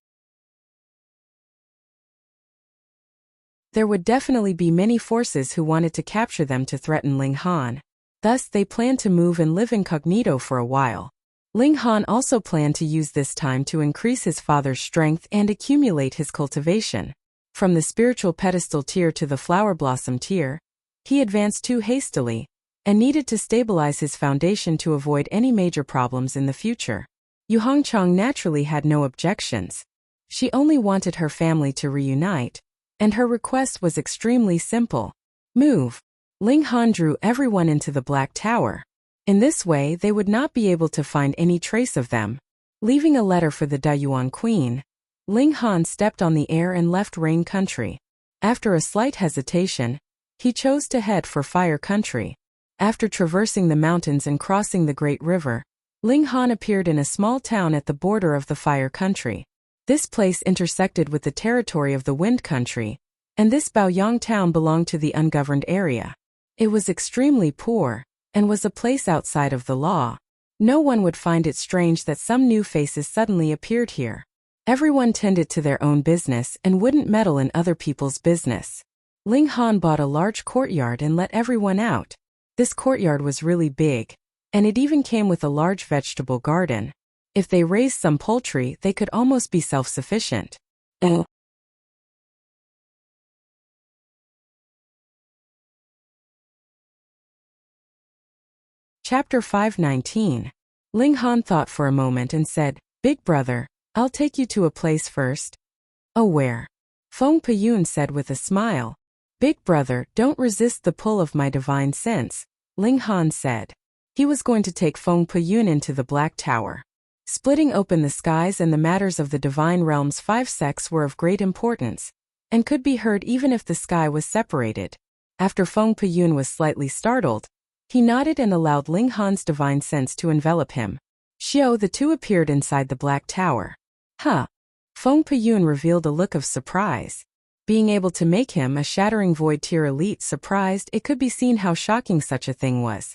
There would definitely be many forces who wanted to capture them to threaten Ling Han. Thus, they planned to move and live incognito for a while. Ling Han also planned to use this time to increase his father's strength and accumulate his cultivation. From the spiritual pedestal tier to the flower blossom tier, he advanced too hastily, and needed to stabilize his foundation to avoid any major problems in the future. Yu Hongchang naturally had no objections. She only wanted her family to reunite, and her request was extremely simple. Move. Ling Han drew everyone into the Black Tower. In this way, they would not be able to find any trace of them. Leaving a letter for the Dayuan Queen, Ling Han stepped on the air and left Rain Country. After a slight hesitation, he chose to head for Fire Country. After traversing the mountains and crossing the Great River, Ling Han appeared in a small town at the border of the Fire Country. This place intersected with the territory of the Wind Country, and this Baoyang town belonged to the ungoverned area. It was extremely poor, and was a place outside of the law. No one would find it strange that some new faces suddenly appeared here. Everyone tended to their own business and wouldn't meddle in other people's business. Ling Han bought a large courtyard and let everyone out. This courtyard was really big, and it even came with a large vegetable garden. If they raised some poultry, they could almost be self-sufficient. Chapter 519. Ling Han thought for a moment and said, Big brother, I'll take you to a place first. Oh, where? Feng Peyun said with a smile. Big brother, don't resist the pull of my divine sense, Ling Han said. He was going to take Feng Peyun into the Black Tower. Splitting open the skies and the matters of the divine realm's 5 sects were of great importance, and could be heard even if the sky was separated. After Feng Peyun was slightly startled, he nodded and allowed Ling Han's divine sense to envelop him. Xiao, the two appeared inside the Black Tower. Huh. Feng Peyun revealed a look of surprise. Being able to make him a shattering void tier elite surprised, it could be seen how shocking such a thing was.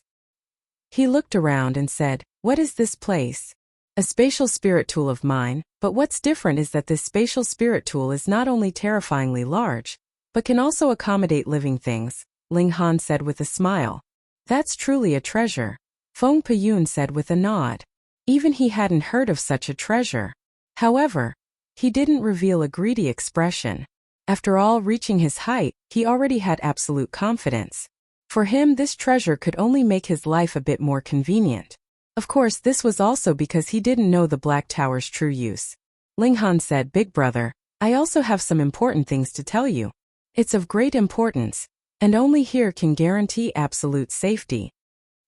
He looked around and said, What is this place? A spatial spirit tool of mine, but what's different is that this spatial spirit tool is not only terrifyingly large, but can also accommodate living things, Ling Han said with a smile. That's truly a treasure, Feng Peyun said with a nod. Even he hadn't heard of such a treasure. However, he didn't reveal a greedy expression. After all, reaching his height, he already had absolute confidence. For him, this treasure could only make his life a bit more convenient. Of course, this was also because he didn't know the Black Tower's true use. Ling Han said, Big brother, I also have some important things to tell you. It's of great importance, and only here can guarantee absolute safety.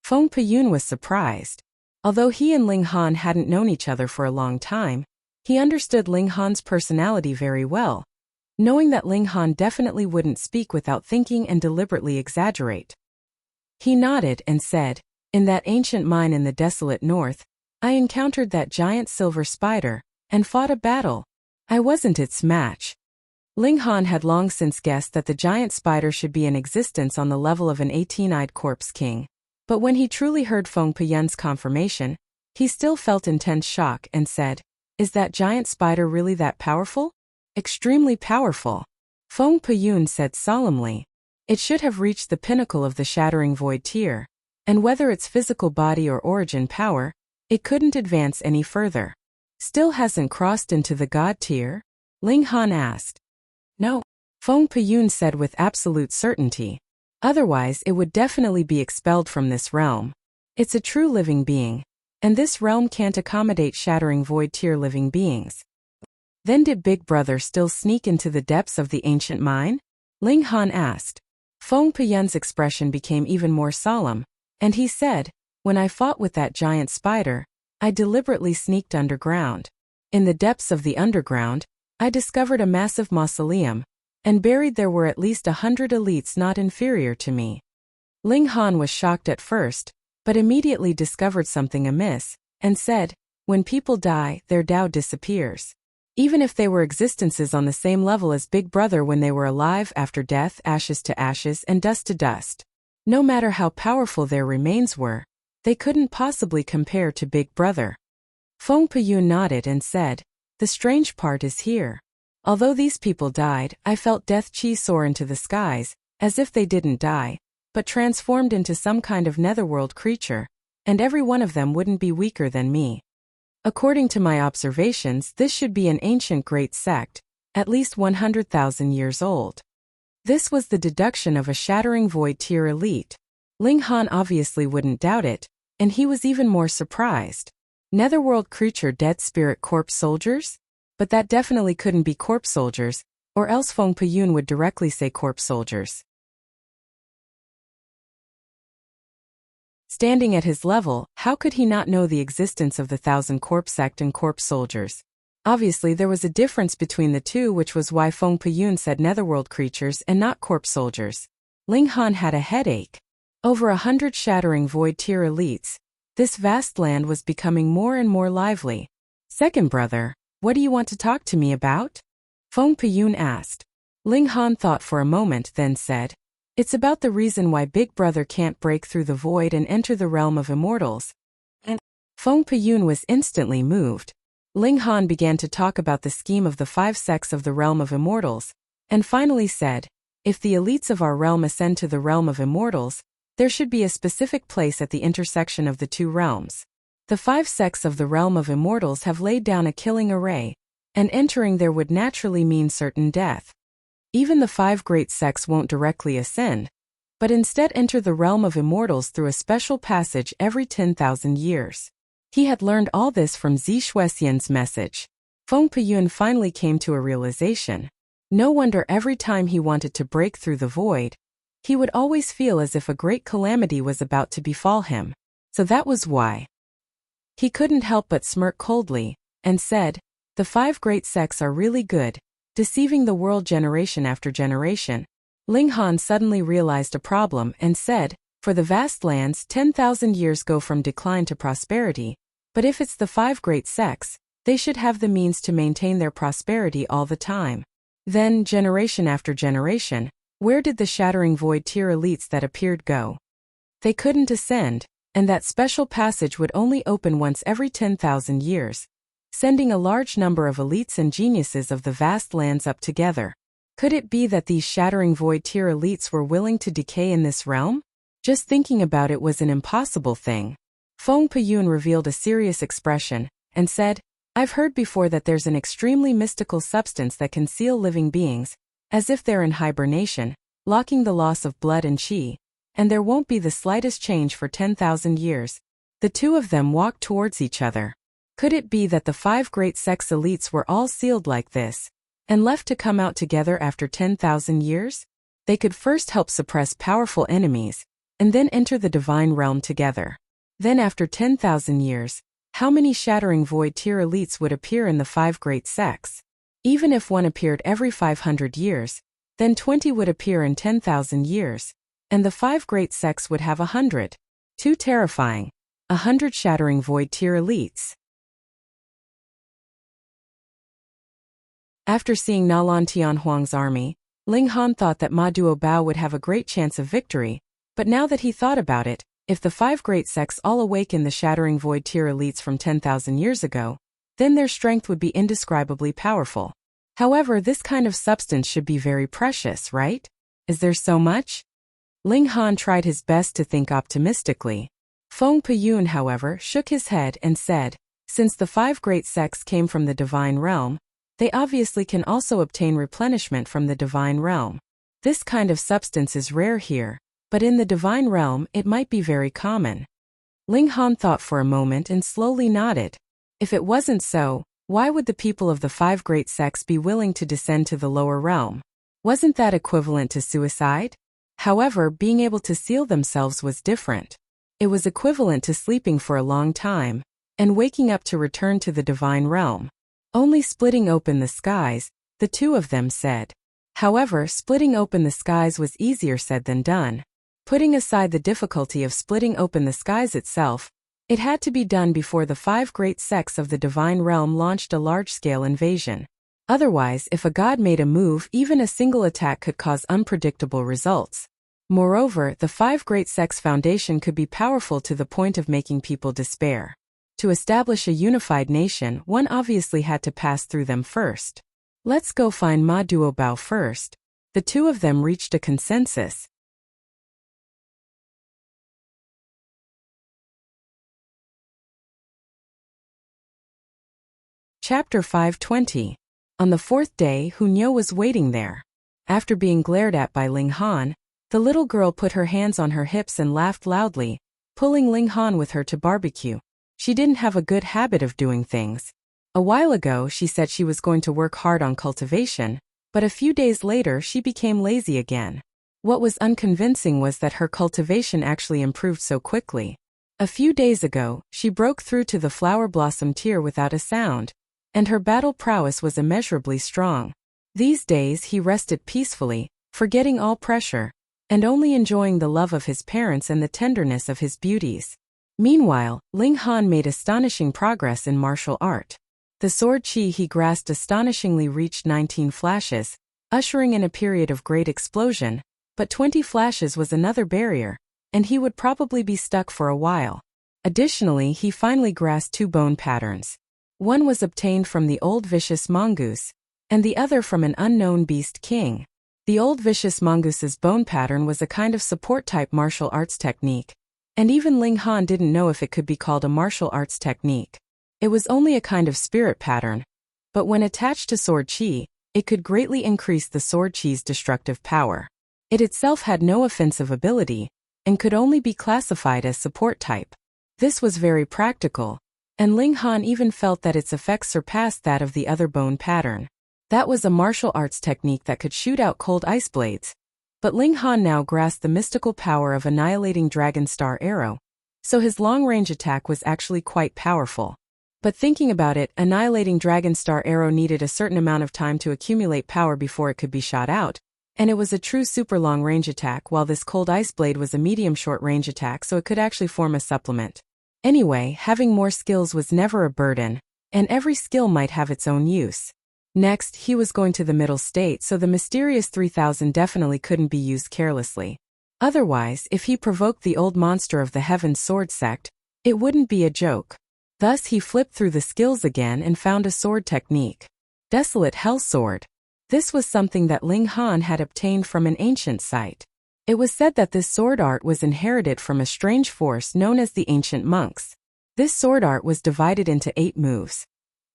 Feng Peyun was surprised. Although he and Ling Han hadn't known each other for a long time, he understood Ling Han's personality very well, knowing that Ling Han definitely wouldn't speak without thinking and deliberately exaggerate. He nodded and said, In that ancient mine in the desolate north, I encountered that giant silver spider, and fought a battle. I wasn't its match. Ling Han had long since guessed that the giant spider should be in existence on the level of an 18-eyed corpse king, But when he truly heard Feng Peyun's confirmation, he still felt intense shock and said, "Is that giant spider really that powerful?" "Extremely powerful," Feng Peyun said solemnly. "It should have reached the pinnacle of the shattering void tier, and whether its physical body or origin power, it couldn't advance any further." "Still hasn't crossed into the god tier?" Ling Han asked. "No," Feng Peyun said with absolute certainty. "Otherwise it would definitely be expelled from this realm. It's a true living being, and this realm can't accommodate shattering void tier living beings." "Then did Big Brother still sneak into the depths of the ancient mine?" Ling Han asked. Feng Peyun's expression became even more solemn, and he said, "When I fought with that giant spider, I deliberately sneaked underground. In the depths of the underground, I discovered a massive mausoleum, and buried there were at least 100 elites not inferior to me." Ling Han was shocked at first, but immediately discovered something amiss, and said, "When people die, their Tao disappears. Even if they were existences on the same level as Big Brother when they were alive, after death, ashes to ashes and dust to dust. No matter how powerful their remains were, they couldn't possibly compare to Big Brother." Feng Peyun nodded and said, "The strange part is here. Although these people died, I felt death chi soar into the skies, as if they didn't die, but transformed into some kind of netherworld creature, and every one of them wouldn't be weaker than me. According to my observations, this should be an ancient great sect, at least 100,000 years old." This was the deduction of a shattering void tier elite. Ling Han obviously wouldn't doubt it, and he was even more surprised. Netherworld creature, dead spirit, corpse soldiers? But that definitely couldn't be corpse soldiers, or else Feng Peyun would directly say corpse soldiers. Standing at his level, how could he not know the existence of the 1,000 corpse sect and corpse soldiers? Obviously there was a difference between the two, which was why Feng Peyun said netherworld creatures and not corpse soldiers. Ling Han had a headache. Over 100 shattering void tier elites. This vast land was becoming more and more lively. "Second brother, what do you want to talk to me about?" Feng Peyun asked. Ling Han thought for a moment, then said, "It's about the reason why Big Brother can't break through the void and enter the realm of immortals." And Feng Peyun was instantly moved. Ling Han began to talk about the scheme of the 5 sects of the realm of immortals, and finally said, "If the elites of our realm ascend to the realm of immortals, there should be a specific place at the intersection of the two realms. The 5 sects of the realm of immortals have laid down a killing array, and entering there would naturally mean certain death. Even the 5 great sects won't directly ascend, but instead enter the realm of immortals through a special passage every 10,000 years. He had learned all this from Zi Shuexian's message. Feng Peyun finally came to a realization. No wonder every time he wanted to break through the void, he would always feel as if a great calamity was about to befall him. So that was why. He couldn't help but smirk coldly, and said, "The 5 great sects are really good, deceiving the world generation after generation." Ling Han suddenly realized a problem and said, "For the vast lands, 10,000 years go from decline to prosperity, but if it's the 5 great sects, they should have the means to maintain their prosperity all the time. Then, generation after generation, where did the shattering void tier elites that appeared go? They couldn't ascend, and that special passage would only open once every 10,000 years, sending a large number of elites and geniuses of the vast lands up together. Could it be that these shattering void tier elites were willing to decay in this realm? Just thinking about it was an impossible thing." Feng Peyun revealed a serious expression, and said, "I've heard before that there's an extremely mystical substance that can seal living beings, as if they're in hibernation, locking the loss of blood and qi, and there won't be the slightest change for 10,000 years. The two of them walked towards each other. Could it be that the 5 great sects elites were all sealed like this, and left to come out together after 10,000 years? They could first help suppress powerful enemies, and then enter the divine realm together. Then after 10,000 years, how many shattering void tier elites would appear in the 5 great sects? Even if one appeared every 500 years, then 20 would appear in 10,000 years, and the 5 great sects would have 100. Too terrifying. 100 shattering void tier elites." After seeing Nalan Tianhuang's army, Ling Han thought that Ma Duobao would have a great chance of victory, but now that he thought about it, If the five great sects all awaken the shattering void tier elites from 10,000 years ago, then their strength would be indescribably powerful. However, this kind of substance should be very precious, right? Is there so much? Ling Han tried his best to think optimistically. Feng Peyun, however, shook his head and said, since the five great sects came from the divine realm, they obviously can also obtain replenishment from the divine realm. This kind of substance is rare here, but in the divine realm it might be very common. Ling Han thought for a moment and slowly nodded. If it wasn't so, why would the people of the five great sects be willing to descend to the lower realm? Wasn't that equivalent to suicide? However, being able to seal themselves was different. It was equivalent to sleeping for a long time and waking up to return to the divine realm. Only splitting open the skies, the two of them said. However, splitting open the skies was easier said than done. Putting aside the difficulty of splitting open the skies itself, it had to be done before the five great sects of the divine realm launched a large-scale invasion. Otherwise, if a god made a move, even a single attack could cause unpredictable results. Moreover, the five great sects' foundation could be powerful to the point of making people despair. To establish a unified nation, one obviously had to pass through them first. Let's go find Ma Duobao first. The two of them reached a consensus. Chapter 520. On the fourth day, Hunyou was waiting there. After being glared at by Ling Han, the little girl put her hands on her hips and laughed loudly, pulling Ling Han with her to barbecue. She didn't have a good habit of doing things. A while ago she said she was going to work hard on cultivation, but a few days later she became lazy again. What was unconvincing was that her cultivation actually improved so quickly. A few days ago, she broke through to the flower blossom tier without a sound, and her battle prowess was immeasurably strong. These days he rested peacefully, forgetting all pressure, and only enjoying the love of his parents and the tenderness of his beauties. Meanwhile, Ling Han made astonishing progress in martial art. The sword chi he grasped astonishingly reached 19 flashes, ushering in a period of great explosion, but 20 flashes was another barrier, and he would probably be stuck for a while. Additionally, he finally grasped 2 bone patterns. One was obtained from the old vicious mongoose, and the other from an unknown beast king. The old vicious mongoose's bone pattern was a kind of support-type martial arts technique, and even Ling Han didn't know if it could be called a martial arts technique. It was only a kind of spirit pattern, but when attached to sword chi, it could greatly increase the sword chi's destructive power. It itself had no offensive ability, and could only be classified as support type. This was very practical, and Ling Han even felt that its effects surpassed that of the other bone pattern. That was a martial arts technique that could shoot out cold ice blades. But Ling Han now grasped the mystical power of annihilating Dragon Star Arrow, so his long-range attack was actually quite powerful. But thinking about it, annihilating Dragon Star Arrow needed a certain amount of time to accumulate power before it could be shot out, and it was a true super long-range attack, while this cold ice blade was a medium short-range attack, so it could actually form a supplement. Anyway, having more skills was never a burden, and every skill might have its own use. Next, he was going to the middle state, so the mysterious 3000 definitely couldn't be used carelessly. Otherwise, if he provoked the old monster of the Heaven's Sword sect, it wouldn't be a joke. Thus he flipped through the skills again and found a sword technique. Desolate Hell Sword. This was something that Ling Han had obtained from an ancient site. It was said that this sword art was inherited from a strange force known as the Ancient Monks. This sword art was divided into 8 moves.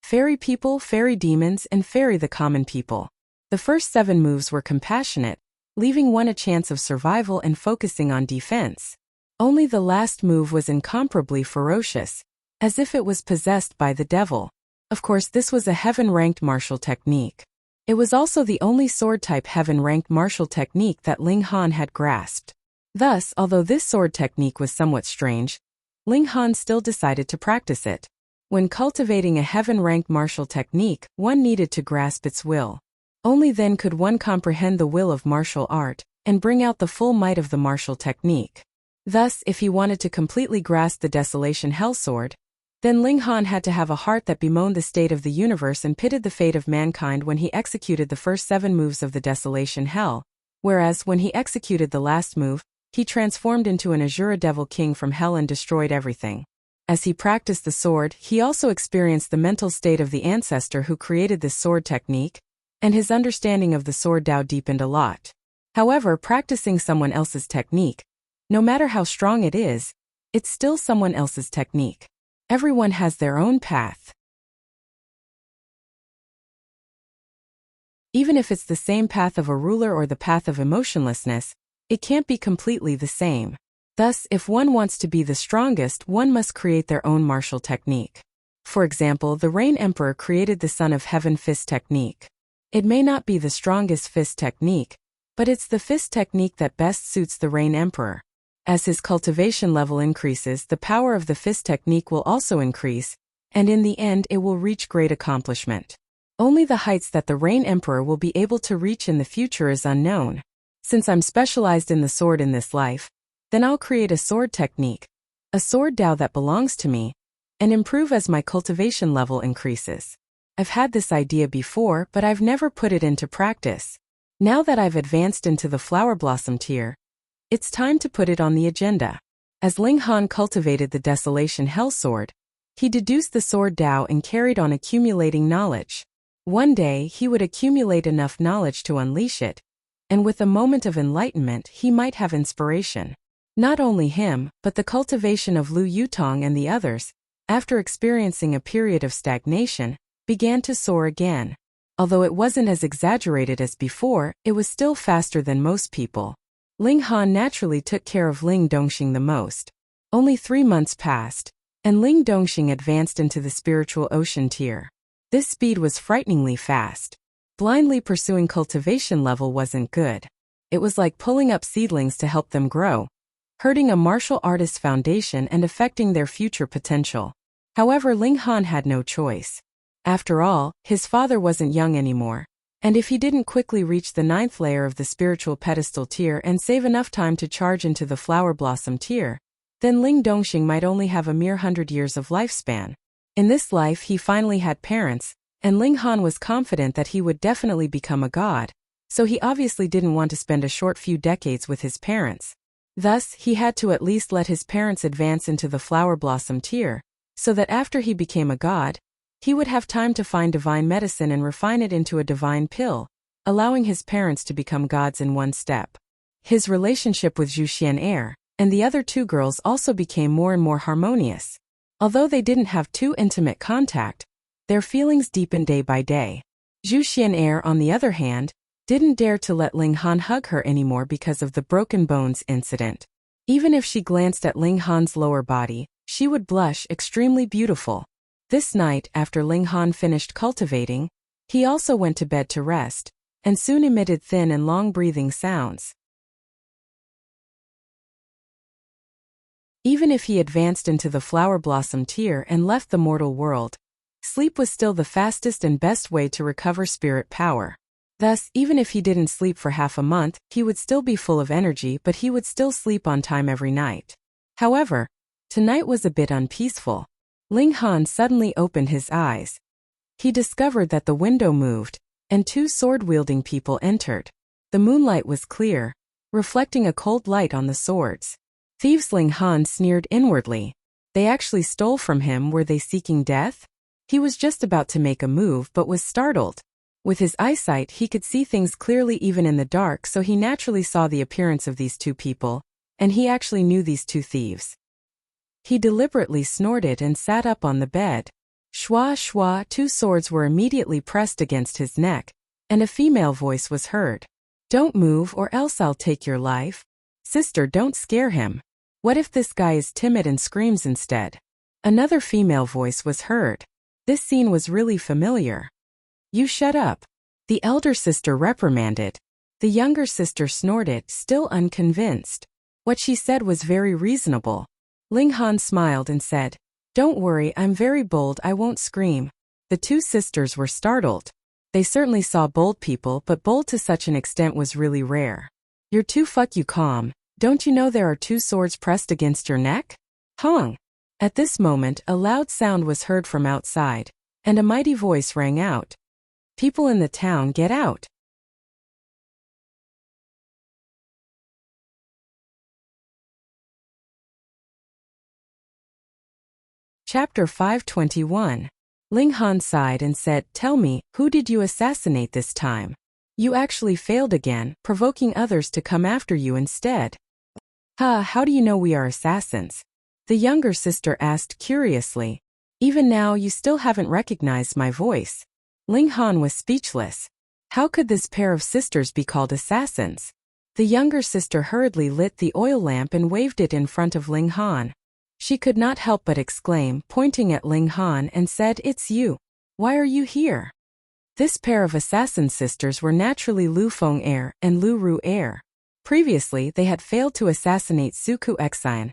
Fairy people, fairy demons, and fairy the common people. The first 7 moves were compassionate, leaving one a chance of survival and focusing on defense. Only the last move was incomparably ferocious, as if it was possessed by the devil. Of course, this was a heaven-ranked martial technique. It was also the only sword-type heaven-ranked martial technique that Ling Han had grasped. Thus, although this sword technique was somewhat strange, Ling Han still decided to practice it. When cultivating a heaven-ranked martial technique, one needed to grasp its will. Only then could one comprehend the will of martial art and bring out the full might of the martial technique. Thus, if he wanted to completely grasp the Desolation Hell Sword, then Ling Han had to have a heart that bemoaned the state of the universe and pitted the fate of mankind when he executed the first 7 moves of the Desolation Hell, whereas when he executed the last move, he transformed into an Azura Devil King from hell and destroyed everything. As he practiced the sword, he also experienced the mental state of the ancestor who created this sword technique, and his understanding of the sword Tao deepened a lot. However, practicing someone else's technique, no matter how strong it is, it's still someone else's technique. Everyone has their own path. Even if it's the same path of a ruler or the path of emotionlessness, it can't be completely the same. Thus, if one wants to be the strongest, one must create their own martial technique. For example, the Rain Emperor created the Son of Heaven fist technique. It may not be the strongest fist technique, but it's the fist technique that best suits the Rain Emperor. As his cultivation level increases, the power of the fist technique will also increase, and in the end it will reach great accomplishment. Only the heights that the Rain Emperor will be able to reach in the future is unknown. Since I'm specialized in the sword in this life, then I'll create a sword technique, a sword Tao that belongs to me, and improve as my cultivation level increases. I've had this idea before, but I've never put it into practice. Now that I've advanced into the Flower Blossom tier, it's time to put it on the agenda. As Ling Han cultivated the Desolation Hell Sword, he deduced the sword Tao and carried on accumulating knowledge. One day he would accumulate enough knowledge to unleash it, and with a moment of enlightenment he might have inspiration. Not only him, but the cultivation of Lu Yutong and the others, after experiencing a period of stagnation, began to soar again. Although it wasn't as exaggerated as before, it was still faster than most people. Ling Han naturally took care of Ling Dongxing the most. Only 3 months passed, and Ling Dongxing advanced into the spiritual ocean tier. This speed was frighteningly fast. Blindly pursuing cultivation level wasn't good. It was like pulling up seedlings to help them grow, hurting a martial artist's foundation and affecting their future potential. However, Ling Han had no choice. After all, his father wasn't young anymore, and if he didn't quickly reach the 9th layer of the spiritual pedestal tier and save enough time to charge into the Flower Blossom tier, then Ling Dongxing might only have a mere 100 years of lifespan. In this life he finally had parents, and Ling Han was confident that he would definitely become a god, so he obviously didn't want to spend a short few decades with his parents. Thus, he had to at least let his parents advance into the Flower Blossom tier, so that after he became a god, he would have time to find divine medicine and refine it into a divine pill, allowing his parents to become gods in one step. His relationship with Zhu Xian'er and the other 2 girls also became more and more harmonious. Although they didn't have too intimate contact, their feelings deepened day by day. Zhu Xian'er, on the other hand, didn't dare to let Ling Han hug her anymore because of the broken bones incident. Even if she glanced at Ling Han's lower body, she would blush extremely beautiful. This night, after Ling Han finished cultivating, he also went to bed to rest, and soon emitted thin and long breathing sounds. Even if he advanced into the Flower Blossom tier and left the mortal world, sleep was still the fastest and best way to recover spirit power. Thus, even if he didn't sleep for half a month, he would still be full of energy, but he would still sleep on time every night. However, tonight was a bit unpeaceful. Ling Han suddenly opened his eyes. He discovered that the window moved, and 2 sword-wielding people entered. The moonlight was clear, reflecting a cold light on the swords. Thieves, Ling Han sneered inwardly. They actually stole from him. Were they seeking death? He was just about to make a move but was startled. With his eyesight he could see things clearly even in the dark, so he naturally saw the appearance of these 2 people, and he actually knew these 2 thieves. He deliberately snorted and sat up on the bed. Shwa shwa, 2 swords were immediately pressed against his neck, and a female voice was heard. "Don't move or else I'll take your life. Sister, don't scare him. What if this guy is timid and screams instead?" Another female voice was heard. This scene was really familiar. "You shut up," the elder sister reprimanded. The younger sister snorted, still unconvinced. What she said was very reasonable. Ling Han smiled and said, "Don't worry, I'm very bold, I won't scream." The 2 sisters were startled. They certainly saw bold people, but bold to such an extent was really rare. "You're too calm. Don't you know there are 2 swords pressed against your neck?" Hong! At this moment, a loud sound was heard from outside, and a mighty voice rang out. "People in the town, get out!" Chapter 521. Ling Han sighed and said, "Tell me, who did you assassinate this time? You actually failed again, provoking others to come after you instead." How do you know we are assassins?" the younger sister asked curiously. "Even now you still haven't recognized my voice." Ling Han was speechless. How could this pair of sisters be called assassins? The younger sister hurriedly lit the oil lamp and waved it in front of Ling Han. She could not help but exclaim, pointing at Ling Han, and said, "It's you. Why are you here?" This pair of assassin sisters were naturally Lu Feng and Lu Ru. Previously they had failed to assassinate Suku Xian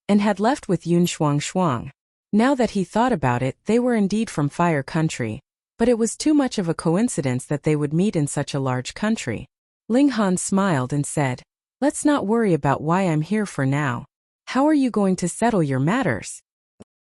and had left with Yun Shuang. Now that he thought about it, they were indeed from Fire Country, but it was too much of a coincidence that they would meet in such a large country. Ling Han smiled and said, "Let's not worry about why I'm here for now. How are you going to settle your matters?"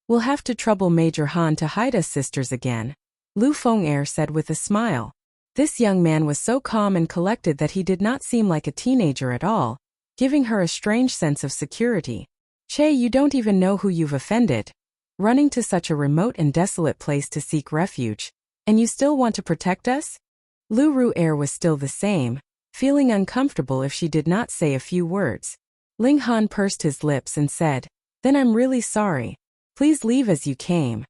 "We'll have to trouble Major Han to hide us sisters again," Lu Feng said with a smile. This young man was so calm and collected that he did not seem like a teenager at all, giving her a strange sense of security. "Che, you don't even know who you've offended. Running to such a remote and desolate place to seek refuge, and you still want to protect us?" Lu Ru was still the same, feeling uncomfortable if she did not say a few words. Ling Han pursed his lips and said, "Then I'm really sorry. Please leave as you came."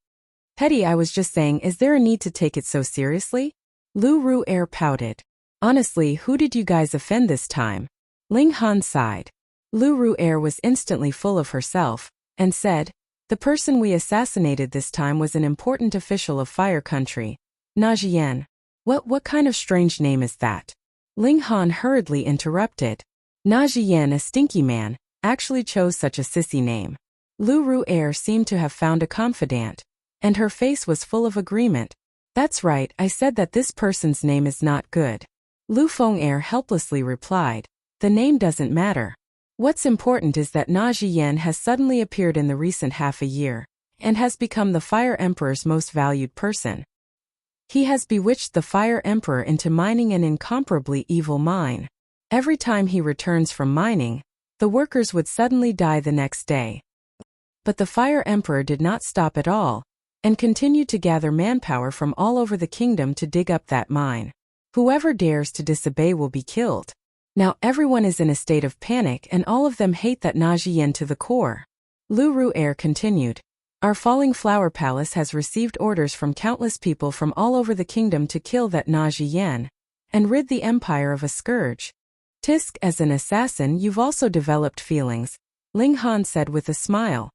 "Petty, I was just saying, is there a need to take it so seriously?" Lu Ru pouted. "Honestly, who did you guys offend this time?" Ling Han sighed. Lu Ru was instantly full of herself, and said, "The person we assassinated this time was an important official of Fire Country. Na Jian." What kind of strange name is that?" Ling Han hurriedly interrupted. Na Jian, a stinky man, actually chose such a sissy name. Lu Ru seemed to have found a confidant, and her face was full of agreement. "That's right, I said that this person's name is not good." Lu Feng helplessly replied, "The name doesn't matter. What's important is that Na Jian has suddenly appeared in the recent half a year, and has become the Fire Emperor's most valued person. He has bewitched the Fire Emperor into mining an incomparably evil mine. Every time he returns from mining, the workers would suddenly die the next day. But the Fire Emperor did not stop at all, and continued to gather manpower from all over the kingdom to dig up that mine. Whoever dares to disobey will be killed. Now everyone is in a state of panic and all of them hate that Na Jian to the core." Lu Ru continued, "Our Falling Flower Palace has received orders from countless people from all over the kingdom to kill that Na Jian and rid the empire of a scourge." "Tisk, as an assassin you've also developed feelings," Ling Han said with a smile.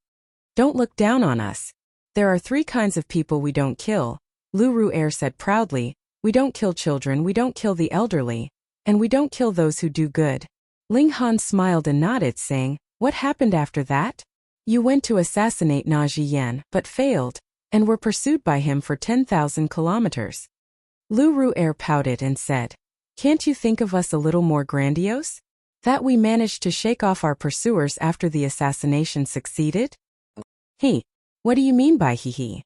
"Don't look down on us. There are 3 kinds of people we don't kill," Lu Ru said proudly. "We don't kill children, we don't kill the elderly, and we don't kill those who do good." Ling Han smiled and nodded, saying, "What happened after that?" "You went to assassinate Na Jian, but failed, and were pursued by him for 10,000 kilometers. Lu Ru pouted and said, "Can't you think of us a little more grandiose? That we managed to shake off our pursuers after the assassination succeeded?" What do you mean by he?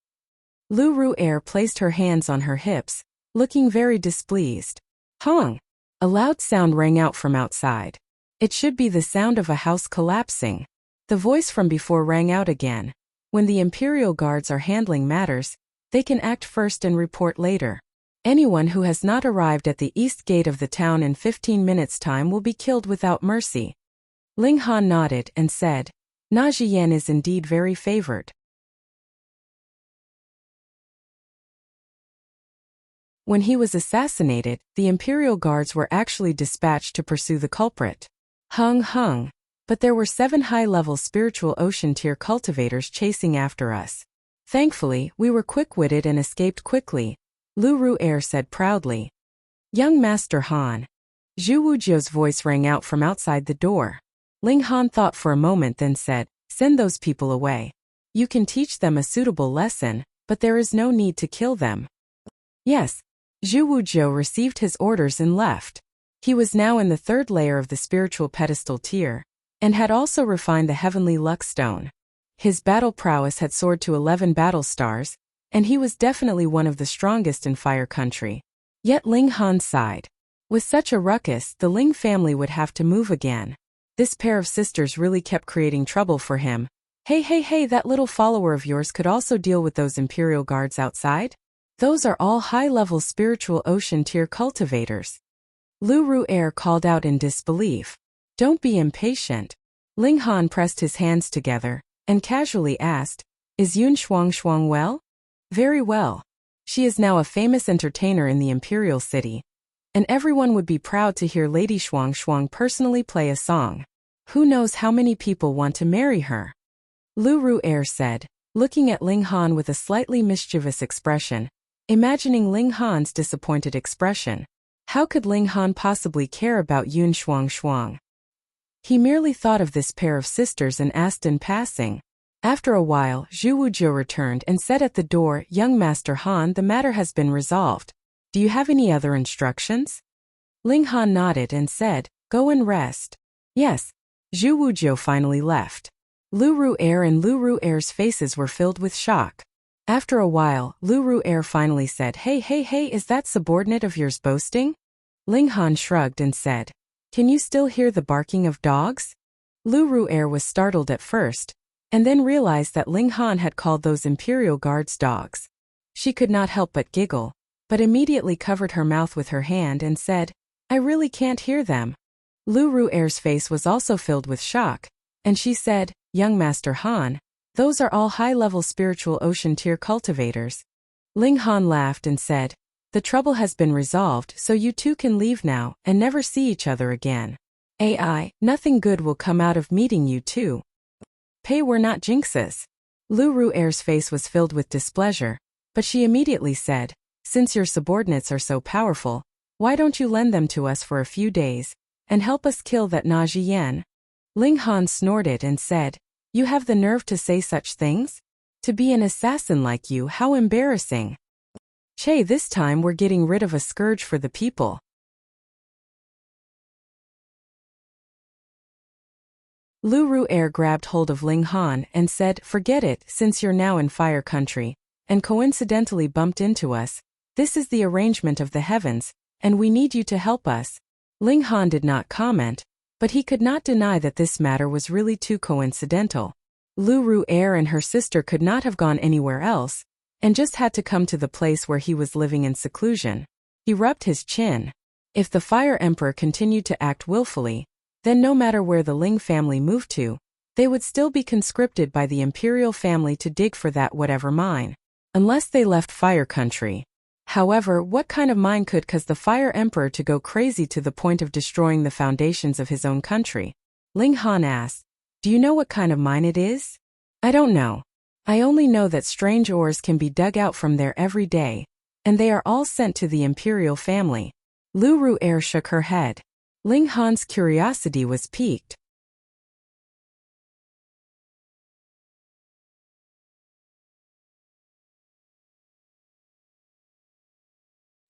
Lu Ru placed her hands on her hips, looking very displeased. "Hong!" A loud sound rang out from outside. It should be the sound of a house collapsing. The voice from before rang out again. "When the Imperial Guards are handling matters, they can act first and report later. Anyone who has not arrived at the east gate of the town in 15 minutes' time will be killed without mercy." Ling Han nodded and said, "Na Jian is indeed very favored." When he was assassinated, the Imperial Guards were actually dispatched to pursue the culprit. Hung. But there were 7 high-level spiritual ocean tier cultivators chasing after us. Thankfully, we were quick-witted and escaped quickly, Lu Ru said proudly. "Young Master Han." Zhu Wujia's voice rang out from outside the door. Ling Han thought for a moment, then said, "Send those people away. You can teach them a suitable lesson, but there is no need to kill them." "Yes." Zhu Wujia received his orders and left. He was now in the 3rd layer of the spiritual pedestal tier, and had also refined the heavenly luck stone. His battle prowess had soared to 11 battle stars, and he was definitely one of the strongest in Fire Country. Yet Ling Han sighed. With such a ruckus, the Ling family would have to move again. This pair of sisters really kept creating trouble for him, Hey, that little follower of yours could also deal with those Imperial guards outside? Those are all high-level spiritual ocean tier cultivators. Lu Ru'er called out in disbelief. Don't be impatient. Ling Han pressed his hands together and casually asked, Is Yun Shuang well? Very well. She is now a famous entertainer in the Imperial City, and everyone would be proud to hear Lady Shuang personally play a song. Who knows how many people want to marry her? Lu Ru'er said, looking at Ling Han with a slightly mischievous expression, imagining Ling Han's disappointed expression. How could Ling Han possibly care about Yun Shuang? He merely thought of this pair of sisters and asked in passing. After a while, Zhu Wujiu returned and said at the door, Young Master Han, the matter has been resolved. Do you have any other instructions? Ling Han nodded and said, Go and rest. Yes. Zhu Wujiu finally left. Lu Ru'er and Lu Ru'er's faces were filled with shock. After a while, Lu Ru'er finally said, Hey, is that subordinate of yours boasting? Ling Han shrugged and said, Can you still hear the barking of dogs? Lu Ru'er was startled at first, and then realized that Ling Han had called those Imperial guards dogs. She could not help but giggle, but immediately covered her mouth with her hand and said, I really can't hear them. Lu Ru'er's face was also filled with shock, and she said, Young Master Han, those are all high-level spiritual ocean tier cultivators. Ling Han laughed and said, The trouble has been resolved, so you two can leave now and never see each other again. Nothing good will come out of meeting you two. We're not jinxes. Lu Ru'er's face was filled with displeasure, but she immediately said, Since your subordinates are so powerful, why don't you lend them to us for a few days and help us kill that Na Zhiyan? Ling Han snorted and said, You have the nerve to say such things? To be an assassin like you, how embarrassing. This time we're getting rid of a scourge for the people. Lu Ru'er grabbed hold of Ling Han and said, Forget it, since you're now in Fire Country, and coincidentally bumped into us. This is the arrangement of the heavens, and we need you to help us. Ling Han did not comment, but he could not deny that this matter was really too coincidental. Lu Ru'er and her sister could not have gone anywhere else, and just had to come to the place where he was living in seclusion. He rubbed his chin. If the Fire Emperor continued to act willfully, then no matter where the Ling family moved to, they would still be conscripted by the Imperial family to dig for that whatever mine, unless they left Fire Country. However, what kind of mine could cause the Fire Emperor to go crazy to the point of destroying the foundations of his own country? Ling Han asked, Do you know what kind of mine it is? I don't know. I only know that strange ores can be dug out from there every day, and they are all sent to the Imperial family. Lu Ru'er shook her head. Ling Han's curiosity was piqued.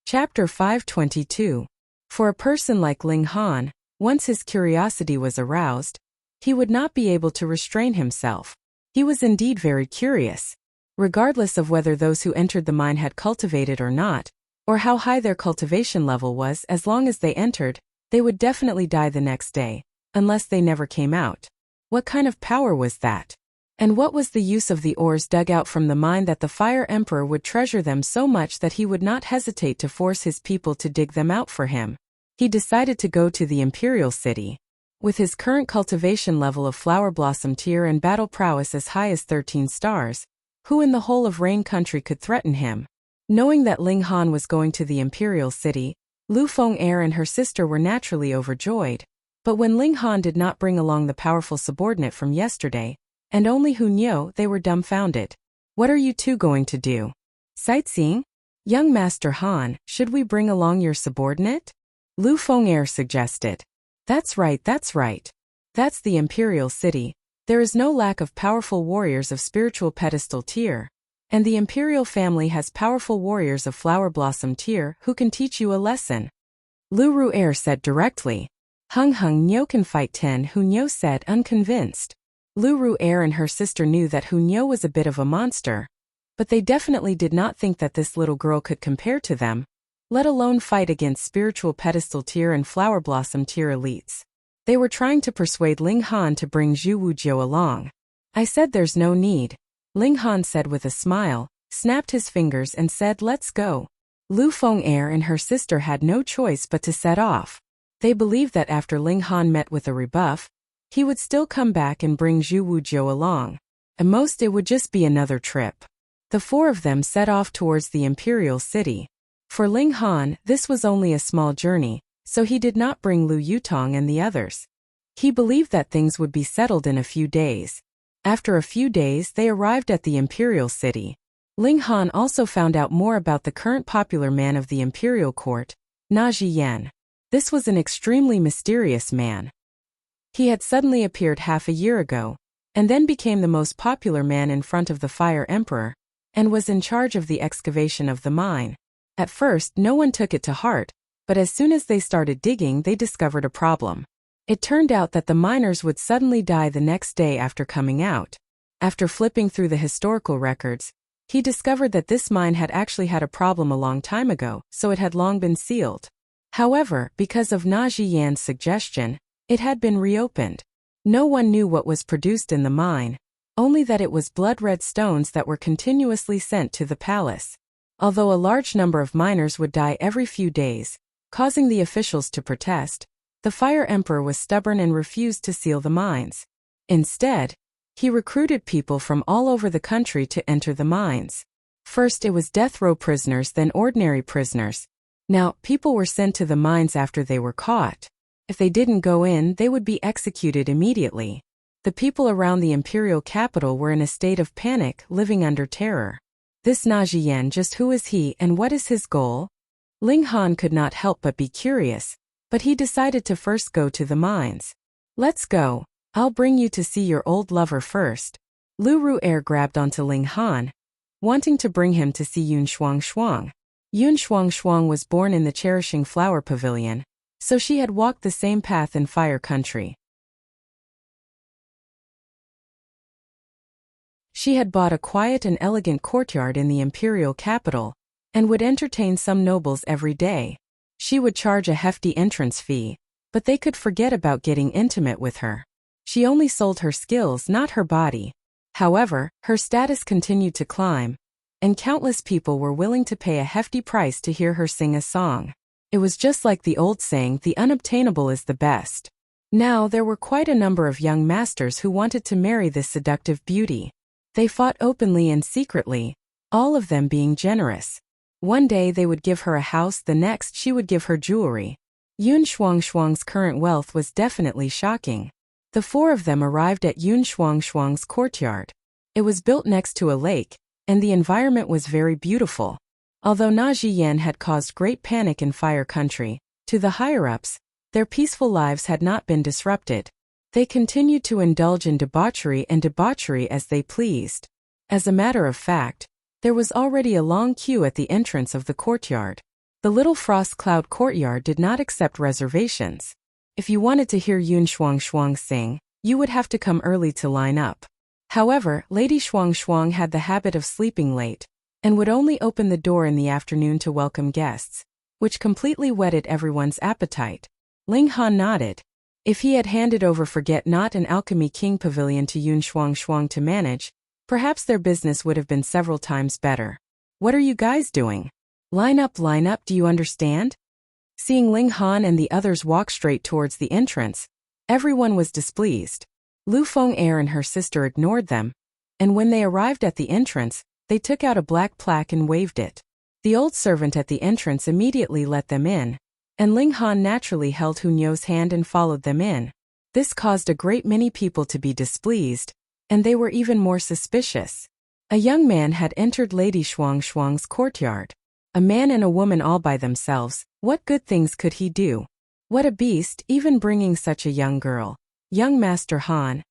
Chapter 522. For a person like Ling Han, once his curiosity was aroused, he would not be able to restrain himself. He was indeed very curious. Regardless of whether those who entered the mine had cultivated or not, or how high their cultivation level was, as long as they entered, they would definitely die the next day, unless they never came out. What kind of power was that? And what was the use of the ores dug out from the mine that the Fire Emperor would treasure them so much that he would not hesitate to force his people to dig them out for him? He decided to go to the Imperial City. With his current cultivation level of Flower Blossom tier and battle prowess as high as 13 stars, who in the whole of Rain Country could threaten him? Knowing that Ling Han was going to the Imperial City, Lu Feng and her sister were naturally overjoyed. But when Ling Han did not bring along the powerful subordinate from yesterday, and only Hu Niu, they were dumbfounded. What are you two going to do? Sightseeing? Young Master Han, should we bring along your subordinate? Lu Feng suggested. That's right. That's the Imperial City. There is no lack of powerful warriors of spiritual pedestal tier. And the Imperial family has powerful warriors of Flower Blossom tier who can teach you a lesson. Lu Ru'er said directly. Hung Niu can fight 10, Hu Niu said, unconvinced. Lu Ru'er and her sister knew that Hu Niu was a bit of a monster, but they definitely did not think that this little girl could compare to them, let alone fight against spiritual pedestal tier and Flower Blossom tier elites. They were trying to persuade Ling Han to bring Zhu Wujiu along. I said there's no need. Ling Han said with a smile, snapped his fingers and said let's go. Lu Feng'er and her sister had no choice but to set off. They believed that after Ling Han met with a rebuff, he would still come back and bring Zhu Wujiu along. At most it would just be another trip. The four of them set off towards the imperial city. For Ling Han, this was only a small journey, so he did not bring Lu Yutong and the others. He believed that things would be settled in a few days. After a few days they arrived at the imperial city. Ling Han also found out more about the current popular man of the imperial court, Na Zhiyan. This was an extremely mysterious man. He had suddenly appeared half a year ago, and then became the most popular man in front of the Fire Emperor, and was in charge of the excavation of the mine. At first no one took it to heart, but as soon as they started digging they discovered a problem. It turned out that the miners would suddenly die the next day after coming out. After flipping through the historical records, he discovered that this mine had actually had a problem a long time ago, so it had long been sealed. However, because of Na Zhiyan's suggestion, it had been reopened. No one knew what was produced in the mine, only that it was blood-red stones that were continuously sent to the palace. Although a large number of miners would die every few days, causing the officials to protest, the Fire Emperor was stubborn and refused to seal the mines. Instead, he recruited people from all over the country to enter the mines. First it was death row prisoners, then ordinary prisoners. Now, people were sent to the mines after they were caught. If they didn't go in, they would be executed immediately. The people around the imperial capital were in a state of panic, living under terror. This Na Zhiyan, just who is he and what is his goal? Ling Han could not help but be curious, but he decided to first go to the mines. Let's go. I'll bring you to see your old lover first. Lu Ru'er grabbed onto Ling Han, wanting to bring him to see Yun Shuang. Yun Shuang was born in the Cherishing Flower Pavilion, so she had walked the same path in Fire Country. She had bought a quiet and elegant courtyard in the imperial capital, and would entertain some nobles every day. She would charge a hefty entrance fee, but they could forget about getting intimate with her. She only sold her skills, not her body. However, her status continued to climb, and countless people were willing to pay a hefty price to hear her sing a song. It was just like the old saying, the unobtainable is the best. Now there were quite a number of young masters who wanted to marry this seductive beauty. They fought openly and secretly, all of them being generous. One day they would give her a house, the next she would give her jewelry. Yun Shuang's current wealth was definitely shocking. The four of them arrived at Yun Shuang's courtyard. It was built next to a lake, and the environment was very beautiful. Although Na Zhiyan had caused great panic in Fire Country, to the higher-ups, their peaceful lives had not been disrupted. They continued to indulge in debauchery as they pleased. As a matter of fact, there was already a long queue at the entrance of the courtyard. The little frost cloud courtyard did not accept reservations. If you wanted to hear Yun Shuang sing, you would have to come early to line up. However, Lady Shuang had the habit of sleeping late, and would only open the door in the afternoon to welcome guests, which completely whetted everyone's appetite. Ling Han nodded. If he had handed over Forget-Not and Alchemy King Pavilion to Yun Shuang to manage, perhaps their business would have been several times better. What are you guys doing? Line up, do you understand? Seeing Ling Han and the others walk straight towards the entrance, everyone was displeased. Lu Feng'er and her sister ignored them, and when they arrived at the entrance, they took out a black plaque and waved it. The old servant at the entrance immediately let them in, and Ling Han naturally held Hunyou's hand and followed them in. This caused a great many people to be displeased, and they were even more suspicious. A young man had entered Lady Shuang's courtyard. A man and a woman all by themselves, what good things could he do? What a beast, even bringing such a young girl. Young Master Han.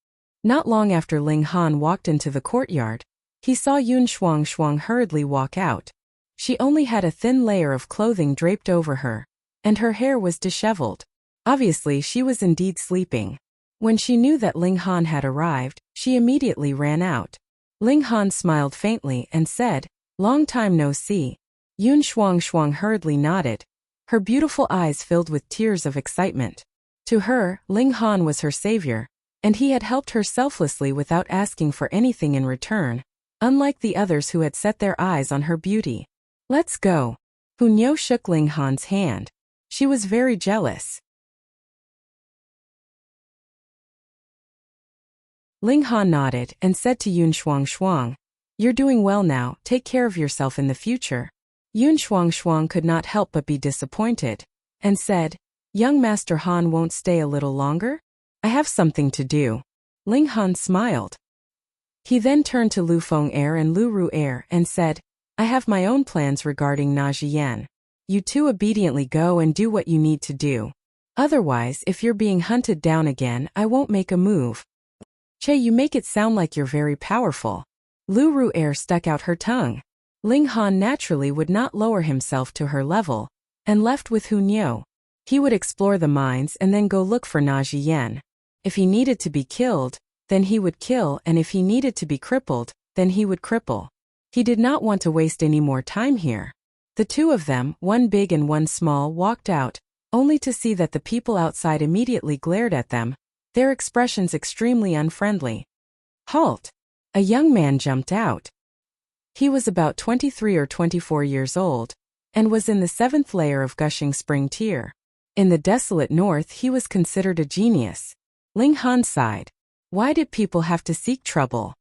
Not long after Ling Han walked into the courtyard, he saw Yun Shuang hurriedly walk out. She only had a thin layer of clothing draped over her, and her hair was disheveled. Obviously she was indeed sleeping. When she knew that Ling Han had arrived, she immediately ran out. Ling Han smiled faintly and said, "Long time no see." Yun Shuang hurriedly nodded. Her beautiful eyes filled with tears of excitement. To her, Ling Han was her savior, and he had helped her selflessly without asking for anything in return, unlike the others who had set their eyes on her beauty. Let's go. Hunyo shook Ling Han's hand. She was very jealous. Ling Han nodded and said to Yun Shuang, "You're doing well now, take care of yourself in the future." Yun Shuang could not help but be disappointed, and said, "Young Master Han won't stay a little longer? I have something to do." Ling Han smiled. He then turned to Lu Feng and Lu Ru and said, "I have my own plans regarding Na Jian. You two obediently go and do what you need to do. Otherwise, if you're being hunted down again, I won't make a move." "Che, you make it sound like you're very powerful." Lu Ru stuck out her tongue. Ling Han naturally would not lower himself to her level, and left with Hunyo. He would explore the mines and then go look for Na Jian. If he needed to be killed, then he would kill, and if he needed to be crippled, then he would cripple. He did not want to waste any more time here. The two of them, one big and one small, walked out, only to see that the people outside immediately glared at them, their expressions extremely unfriendly. "Halt!" A young man jumped out. He was about 23 or 24 years old, and was in the 7th layer of Gushing Spring tier. In the desolate north he was considered a genius. Ling Han sighed. Why did people have to seek trouble?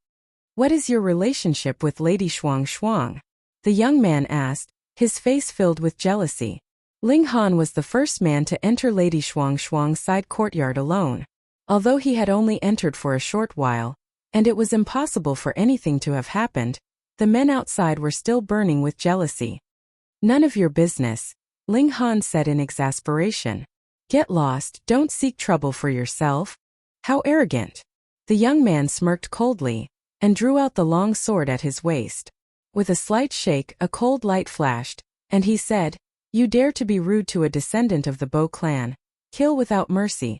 "What is your relationship with Lady Shuang?" The young man asked, his face filled with jealousy. Ling Han was the first man to enter Lady Shuang's side courtyard alone. Although he had only entered for a short while, and it was impossible for anything to have happened, the men outside were still burning with jealousy. "None of your business," Ling Han said in exasperation. "Get lost, don't seek trouble for yourself." "How arrogant." The young man smirked coldly, and drew out the long sword at his waist. With a slight shake, a cold light flashed, and he said, "You dare to be rude to a descendant of the Bo clan. Kill without mercy."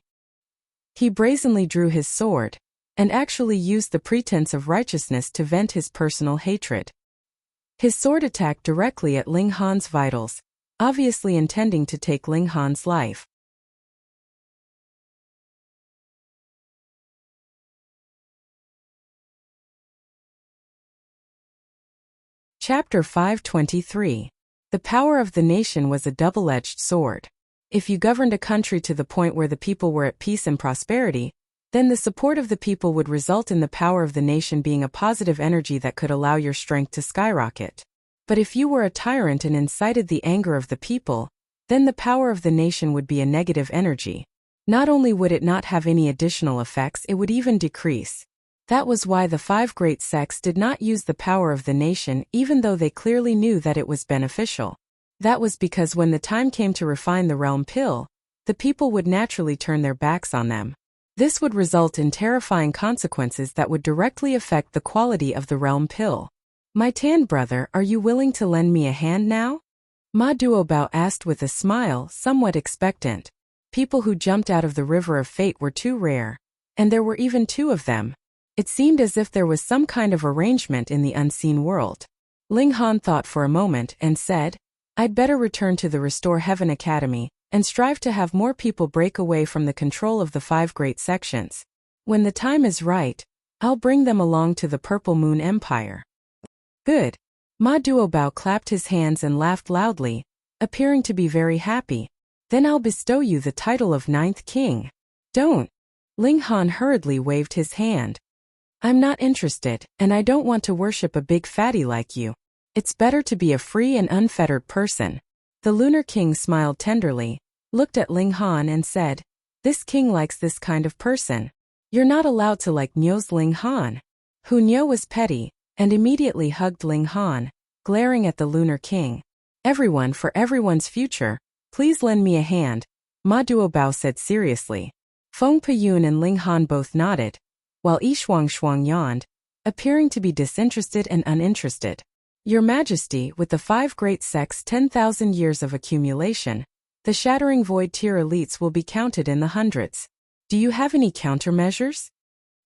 He brazenly drew his sword, and actually used the pretense of righteousness to vent his personal hatred. His sword attacked directly at Ling Han's vitals, obviously intending to take Ling Han's life. Chapter 523. The power of the nation was a double-edged sword. If you governed a country to the point where the people were at peace and prosperity, then the support of the people would result in the power of the nation being a positive energy that could allow your strength to skyrocket. But if you were a tyrant and incited the anger of the people, then the power of the nation would be a negative energy. Not only would it not have any additional effects, it would even decrease. That was why the 5 great sects did not use the power of the nation even though they clearly knew that it was beneficial. That was because when the time came to refine the realm pill, the people would naturally turn their backs on them. This would result in terrifying consequences that would directly affect the quality of the realm pill. "My Tan brother, are you willing to lend me a hand now?" Ma Duobao asked with a smile, somewhat expectant. People who jumped out of the river of fate were too rare, and there were even 2 of them. It seemed as if there was some kind of arrangement in the unseen world. Ling Han thought for a moment and said, "I'd better return to the Restore Heaven Academy, and strive to have more people break away from the control of the 5 great sections. When the time is right, I'll bring them along to the Purple Moon Empire." "Good." Ma Duobao clapped his hands and laughed loudly, appearing to be very happy. "Then I'll bestow you the title of 9th King." "Don't." Ling Han hurriedly waved his hand. "I'm not interested, and I don't want to worship a big fatty like you. It's better to be a free and unfettered person." The Lunar King smiled tenderly, looked at Ling Han and said, "This king likes this kind of person. You're not allowed to like Nyo's Ling Han." Nyo was petty, and immediately hugged Ling Han, glaring at the Lunar King. "Everyone, for everyone's future, please lend me a hand," Ma Duobao said seriously. Feng Peyun and Ling Han both nodded, while Yi Shuang yawned, appearing to be disinterested and uninterested. "Your Majesty, with the 5 great sects' 10,000 years of accumulation, the Shattering Void tier elites will be counted in the hundreds. Do you have any countermeasures?"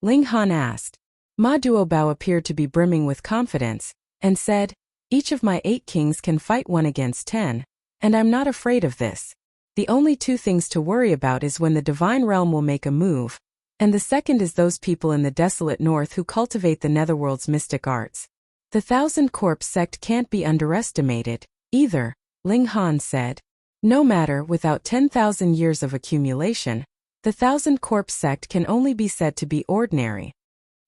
Ling Han asked. Ma Duobao appeared to be brimming with confidence, and said, "Each of my 8 kings can fight 1 against 10, and I'm not afraid of this. The only 2 things to worry about is when the divine realm will make a move, And the second is those people in the desolate north who cultivate the netherworld's mystic arts. The Thousand Corpse sect can't be underestimated, either, Ling Han said. No matter, without 10,000 years of accumulation, the Thousand Corpse sect can only be said to be ordinary.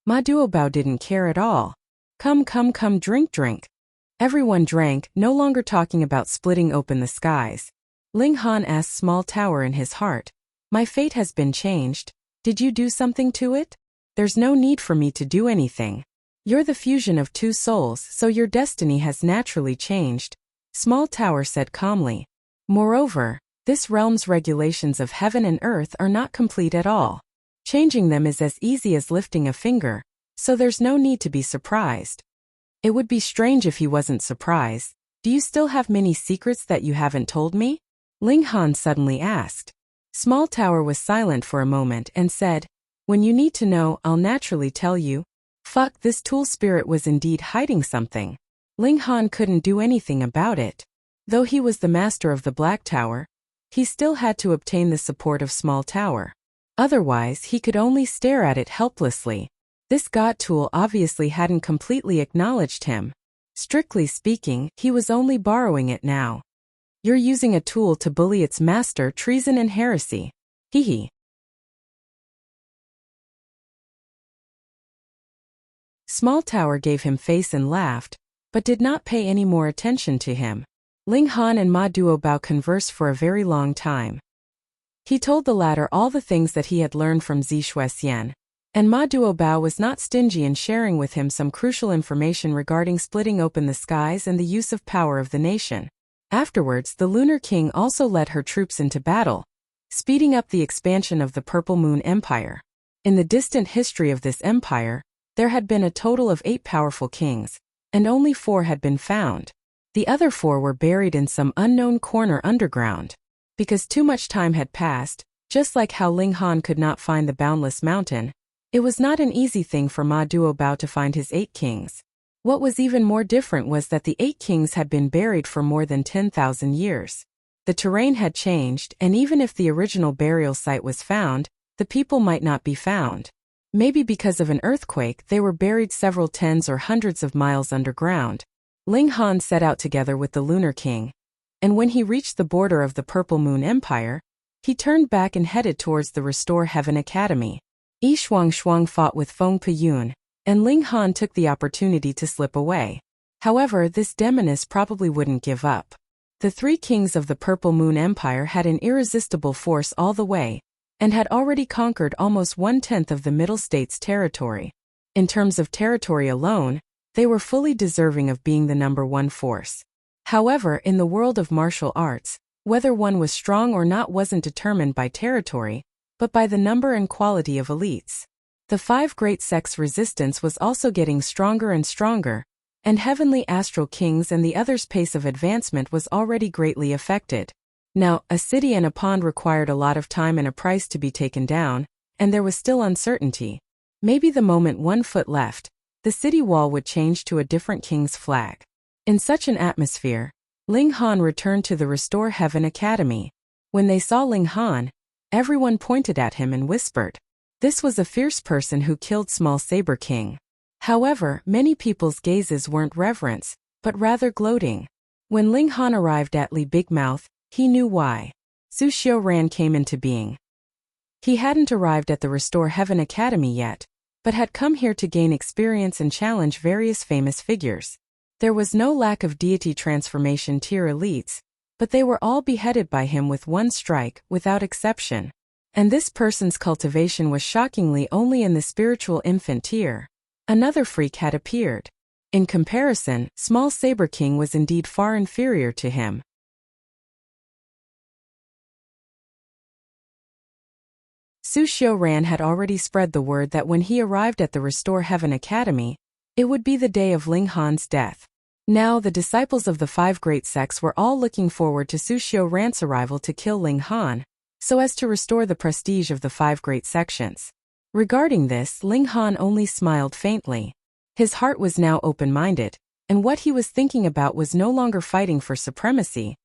Ma Duobao didn't care at all. Come, drink. Everyone drank, no longer talking about splitting open the skies. Ling Han asked Small Tower in his heart. My fate has been changed. Did you do something to it? There's no need for me to do anything. You're the fusion of two souls, so your destiny has naturally changed, Small Tower said calmly. Moreover, this realm's regulations of heaven and earth are not complete at all. Changing them is as easy as lifting a finger, so there's no need to be surprised. It would be strange if he wasn't surprised. Do you still have many secrets that you haven't told me? Ling Han suddenly asked. Small Tower was silent for a moment and said, when you need to know, I'll naturally tell you. Fuck, this tool spirit was indeed hiding something. Ling Han couldn't do anything about it. Though he was the master of the Black Tower, he still had to obtain the support of Small Tower. Otherwise, he could only stare at it helplessly. This god tool obviously hadn't completely acknowledged him. Strictly speaking, he was only borrowing it now. You're using a tool to bully its master, treason and heresy. Hee. Small Tower gave him face and laughed, but did not pay any more attention to him. Ling Han and Ma Duobao conversed for a very long time. He told the latter all the things that he had learned from Zishuesian, and Ma Duobao was not stingy in sharing with him some crucial information regarding splitting open the skies and the use of power of the nation. Afterwards, the Lunar King also led her troops into battle, speeding up the expansion of the Purple Moon Empire. In the distant history of this empire, there had been a total of 8 powerful kings, and only 4 had been found. The other 4 were buried in some unknown corner underground. Because too much time had passed, just like how Ling Han could not find the Boundless Mountain, it was not an easy thing for Ma Duobao to find his 8 kings. What was even more different was that the 8 kings had been buried for more than 10,000 years. The terrain had changed, and even if the original burial site was found, the people might not be found. Maybe because of an earthquake, they were buried several tens or hundreds of miles underground. Ling Han set out together with the Lunar King, and when he reached the border of the Purple Moon Empire, he turned back and headed towards the Restore Heaven Academy. Yi Shuang fought with Feng Peyun, and Ling Han took the opportunity to slip away. However, this demoness probably wouldn't give up. The 3 kings of the Purple Moon Empire had an irresistible force all the way, and had already conquered almost 1/10 of the Middle States territory. In terms of territory alone, they were fully deserving of being the number 1 force. However, in the world of martial arts, whether one was strong or not wasn't determined by territory, but by the number and quality of elites. The 5 great sects' resistance was also getting stronger and stronger, and heavenly astral kings and the others' pace of advancement was already greatly affected. Now, a city and a pond required a lot of time and a price to be taken down, and there was still uncertainty. Maybe the moment 1 foot left, the city wall would change to a different king's flag. In such an atmosphere, Ling Han returned to the Restore Heaven Academy. When they saw Ling Han, everyone pointed at him and whispered. This was a fierce person who killed Small Saber King. However, many people's gazes weren't reverence, but rather gloating. When Ling Han arrived at Li Big Mouth, he knew why. Su Xiaoran came into being. He hadn't arrived at the Restore Heaven Academy yet, but had come here to gain experience and challenge various famous figures. There was no lack of deity transformation tier elites, but they were all beheaded by him with 1 strike, without exception. And this person's cultivation was shockingly only in the spiritual infant tier. Another freak had appeared. In comparison, Small Saber King was indeed far inferior to him. Su Xiaoran had already spread the word that when he arrived at the Restore Heaven Academy, it would be the day of Ling Han's death. Now, the disciples of the 5 great sects were all looking forward to Su Xiaoran's arrival to kill Ling Han, so as to restore the prestige of the 5 great sections. Regarding this, Ling Han only smiled faintly. His heart was now open-minded, and what he was thinking about was no longer fighting for supremacy,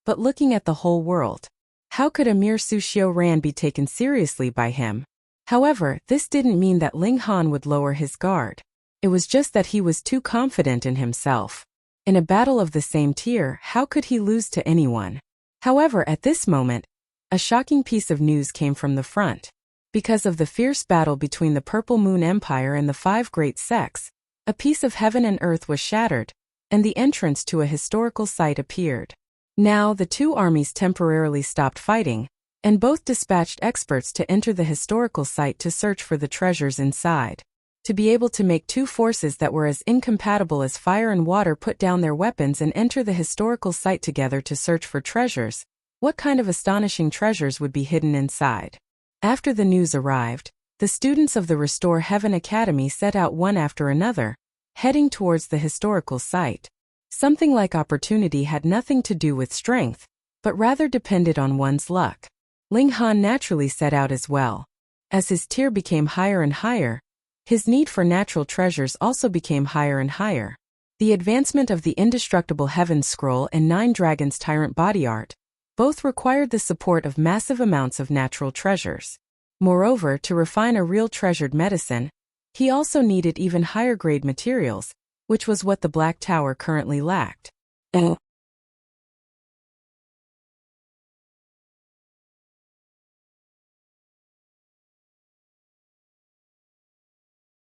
but looking at the whole world. How could a mere Su Xiaoran be taken seriously by him? However, this didn't mean that Ling Han would lower his guard. It was just that he was too confident in himself. In a battle of the same tier, how could he lose to anyone? However, at this moment, a shocking piece of news came from the front. Because of the fierce battle between the Purple Moon Empire and the 5 great sects, a piece of heaven and earth was shattered, and the entrance to a historical site appeared. Now, the two armies temporarily stopped fighting, and both dispatched experts to enter the historical site to search for the treasures inside. To be able to make two forces that were as incompatible as fire and water put down their weapons and enter the historical site together to search for treasures, what kind of astonishing treasures would be hidden inside? After the news arrived, the students of the Restore Heaven Academy set out one after another, heading towards the historical site. Something like opportunity had nothing to do with strength, but rather depended on one's luck. Ling Han naturally set out as well. As his tier became higher and higher, his need for natural treasures also became higher and higher. The advancement of the indestructible Heaven Scroll and 9 Dragons Tyrant Body Art both required the support of massive amounts of natural treasures. Moreover, to refine a real treasured medicine, he also needed even higher grade materials, which was what the Black Tower currently lacked.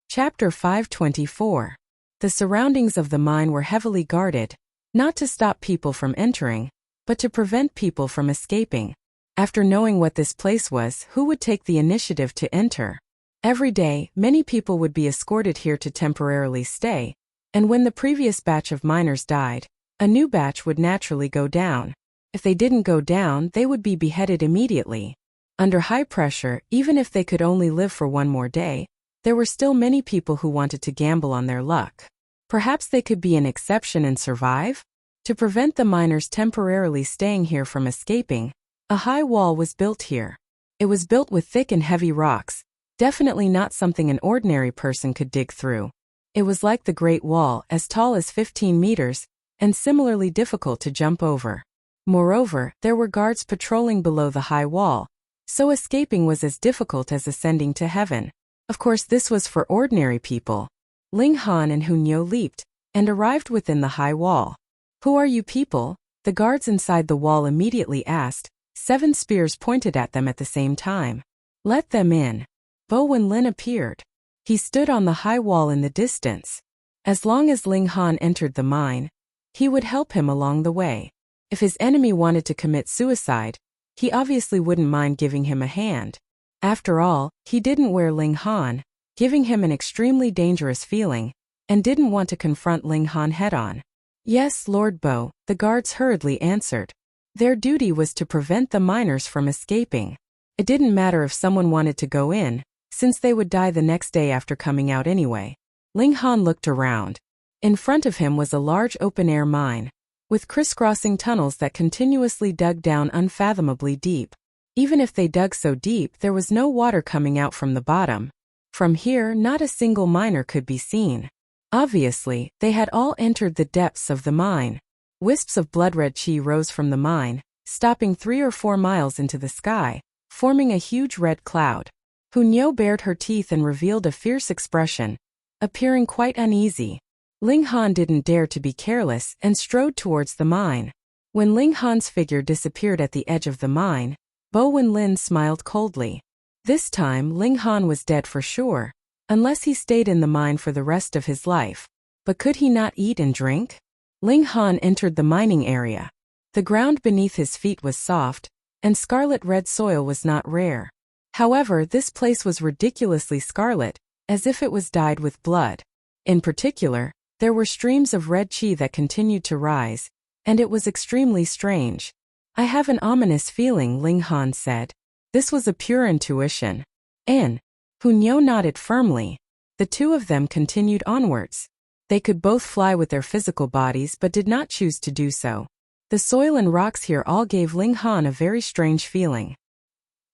Chapter 524. The surroundings of the mine were heavily guarded, not to stop people from entering, but to prevent people from escaping. After knowing what this place was, who would take the initiative to enter? Every day, many people would be escorted here to temporarily stay, and when the previous batch of miners died, a new batch would naturally go down. If they didn't go down, they would be beheaded immediately. Under high pressure, even if they could only live for one more day, there were still many people who wanted to gamble on their luck. Perhaps they could be an exception and survive? To prevent the miners temporarily staying here from escaping, a high wall was built here. It was built with thick and heavy rocks, definitely not something an ordinary person could dig through. It was like the Great Wall, as tall as 15 meters, and similarly difficult to jump over. Moreover, there were guards patrolling below the high wall, so escaping was as difficult as ascending to heaven. Of course, this was for ordinary people. Ling Han and Hunyo leaped, and arrived within the high wall. "Who are you people?" the guards inside the wall immediately asked, 7 spears pointed at them at the same time. "Let them in." Bo Wenlin appeared. He stood on the high wall in the distance. As long as Ling Han entered the mine, he would help him along the way. If his enemy wanted to commit suicide, he obviously wouldn't mind giving him a hand. After all, he didn't wear Ling Han, giving him an extremely dangerous feeling, and didn't want to confront Ling Han head-on. "Yes, Lord Bo," the guards hurriedly answered. Their duty was to prevent the miners from escaping. It didn't matter if someone wanted to go in, since they would die the next day after coming out anyway. Ling Han looked around. In front of him was a large open-air mine, with crisscrossing tunnels that continuously dug down unfathomably deep. Even if they dug so deep, there was no water coming out from the bottom. From here, not a single miner could be seen. Obviously, they had all entered the depths of the mine. Wisps of blood-red chi rose from the mine, stopping 3 or 4 miles into the sky, forming a huge red cloud. Hunyo bared her teeth and revealed a fierce expression, appearing quite uneasy. Ling Han didn't dare to be careless and strode towards the mine. When Ling Han's figure disappeared at the edge of the mine, Bo Wenlin smiled coldly. This time Ling Han was dead for sure, unless he stayed in the mine for the rest of his life. But could he not eat and drink? Ling Han entered the mining area. The ground beneath his feet was soft, and scarlet red soil was not rare. However, this place was ridiculously scarlet, as if it was dyed with blood. In particular, there were streams of red chi that continued to rise, and it was extremely strange. "I have an ominous feeling," Ling Han said. This was a pure intuition. Hunyo nodded firmly. The two of them continued onwards. They could both fly with their physical bodies but did not choose to do so. The soil and rocks here all gave Ling Han a very strange feeling.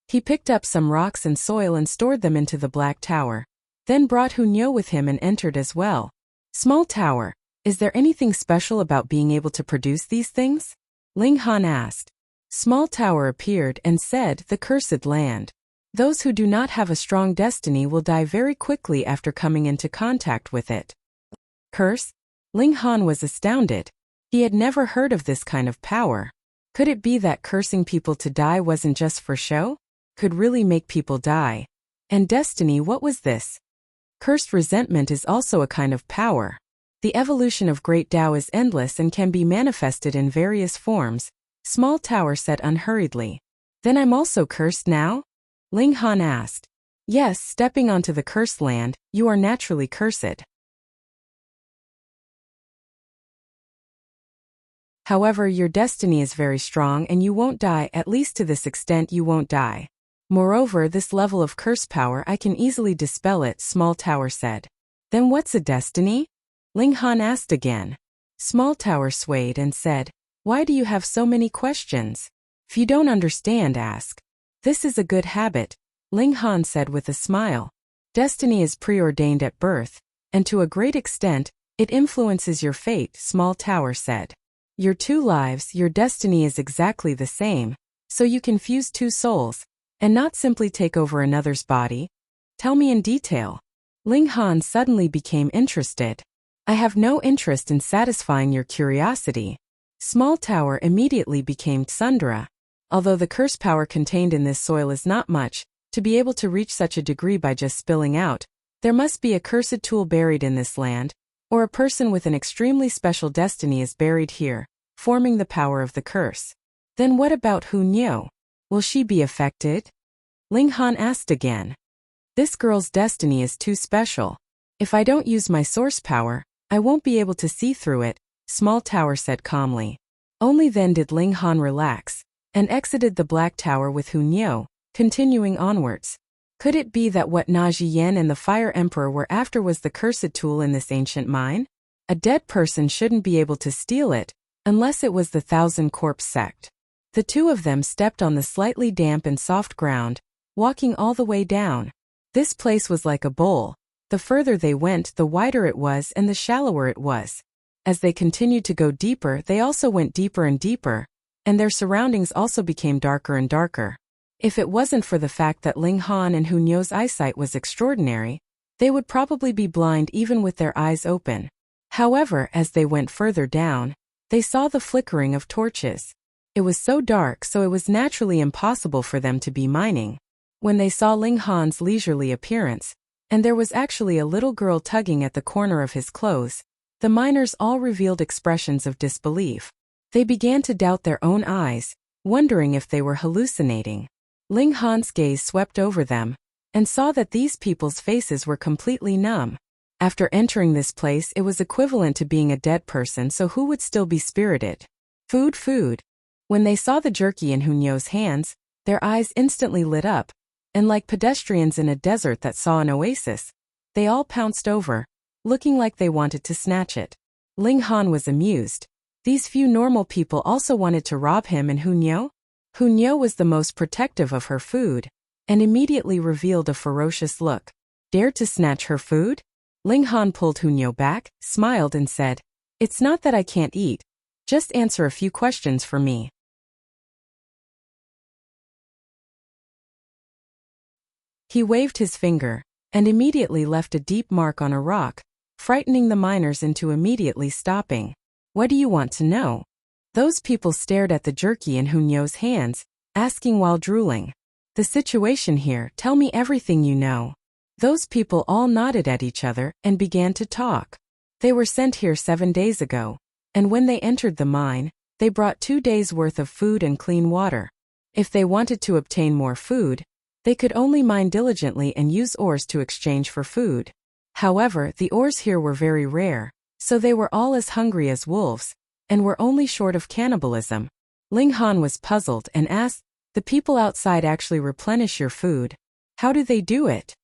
He picked up some rocks and soil and stored them into the Black Tower, then brought Hunyo with him and entered as well. "Small tower, is there anything special about being able to produce these things?" Ling Han asked. Small Tower appeared and said, "The cursed land. Those who do not have a strong destiny will die very quickly after coming into contact with it. Curse? Ling Han was astounded. He had never heard of this kind of power. Could it be that cursing people to die wasn't just for show? Could really make people die? And destiny, what was this? Cursed resentment is also a kind of power. The evolution of Great Tao is endless and can be manifested in various forms, Small Tower said unhurriedly. Then I'm also cursed now? Ling Han asked. Yes, stepping onto the cursed land, you are naturally cursed. However, your destiny is very strong and you won't die, at least to this extent you won't die. Moreover, this level of curse power I can easily dispel it, Small Tower said. Then what's a destiny? Ling Han asked again. Small Tower swayed and said, why do you have so many questions? If you don't understand, ask. This is a good habit, Ling Han said with a smile. Destiny is preordained at birth, and to a great extent, it influences your fate, Small Tower said. Your two lives, your destiny is exactly the same, so you can fuse two souls, and not simply take over another's body. Tell me in detail. Ling Han suddenly became interested. I have no interest in satisfying your curiosity. Small Tower immediately became tsundere. Although the curse power contained in this soil is not much, to be able to reach such a degree by just spilling out, there must be a cursed tool buried in this land, or a person with an extremely special destiny is buried here, forming the power of the curse. Then what about Hu Niu? Will she be affected? Ling Han asked again. This girl's destiny is too special. If I don't use my source power, I won't be able to see through it, Small Tower said calmly. Only then did Ling Han relax, and exited the Black Tower with Hu Niu, continuing onwards. Could it be that what Na Jiyan and the Fire Emperor were after was the cursed tool in this ancient mine? A dead person shouldn't be able to steal it, unless it was the Thousand Corpse sect. The two of them stepped on the slightly damp and soft ground, walking all the way down. This place was like a bowl. The further they went, the wider it was and the shallower it was. As they continued to go deeper, they also went deeper and deeper, and their surroundings also became darker and darker. If it wasn't for the fact that Ling Han and Hu Niu's eyesight was extraordinary, they would probably be blind even with their eyes open. However, as they went further down, they saw the flickering of torches. It was so dark, so it was naturally impossible for them to be mining. When they saw Ling Han's leisurely appearance, and there was actually a little girl tugging at the corner of his clothes, the miners all revealed expressions of disbelief. They began to doubt their own eyes, wondering if they were hallucinating. Ling Han's gaze swept over them, and saw that these people's faces were completely numb. After entering this place, it was equivalent to being a dead person, so who would still be spirited? Food. When they saw the jerky in Hu Niu's hands, their eyes instantly lit up, and like pedestrians in a desert that saw an oasis, they all pounced over, looking like they wanted to snatch it. Ling Han was amused. These few normal people also wanted to rob him and Hu Niu? Hu Niu was the most protective of her food, and immediately revealed a ferocious look. Dared to snatch her food? Ling Han pulled Hu Niu back, smiled and said, It's not that I can't eat. Just answer a few questions for me. He waved his finger, and immediately left a deep mark on a rock, frightening the miners into immediately stopping. What do you want to know? Those people stared at the jerky in Hu Niu's hands, asking while drooling. The situation here, tell me everything you know. Those people all nodded at each other and began to talk. They were sent here 7 days ago, and when they entered the mine, they brought 2 days' worth of food and clean water. If they wanted to obtain more food, they could only mine diligently and use ores to exchange for food. However, the ores here were very rare, so they were all as hungry as wolves, and were only short of cannibalism. Ling Han was puzzled and asked, The people outside actually replenish your food? How do they do it?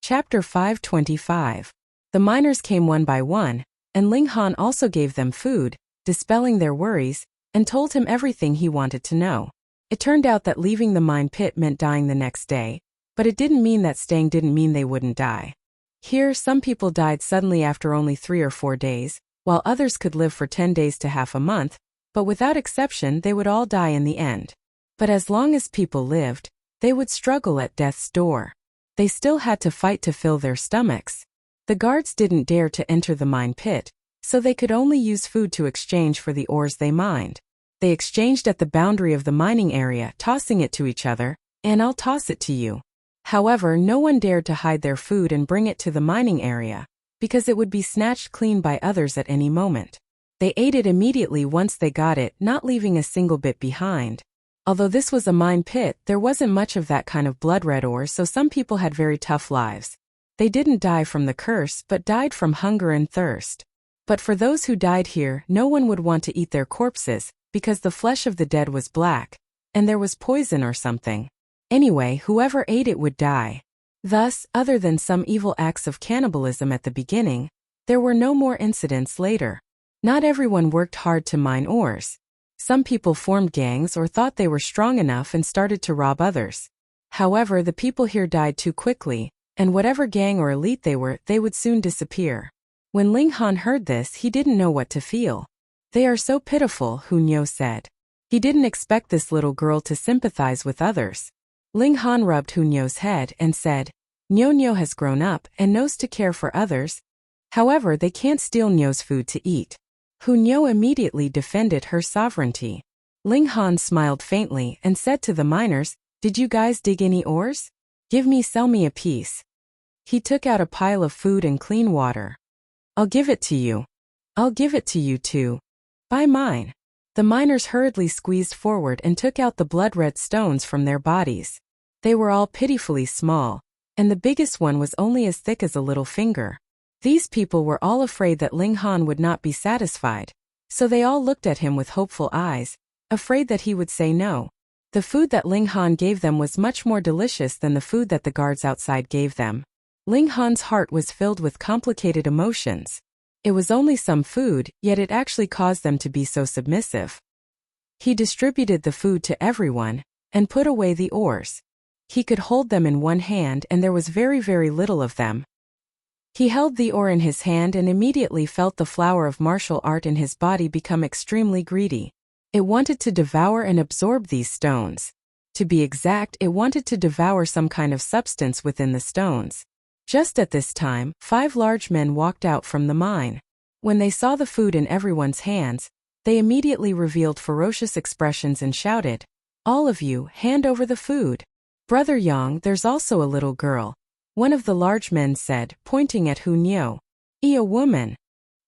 Chapter 525. The miners came one by one, and Ling Han also gave them food, dispelling their worries, and told him everything he wanted to know. It turned out that leaving the mine pit meant dying the next day, but it didn't mean that staying didn't mean they wouldn't die. Here, some people died suddenly after only 3 or 4 days, while others could live for 10 days to half a month, but without exception they would all die in the end. But as long as people lived, they would struggle at death's door. They still had to fight to fill their stomachs. The guards didn't dare to enter the mine pit, so they could only use food to exchange for the ores they mined. They exchanged at the boundary of the mining area, tossing it to each other, and I'll toss it to you. However, no one dared to hide their food and bring it to the mining area, because it would be snatched clean by others at any moment. They ate it immediately once they got it, not leaving a single bit behind. Although this was a mine pit, there wasn't much of that kind of blood-red ore, so some people had very tough lives. They didn't die from the curse, but died from hunger and thirst. But for those who died here, no one would want to eat their corpses, because the flesh of the dead was black, and there was poison or something. Anyway, whoever ate it would die. Thus, other than some evil acts of cannibalism at the beginning, there were no more incidents later. Not everyone worked hard to mine ores. Some people formed gangs or thought they were strong enough and started to rob others. However, the people here died too quickly, and whatever gang or elite they were, they would soon disappear. When Ling Han heard this, he didn't know what to feel. They are so pitiful, Hunyo said. He didn't expect this little girl to sympathize with others. Ling Han rubbed Hunyo's head and said, Nyo has grown up and knows to care for others. However, they can't steal Nyo's food to eat. Hunyo immediately defended her sovereignty. Ling Han smiled faintly and said to the miners, Did you guys dig any ores? Sell me a piece. He took out a pile of food and clean water. I'll give it to you. I'll give it to you too. Buy mine. The miners hurriedly squeezed forward and took out the blood-red stones from their bodies. They were all pitifully small, and the biggest one was only as thick as a little finger. These people were all afraid that Ling Han would not be satisfied, so they all looked at him with hopeful eyes, afraid that he would say no. The food that Ling Han gave them was much more delicious than the food that the guards outside gave them. Ling Han's heart was filled with complicated emotions. It was only some food, yet it actually caused them to be so submissive. He distributed the food to everyone, and put away the ores. He could hold them in one hand and there was very, very little of them. He held the ore in his hand and immediately felt the flower of martial art in his body become extremely greedy. It wanted to devour and absorb these stones. To be exact, it wanted to devour some kind of substance within the stones. Just at this time, 5 large men walked out from the mine. When they saw the food in everyone's hands, they immediately revealed ferocious expressions and shouted, All of you, hand over the food. Brother Yang, there's also a little girl. One of the large men said, pointing at Hunyo. A woman.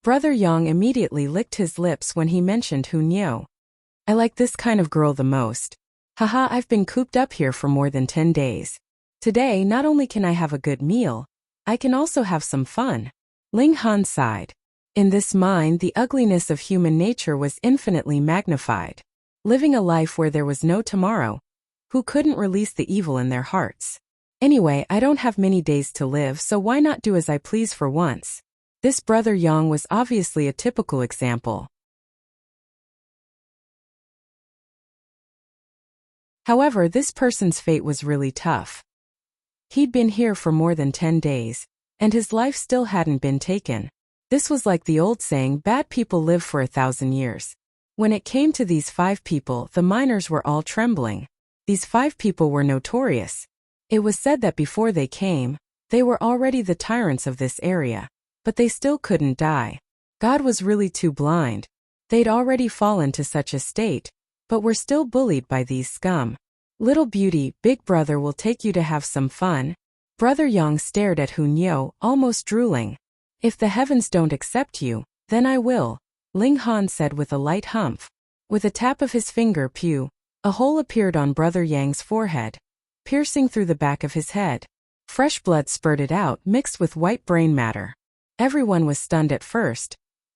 Brother Yang immediately licked his lips when he mentioned Hunyo. I like this kind of girl the most. Haha, I've been cooped up here for more than 10 days. Today, not only can I have a good meal, I can also have some fun. Ling Han sighed. In this mine, the ugliness of human nature was infinitely magnified. Living a life where there was no tomorrow. Who couldn't release the evil in their hearts? Anyway, I don't have many days to live, so why not do as I please for once? This brother Yang was obviously a typical example. However, this person's fate was really tough. He'd been here for more than 10 days, and his life still hadn't been taken. This was like the old saying, bad people live for 1,000 years. When it came to these 5 people, the miners were all trembling. These 5 people were notorious. It was said that before they came, they were already the tyrants of this area, but they still couldn't die. God was really too blind. They'd already fallen to such a state, but were still bullied by these scum. Little beauty, big brother will take you to have some fun. Brother Yang stared at Hunyo, almost drooling. If the heavens don't accept you, then I will, Ling Han said with a light humph. With a tap of his finger, pew, a hole appeared on Brother Yang's forehead, piercing through the back of his head. Fresh blood spurted out, mixed with white brain matter. Everyone was stunned at first.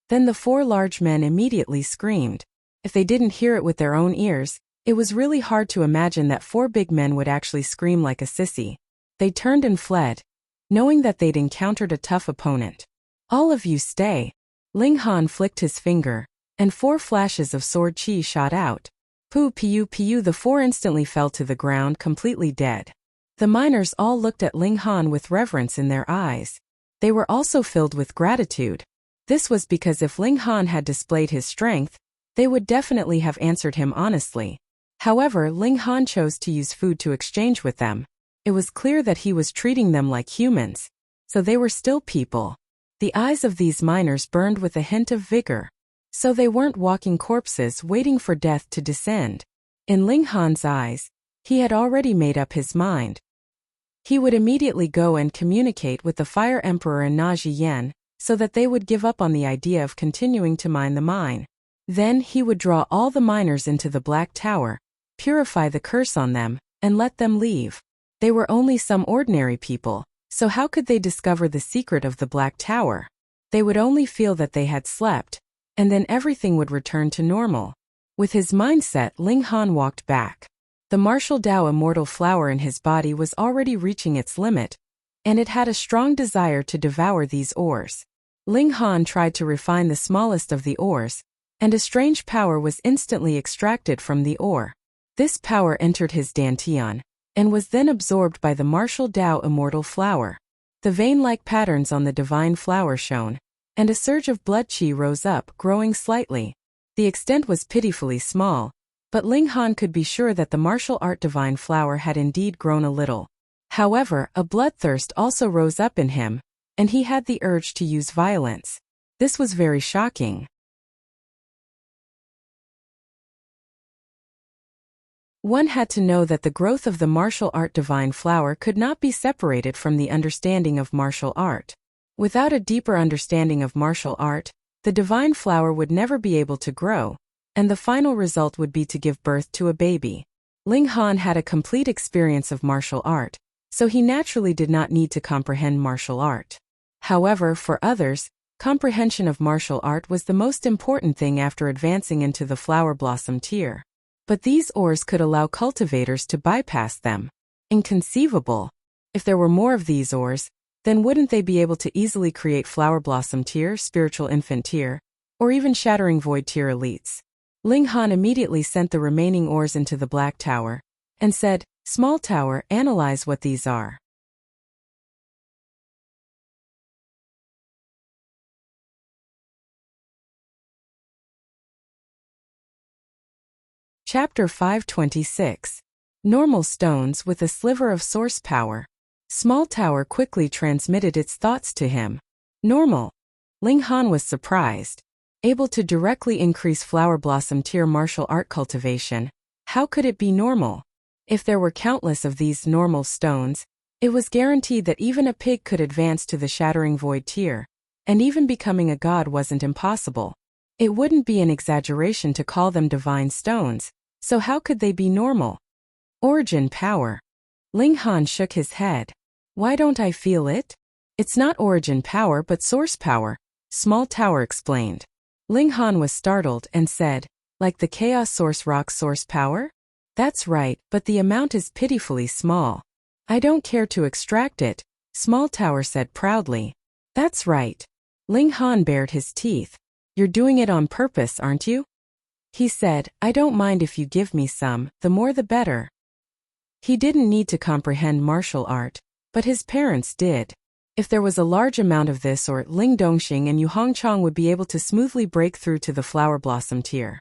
Then the 4 large men immediately screamed. If they didn't hear it with their own ears, it was really hard to imagine that 4 big men would actually scream like a sissy. They turned and fled, knowing that they'd encountered a tough opponent. All of you stay. Ling Han flicked his finger, and 4 flashes of sword chi shot out. Pu piu, the 4 instantly fell to the ground completely dead. The miners all looked at Ling Han with reverence in their eyes. They were also filled with gratitude. This was because if Ling Han had displayed his strength, they would definitely have answered him honestly. However, Ling Han chose to use food to exchange with them. It was clear that he was treating them like humans, so they were still people. The eyes of these miners burned with a hint of vigor. So they weren't walking corpses waiting for death to descend. In Ling Han's eyes, he had already made up his mind. He would immediately go and communicate with the Fire Emperor and Na Zhiyan, so that they would give up on the idea of continuing to mine the mine. Then he would draw all the miners into the Black Tower, purify the curse on them, and let them leave. They were only some ordinary people, so how could they discover the secret of the Black Tower? They would only feel that they had slept, and then everything would return to normal. With his mindset, Ling Han walked back. The martial Dao immortal flower in his body was already reaching its limit, and it had a strong desire to devour these ores. Ling Han tried to refine the smallest of the ores, and a strange power was instantly extracted from the ore. This power entered his dantian, and was then absorbed by the martial Dao immortal flower. The vein-like patterns on the divine flower shone, and a surge of blood qi rose up, growing slightly. The extent was pitifully small, but Ling Han could be sure that the martial art divine flower had indeed grown a little. However, a bloodthirst also rose up in him, and he had the urge to use violence. This was very shocking. One had to know that the growth of the martial art divine flower could not be separated from the understanding of martial art. Without a deeper understanding of martial art, the divine flower would never be able to grow, and the final result would be to give birth to a baby. Ling Han had a complete experience of martial art, so he naturally did not need to comprehend martial art. However, for others, comprehension of martial art was the most important thing after advancing into the flower blossom tier. But these ores could allow cultivators to bypass them. Inconceivable. If there were more of these ores, then wouldn't they be able to easily create flower blossom tier, spiritual infant tier, or even shattering void tier elites? Ling Han immediately sent the remaining ores into the Black Tower, and said, "Small tower, analyze what these are." Chapter 526. Normal stones with a sliver of source power. Small tower quickly transmitted its thoughts to him. Normal. Ling Han was surprised. Able to directly increase flower blossom tier martial art cultivation, how could it be normal? If there were countless of these normal stones, it was guaranteed that even a pig could advance to the shattering void tier, and even becoming a god wasn't impossible. It wouldn't be an exaggeration to call them divine stones, so how could they be normal? Origin power. Ling Han shook his head. Why don't I feel it? It's not origin power but source power, Small Tower explained. Ling Han was startled and said, like the chaos source rock source power? That's right, but the amount is pitifully small. I don't care to extract it, Small Tower said proudly. That's right. Ling Han bared his teeth. You're doing it on purpose, aren't you? He said, I don't mind if you give me some, the more the better. He didn't need to comprehend martial art, but his parents did. If there was a large amount of this or Ling Dongxing and Yu Hongchang would be able to smoothly break through to the flower blossom tier.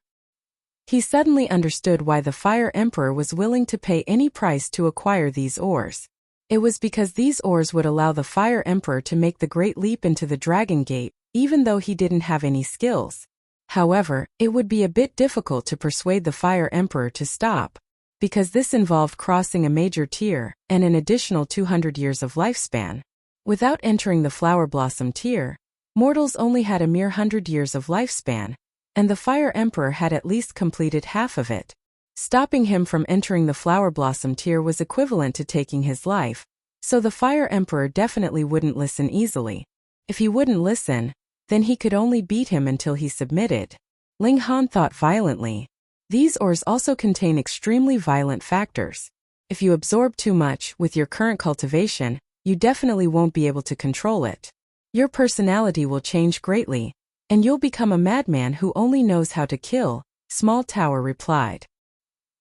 He suddenly understood why the Fire Emperor was willing to pay any price to acquire these ores. It was because these ores would allow the Fire Emperor to make the great leap into the Dragon Gate, even though he didn't have any skills. However, it would be a bit difficult to persuade the Fire Emperor to stop, because this involved crossing a major tier and an additional 200 years of lifespan. Without entering the flower blossom tier, mortals only had a mere 100 years of lifespan, and the Fire Emperor had at least completed half of it. Stopping him from entering the flower blossom tier was equivalent to taking his life, so the Fire Emperor definitely wouldn't listen easily. If he wouldn't listen, then he could only beat him until he submitted. Ling Han thought violently. These ores also contain extremely violent factors. If you absorb too much with your current cultivation, you definitely won't be able to control it. Your personality will change greatly, and you'll become a madman who only knows how to kill, Small Tower replied.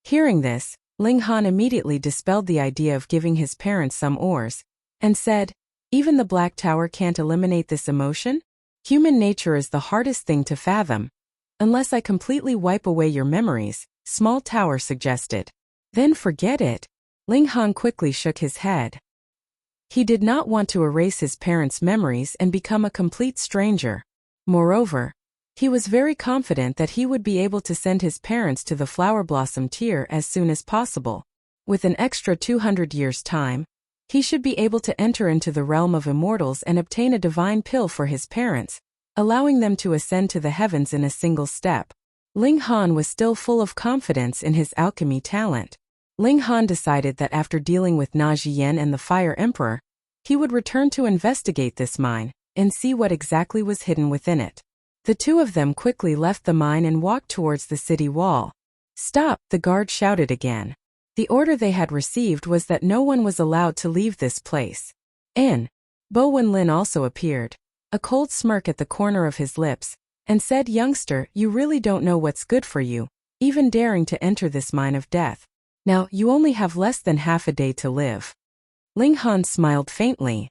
Hearing this, Ling Han immediately dispelled the idea of giving his parents some ores, and said, Even the Black Tower can't eliminate this emotion? Human nature is the hardest thing to fathom. Unless I completely wipe away your memories, Small Tower suggested. Then forget it. Ling Han quickly shook his head. He did not want to erase his parents' memories and become a complete stranger. Moreover, he was very confident that he would be able to send his parents to the Flower Blossom tier as soon as possible. With an extra 200 years' time, he should be able to enter into the realm of immortals and obtain a divine pill for his parents, allowing them to ascend to the heavens in a single step. Ling Han was still full of confidence in his alchemy talent. Ling Han decided that after dealing with Na Jiyan and the Fire Emperor, he would return to investigate this mine and see what exactly was hidden within it. The two of them quickly left the mine and walked towards the city wall. "Stop!" the guard shouted again. The order they had received was that no one was allowed to leave this place. Bo Wenlin also appeared, a cold smirk at the corner of his lips, and said, "Youngster, you really don't know what's good for you, even daring to enter this mine of death. Now, you only have less than half a day to live." Ling Han smiled faintly.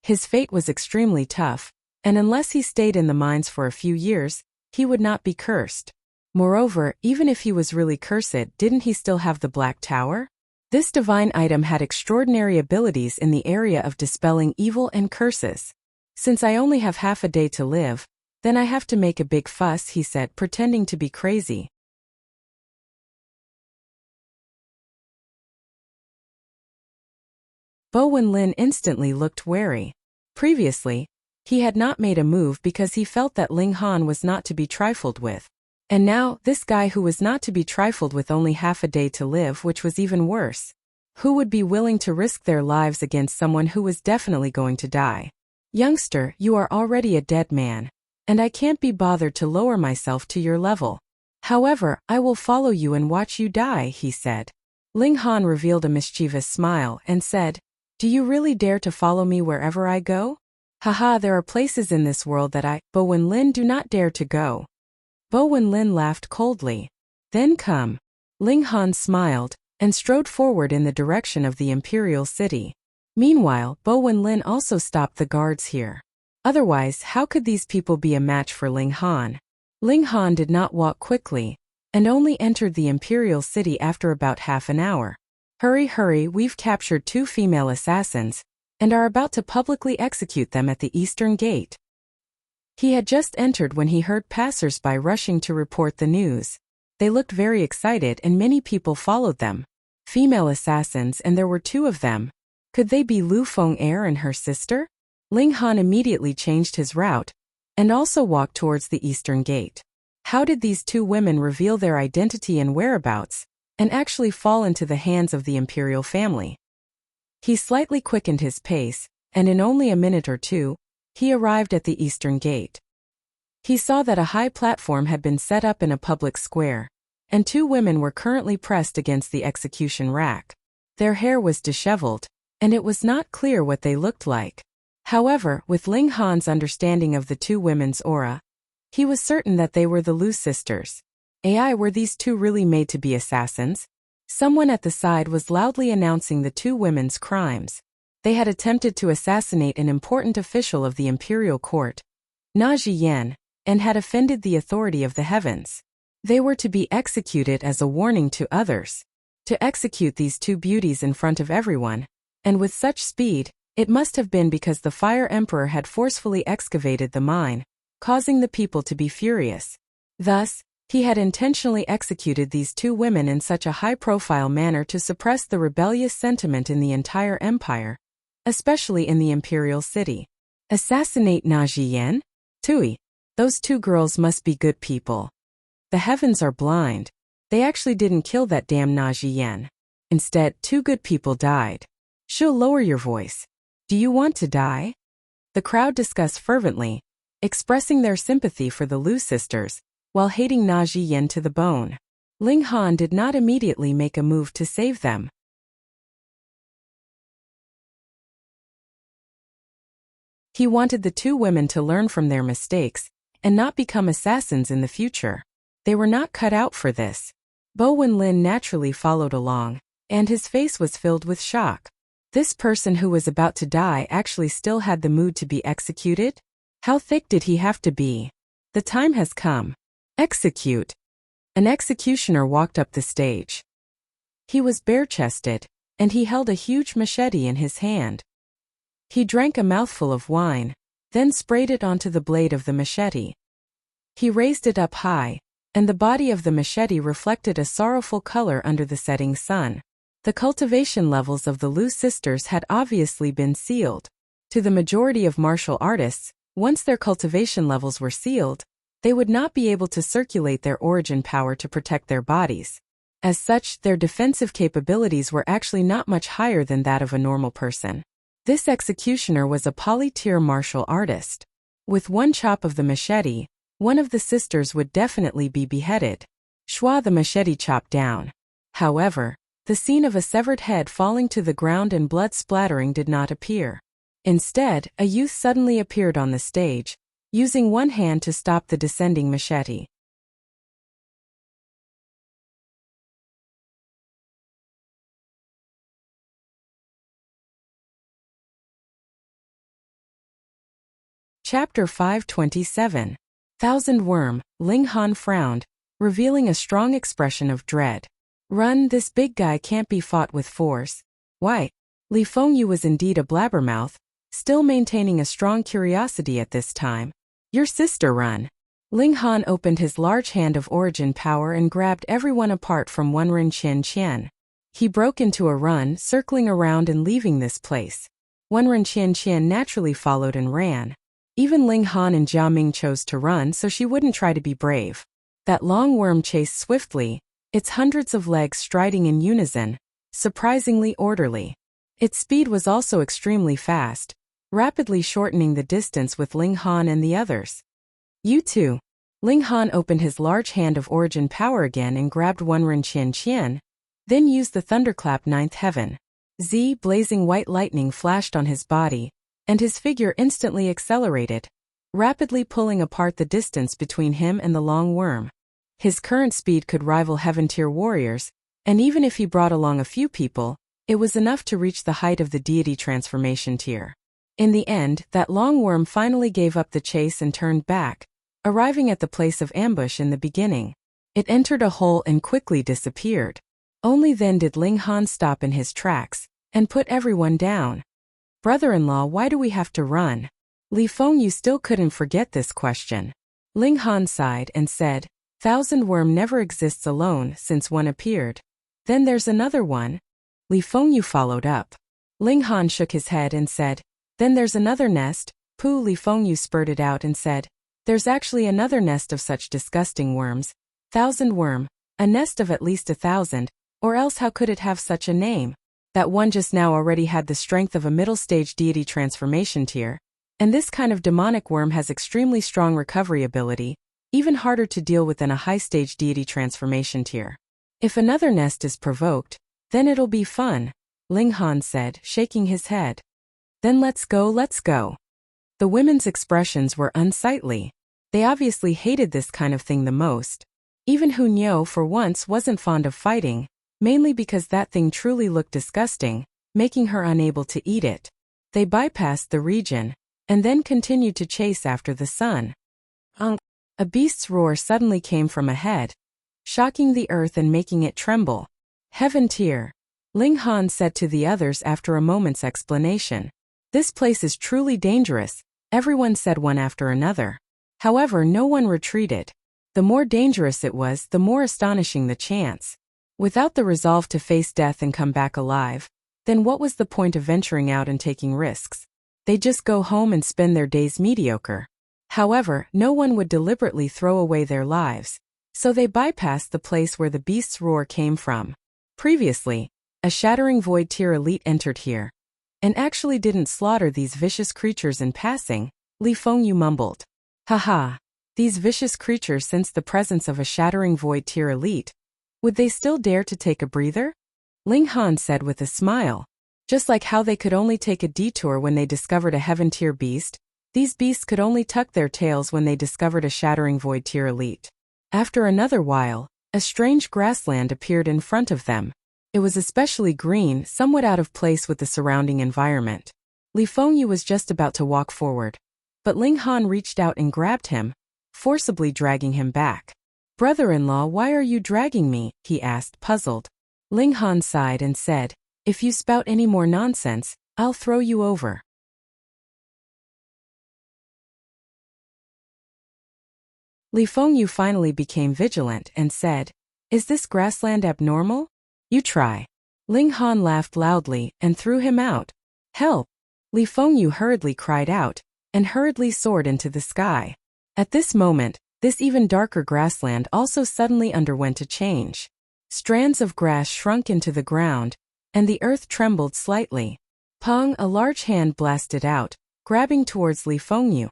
His fate was extremely tough, and unless he stayed in the mines for a few years, he would not be cursed. Moreover, even if he was really cursed, didn't he still have the Black Tower? This divine item had extraordinary abilities in the area of dispelling evil and curses. "Since I only have half a day to live, then I have to make a big fuss," he said, pretending to be crazy. Bo Wenlin instantly looked wary. Previously, he had not made a move because he felt that Ling Han was not to be trifled with. And now, this guy who was not to be trifled with only half a day to live, which was even worse. Who would be willing to risk their lives against someone who was definitely going to die? "Youngster, you are already a dead man, and I can't be bothered to lower myself to your level. However, I will follow you and watch you die," he said. Ling Han revealed a mischievous smile and said, "Do you really dare to follow me wherever I go? Haha, there are places in this world that I, Bo Wenlin, do not dare to go." Bo Wenlin laughed coldly. "Then come." Ling Han smiled and strode forward in the direction of the Imperial City. Meanwhile, Bo Wenlin also stopped the guards here. Otherwise, how could these people be a match for Ling Han? Ling Han did not walk quickly, and only entered the Imperial City after about half an hour. "Hurry, hurry, we've captured 2 female assassins, and are about to publicly execute them at the Eastern Gate." He had just entered when he heard passers-by rushing to report the news. They looked very excited and many people followed them. Female assassins, and there were 2 of them. Could they be Lu Feng-er and her sister? Ling Han immediately changed his route, and also walked towards the Eastern Gate. How did these 2 women reveal their identity and whereabouts, and actually fall into the hands of the imperial family? He slightly quickened his pace, and in only a minute or two, he arrived at the Eastern Gate. He saw that a high platform had been set up in a public square, and 2 women were currently pressed against the execution rack. Their hair was disheveled, and it was not clear what they looked like. However, with Ling Han's understanding of the 2 women's aura, he was certain that they were the Lu sisters. Were these 2 really made to be assassins? Someone at the side was loudly announcing the 2 women's crimes. They had attempted to assassinate an important official of the imperial court, Na Jiyan, and had offended the authority of the heavens. They were to be executed as a warning to others. To execute these 2 beauties in front of everyone, and with such speed, it must have been because the Fire Emperor had forcefully excavated the mine, causing the people to be furious. Thus, he had intentionally executed these 2 women in such a high-profile manner to suppress the rebellious sentiment in the entire empire, especially in the imperial city. Assassinate Na Jiyan? Tui. Those 2 girls must be good people. The heavens are blind. They actually didn't kill that damn Na Jiyan. Instead, 2 good people died. She'll lower your voice. Do you want to die? The crowd discussed fervently, expressing their sympathy for the Lu sisters, while hating Na Jiyan to the bone. Ling Han did not immediately make a move to save them. He wanted the 2 women to learn from their mistakes, and not become assassins in the future. They were not cut out for this. Bo Wenlin naturally followed along, and his face was filled with shock. This person who was about to die actually still had the mood to be executed? How thick did he have to be? The time has come. Execute. An executioner walked up the stage. He was bare-chested, and he held a huge machete in his hand. He drank a mouthful of wine, then sprayed it onto the blade of the machete. He raised it up high, and the body of the machete reflected a sorrowful color under the setting sun. The cultivation levels of the Lu sisters had obviously been sealed. To the majority of martial artists, once their cultivation levels were sealed, they would not be able to circulate their origin power to protect their bodies. As such, their defensive capabilities were actually not much higher than that of a normal person. This executioner was a poly-tier martial artist. With one chop of the machete, one of the sisters would definitely be beheaded. Shua the machete chopped down. However, the scene of a severed head falling to the ground and blood splattering did not appear. Instead, a youth suddenly appeared on the stage, using one hand to stop the descending machete. Chapter 527. Thousand Worm. Ling Han frowned, revealing a strong expression of dread. Run, this big guy can't be fought with force. Why? Li Fengyu was indeed a blabbermouth, still maintaining a strong curiosity at this time. Your sister, run. Ling Han opened his large hand of origin power and grabbed everyone apart from Wenren Qian. He broke into a run, circling around and leaving this place. Wenren Qian naturally followed and ran. Even Ling Han and Jia Ming chose to run so she wouldn't try to be brave. That long worm chased swiftly, its hundreds of legs striding in unison, surprisingly orderly. Its speed was also extremely fast, rapidly shortening the distance with Ling Han and the others. You too. Ling Han opened his large hand of origin power again and grabbed Wenren Qian, then used the thunderclap ninth heaven. Blazing white lightning flashed on his body, and his figure instantly accelerated, rapidly pulling apart the distance between him and the long worm. His current speed could rival heaven-tier warriors, and even if he brought along a few people, it was enough to reach the height of the deity transformation tier. In the end, that long worm finally gave up the chase and turned back, arriving at the place of ambush in the beginning. It entered a hole and quickly disappeared. Only then did Ling Han stop in his tracks, and put everyone down. Brother-in-law, why do we have to run? Li Fengyu still couldn't forget this question. Ling Han sighed and said, Thousand Worm never exists alone since one appeared. Then there's another one. Li Fengyu followed up. Ling Han shook his head and said, Then there's another nest. Li Fengyu spurted out and said, There's actually another nest of such disgusting worms. Thousand Worm, a nest of at least 1,000, or else how could it have such a name? That one just now already had the strength of a middle-stage deity transformation tier, and this kind of demonic worm has extremely strong recovery ability, even harder to deal with than a high-stage deity transformation tier. If another nest is provoked, then it'll be fun, Ling Han said, shaking his head. Then let's go. The women's expressions were unsightly. They obviously hated this kind of thing the most. Even Hu Niu for once wasn't fond of fighting, mainly because that thing truly looked disgusting, making her unable to eat it. They bypassed the region, and then continued to chase after the sun. A beast's roar suddenly came from ahead, shocking the earth and making it tremble. Heaven tier, Ling Han said to the others after a moment's explanation. This place is truly dangerous, everyone said one after another. However, no one retreated. The more dangerous it was, the more astonishing the chance. Without the resolve to face death and come back alive, then what was the point of venturing out and taking risks? They'd just go home and spend their days mediocre. However, no one would deliberately throw away their lives, so they bypassed the place where the beast's roar came from. Previously, a shattering void tier elite entered here, and actually didn't slaughter these vicious creatures in passing, Li Fengyu mumbled. Haha, these vicious creatures sensed the presence of a shattering void tier elite. Would they still dare to take a breather? Ling Han said with a smile. Just like how they could only take a detour when they discovered a heaven-tier beast, these beasts could only tuck their tails when they discovered a shattering void tier elite. After another while, a strange grassland appeared in front of them. It was especially green, somewhat out of place with the surrounding environment. Li Fengyu was just about to walk forward, but Ling Han reached out and grabbed him, forcibly dragging him back. "Brother-in-law, why are you dragging me?" he asked, puzzled. Ling Han sighed and said, "If you spout any more nonsense, I'll throw you over." Li Fengyu finally became vigilant and said, "Is this grassland abnormal? You try." Ling Han laughed loudly and threw him out. "Help!" Li Fengyu hurriedly cried out, and hurriedly soared into the sky. At this moment, this even darker grassland also suddenly underwent a change. Strands of grass shrunk into the ground, and the earth trembled slightly. Pong, a large hand blasted out, grabbing towards Li Fengyu.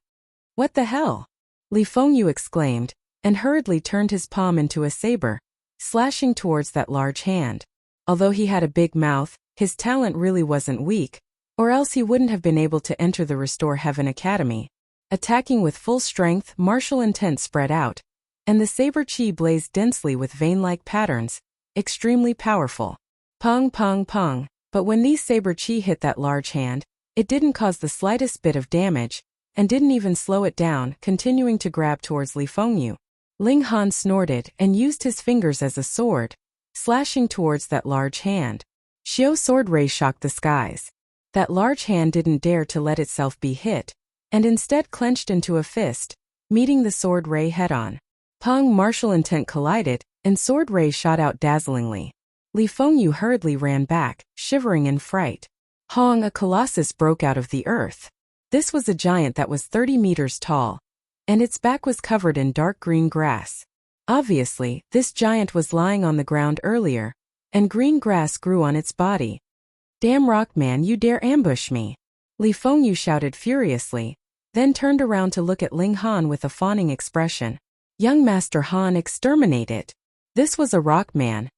"What the hell?" Li Fengyu exclaimed, and hurriedly turned his palm into a saber, slashing towards that large hand. Although he had a big mouth, his talent really wasn't weak, or else he wouldn't have been able to enter the Restore Heaven Academy. Attacking with full strength, martial intent spread out, and the saber chi blazed densely with vein-like patterns, extremely powerful. Pong, pong, pong. But when these saber chi hit that large hand, it didn't cause the slightest bit of damage, and didn't even slow it down, continuing to grab towards Li Fengyu. Ling Han snorted and used his fingers as a sword, slashing towards that large hand. Xiao sword ray shocked the skies. That large hand didn't dare to let itself be hit, and instead clenched into a fist, meeting the sword ray head-on. Pong, martial intent collided, and sword ray shot out dazzlingly. Li Fengyu hurriedly ran back, shivering in fright. Hong, a colossus broke out of the earth. This was a giant that was 30 meters tall, and its back was covered in dark green grass. Obviously, this giant was lying on the ground earlier, and green grass grew on its body. "Damn Rockman, you dare ambush me!" Li Fengyu shouted furiously, then turned around to look at Ling Han with a fawning expression. "Young Master Han, exterminate it." This was a Rockman,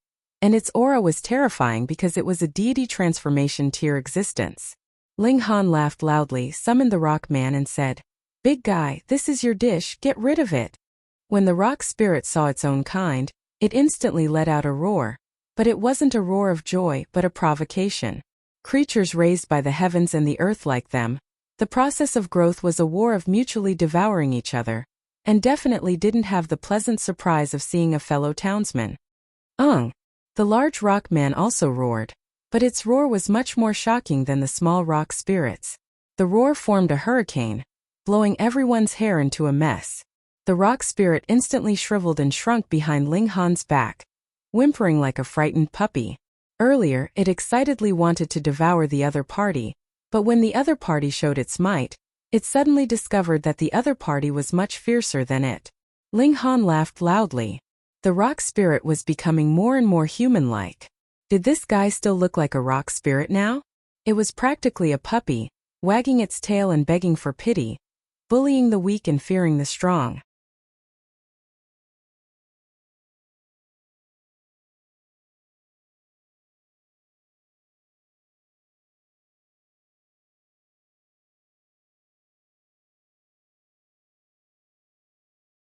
and its aura was terrifying because it was a deity transformation tier existence. Ling Han laughed loudly, summoned the Rockman and said, "Big guy, this is your dish, get rid of it." When the rock spirit saw its own kind, it instantly let out a roar. But it wasn't a roar of joy, but a provocation. Creatures raised by the heavens and the earth like them, the process of growth was a war of mutually devouring each other, and definitely didn't have the pleasant surprise of seeing a fellow townsman. The large rock man also roared, but its roar was much more shocking than the small rock spirits. The roar formed a hurricane, blowing everyone's hair into a mess. The rock spirit instantly shriveled and shrunk behind Ling Han's back, whimpering like a frightened puppy. Earlier, it excitedly wanted to devour the other party, but when the other party showed its might, it suddenly discovered that the other party was much fiercer than it. Ling Han laughed loudly. The rock spirit was becoming more and more human-like. Did this guy still look like a rock spirit now? It was practically a puppy, wagging its tail and begging for pity, bullying the weak and fearing the strong.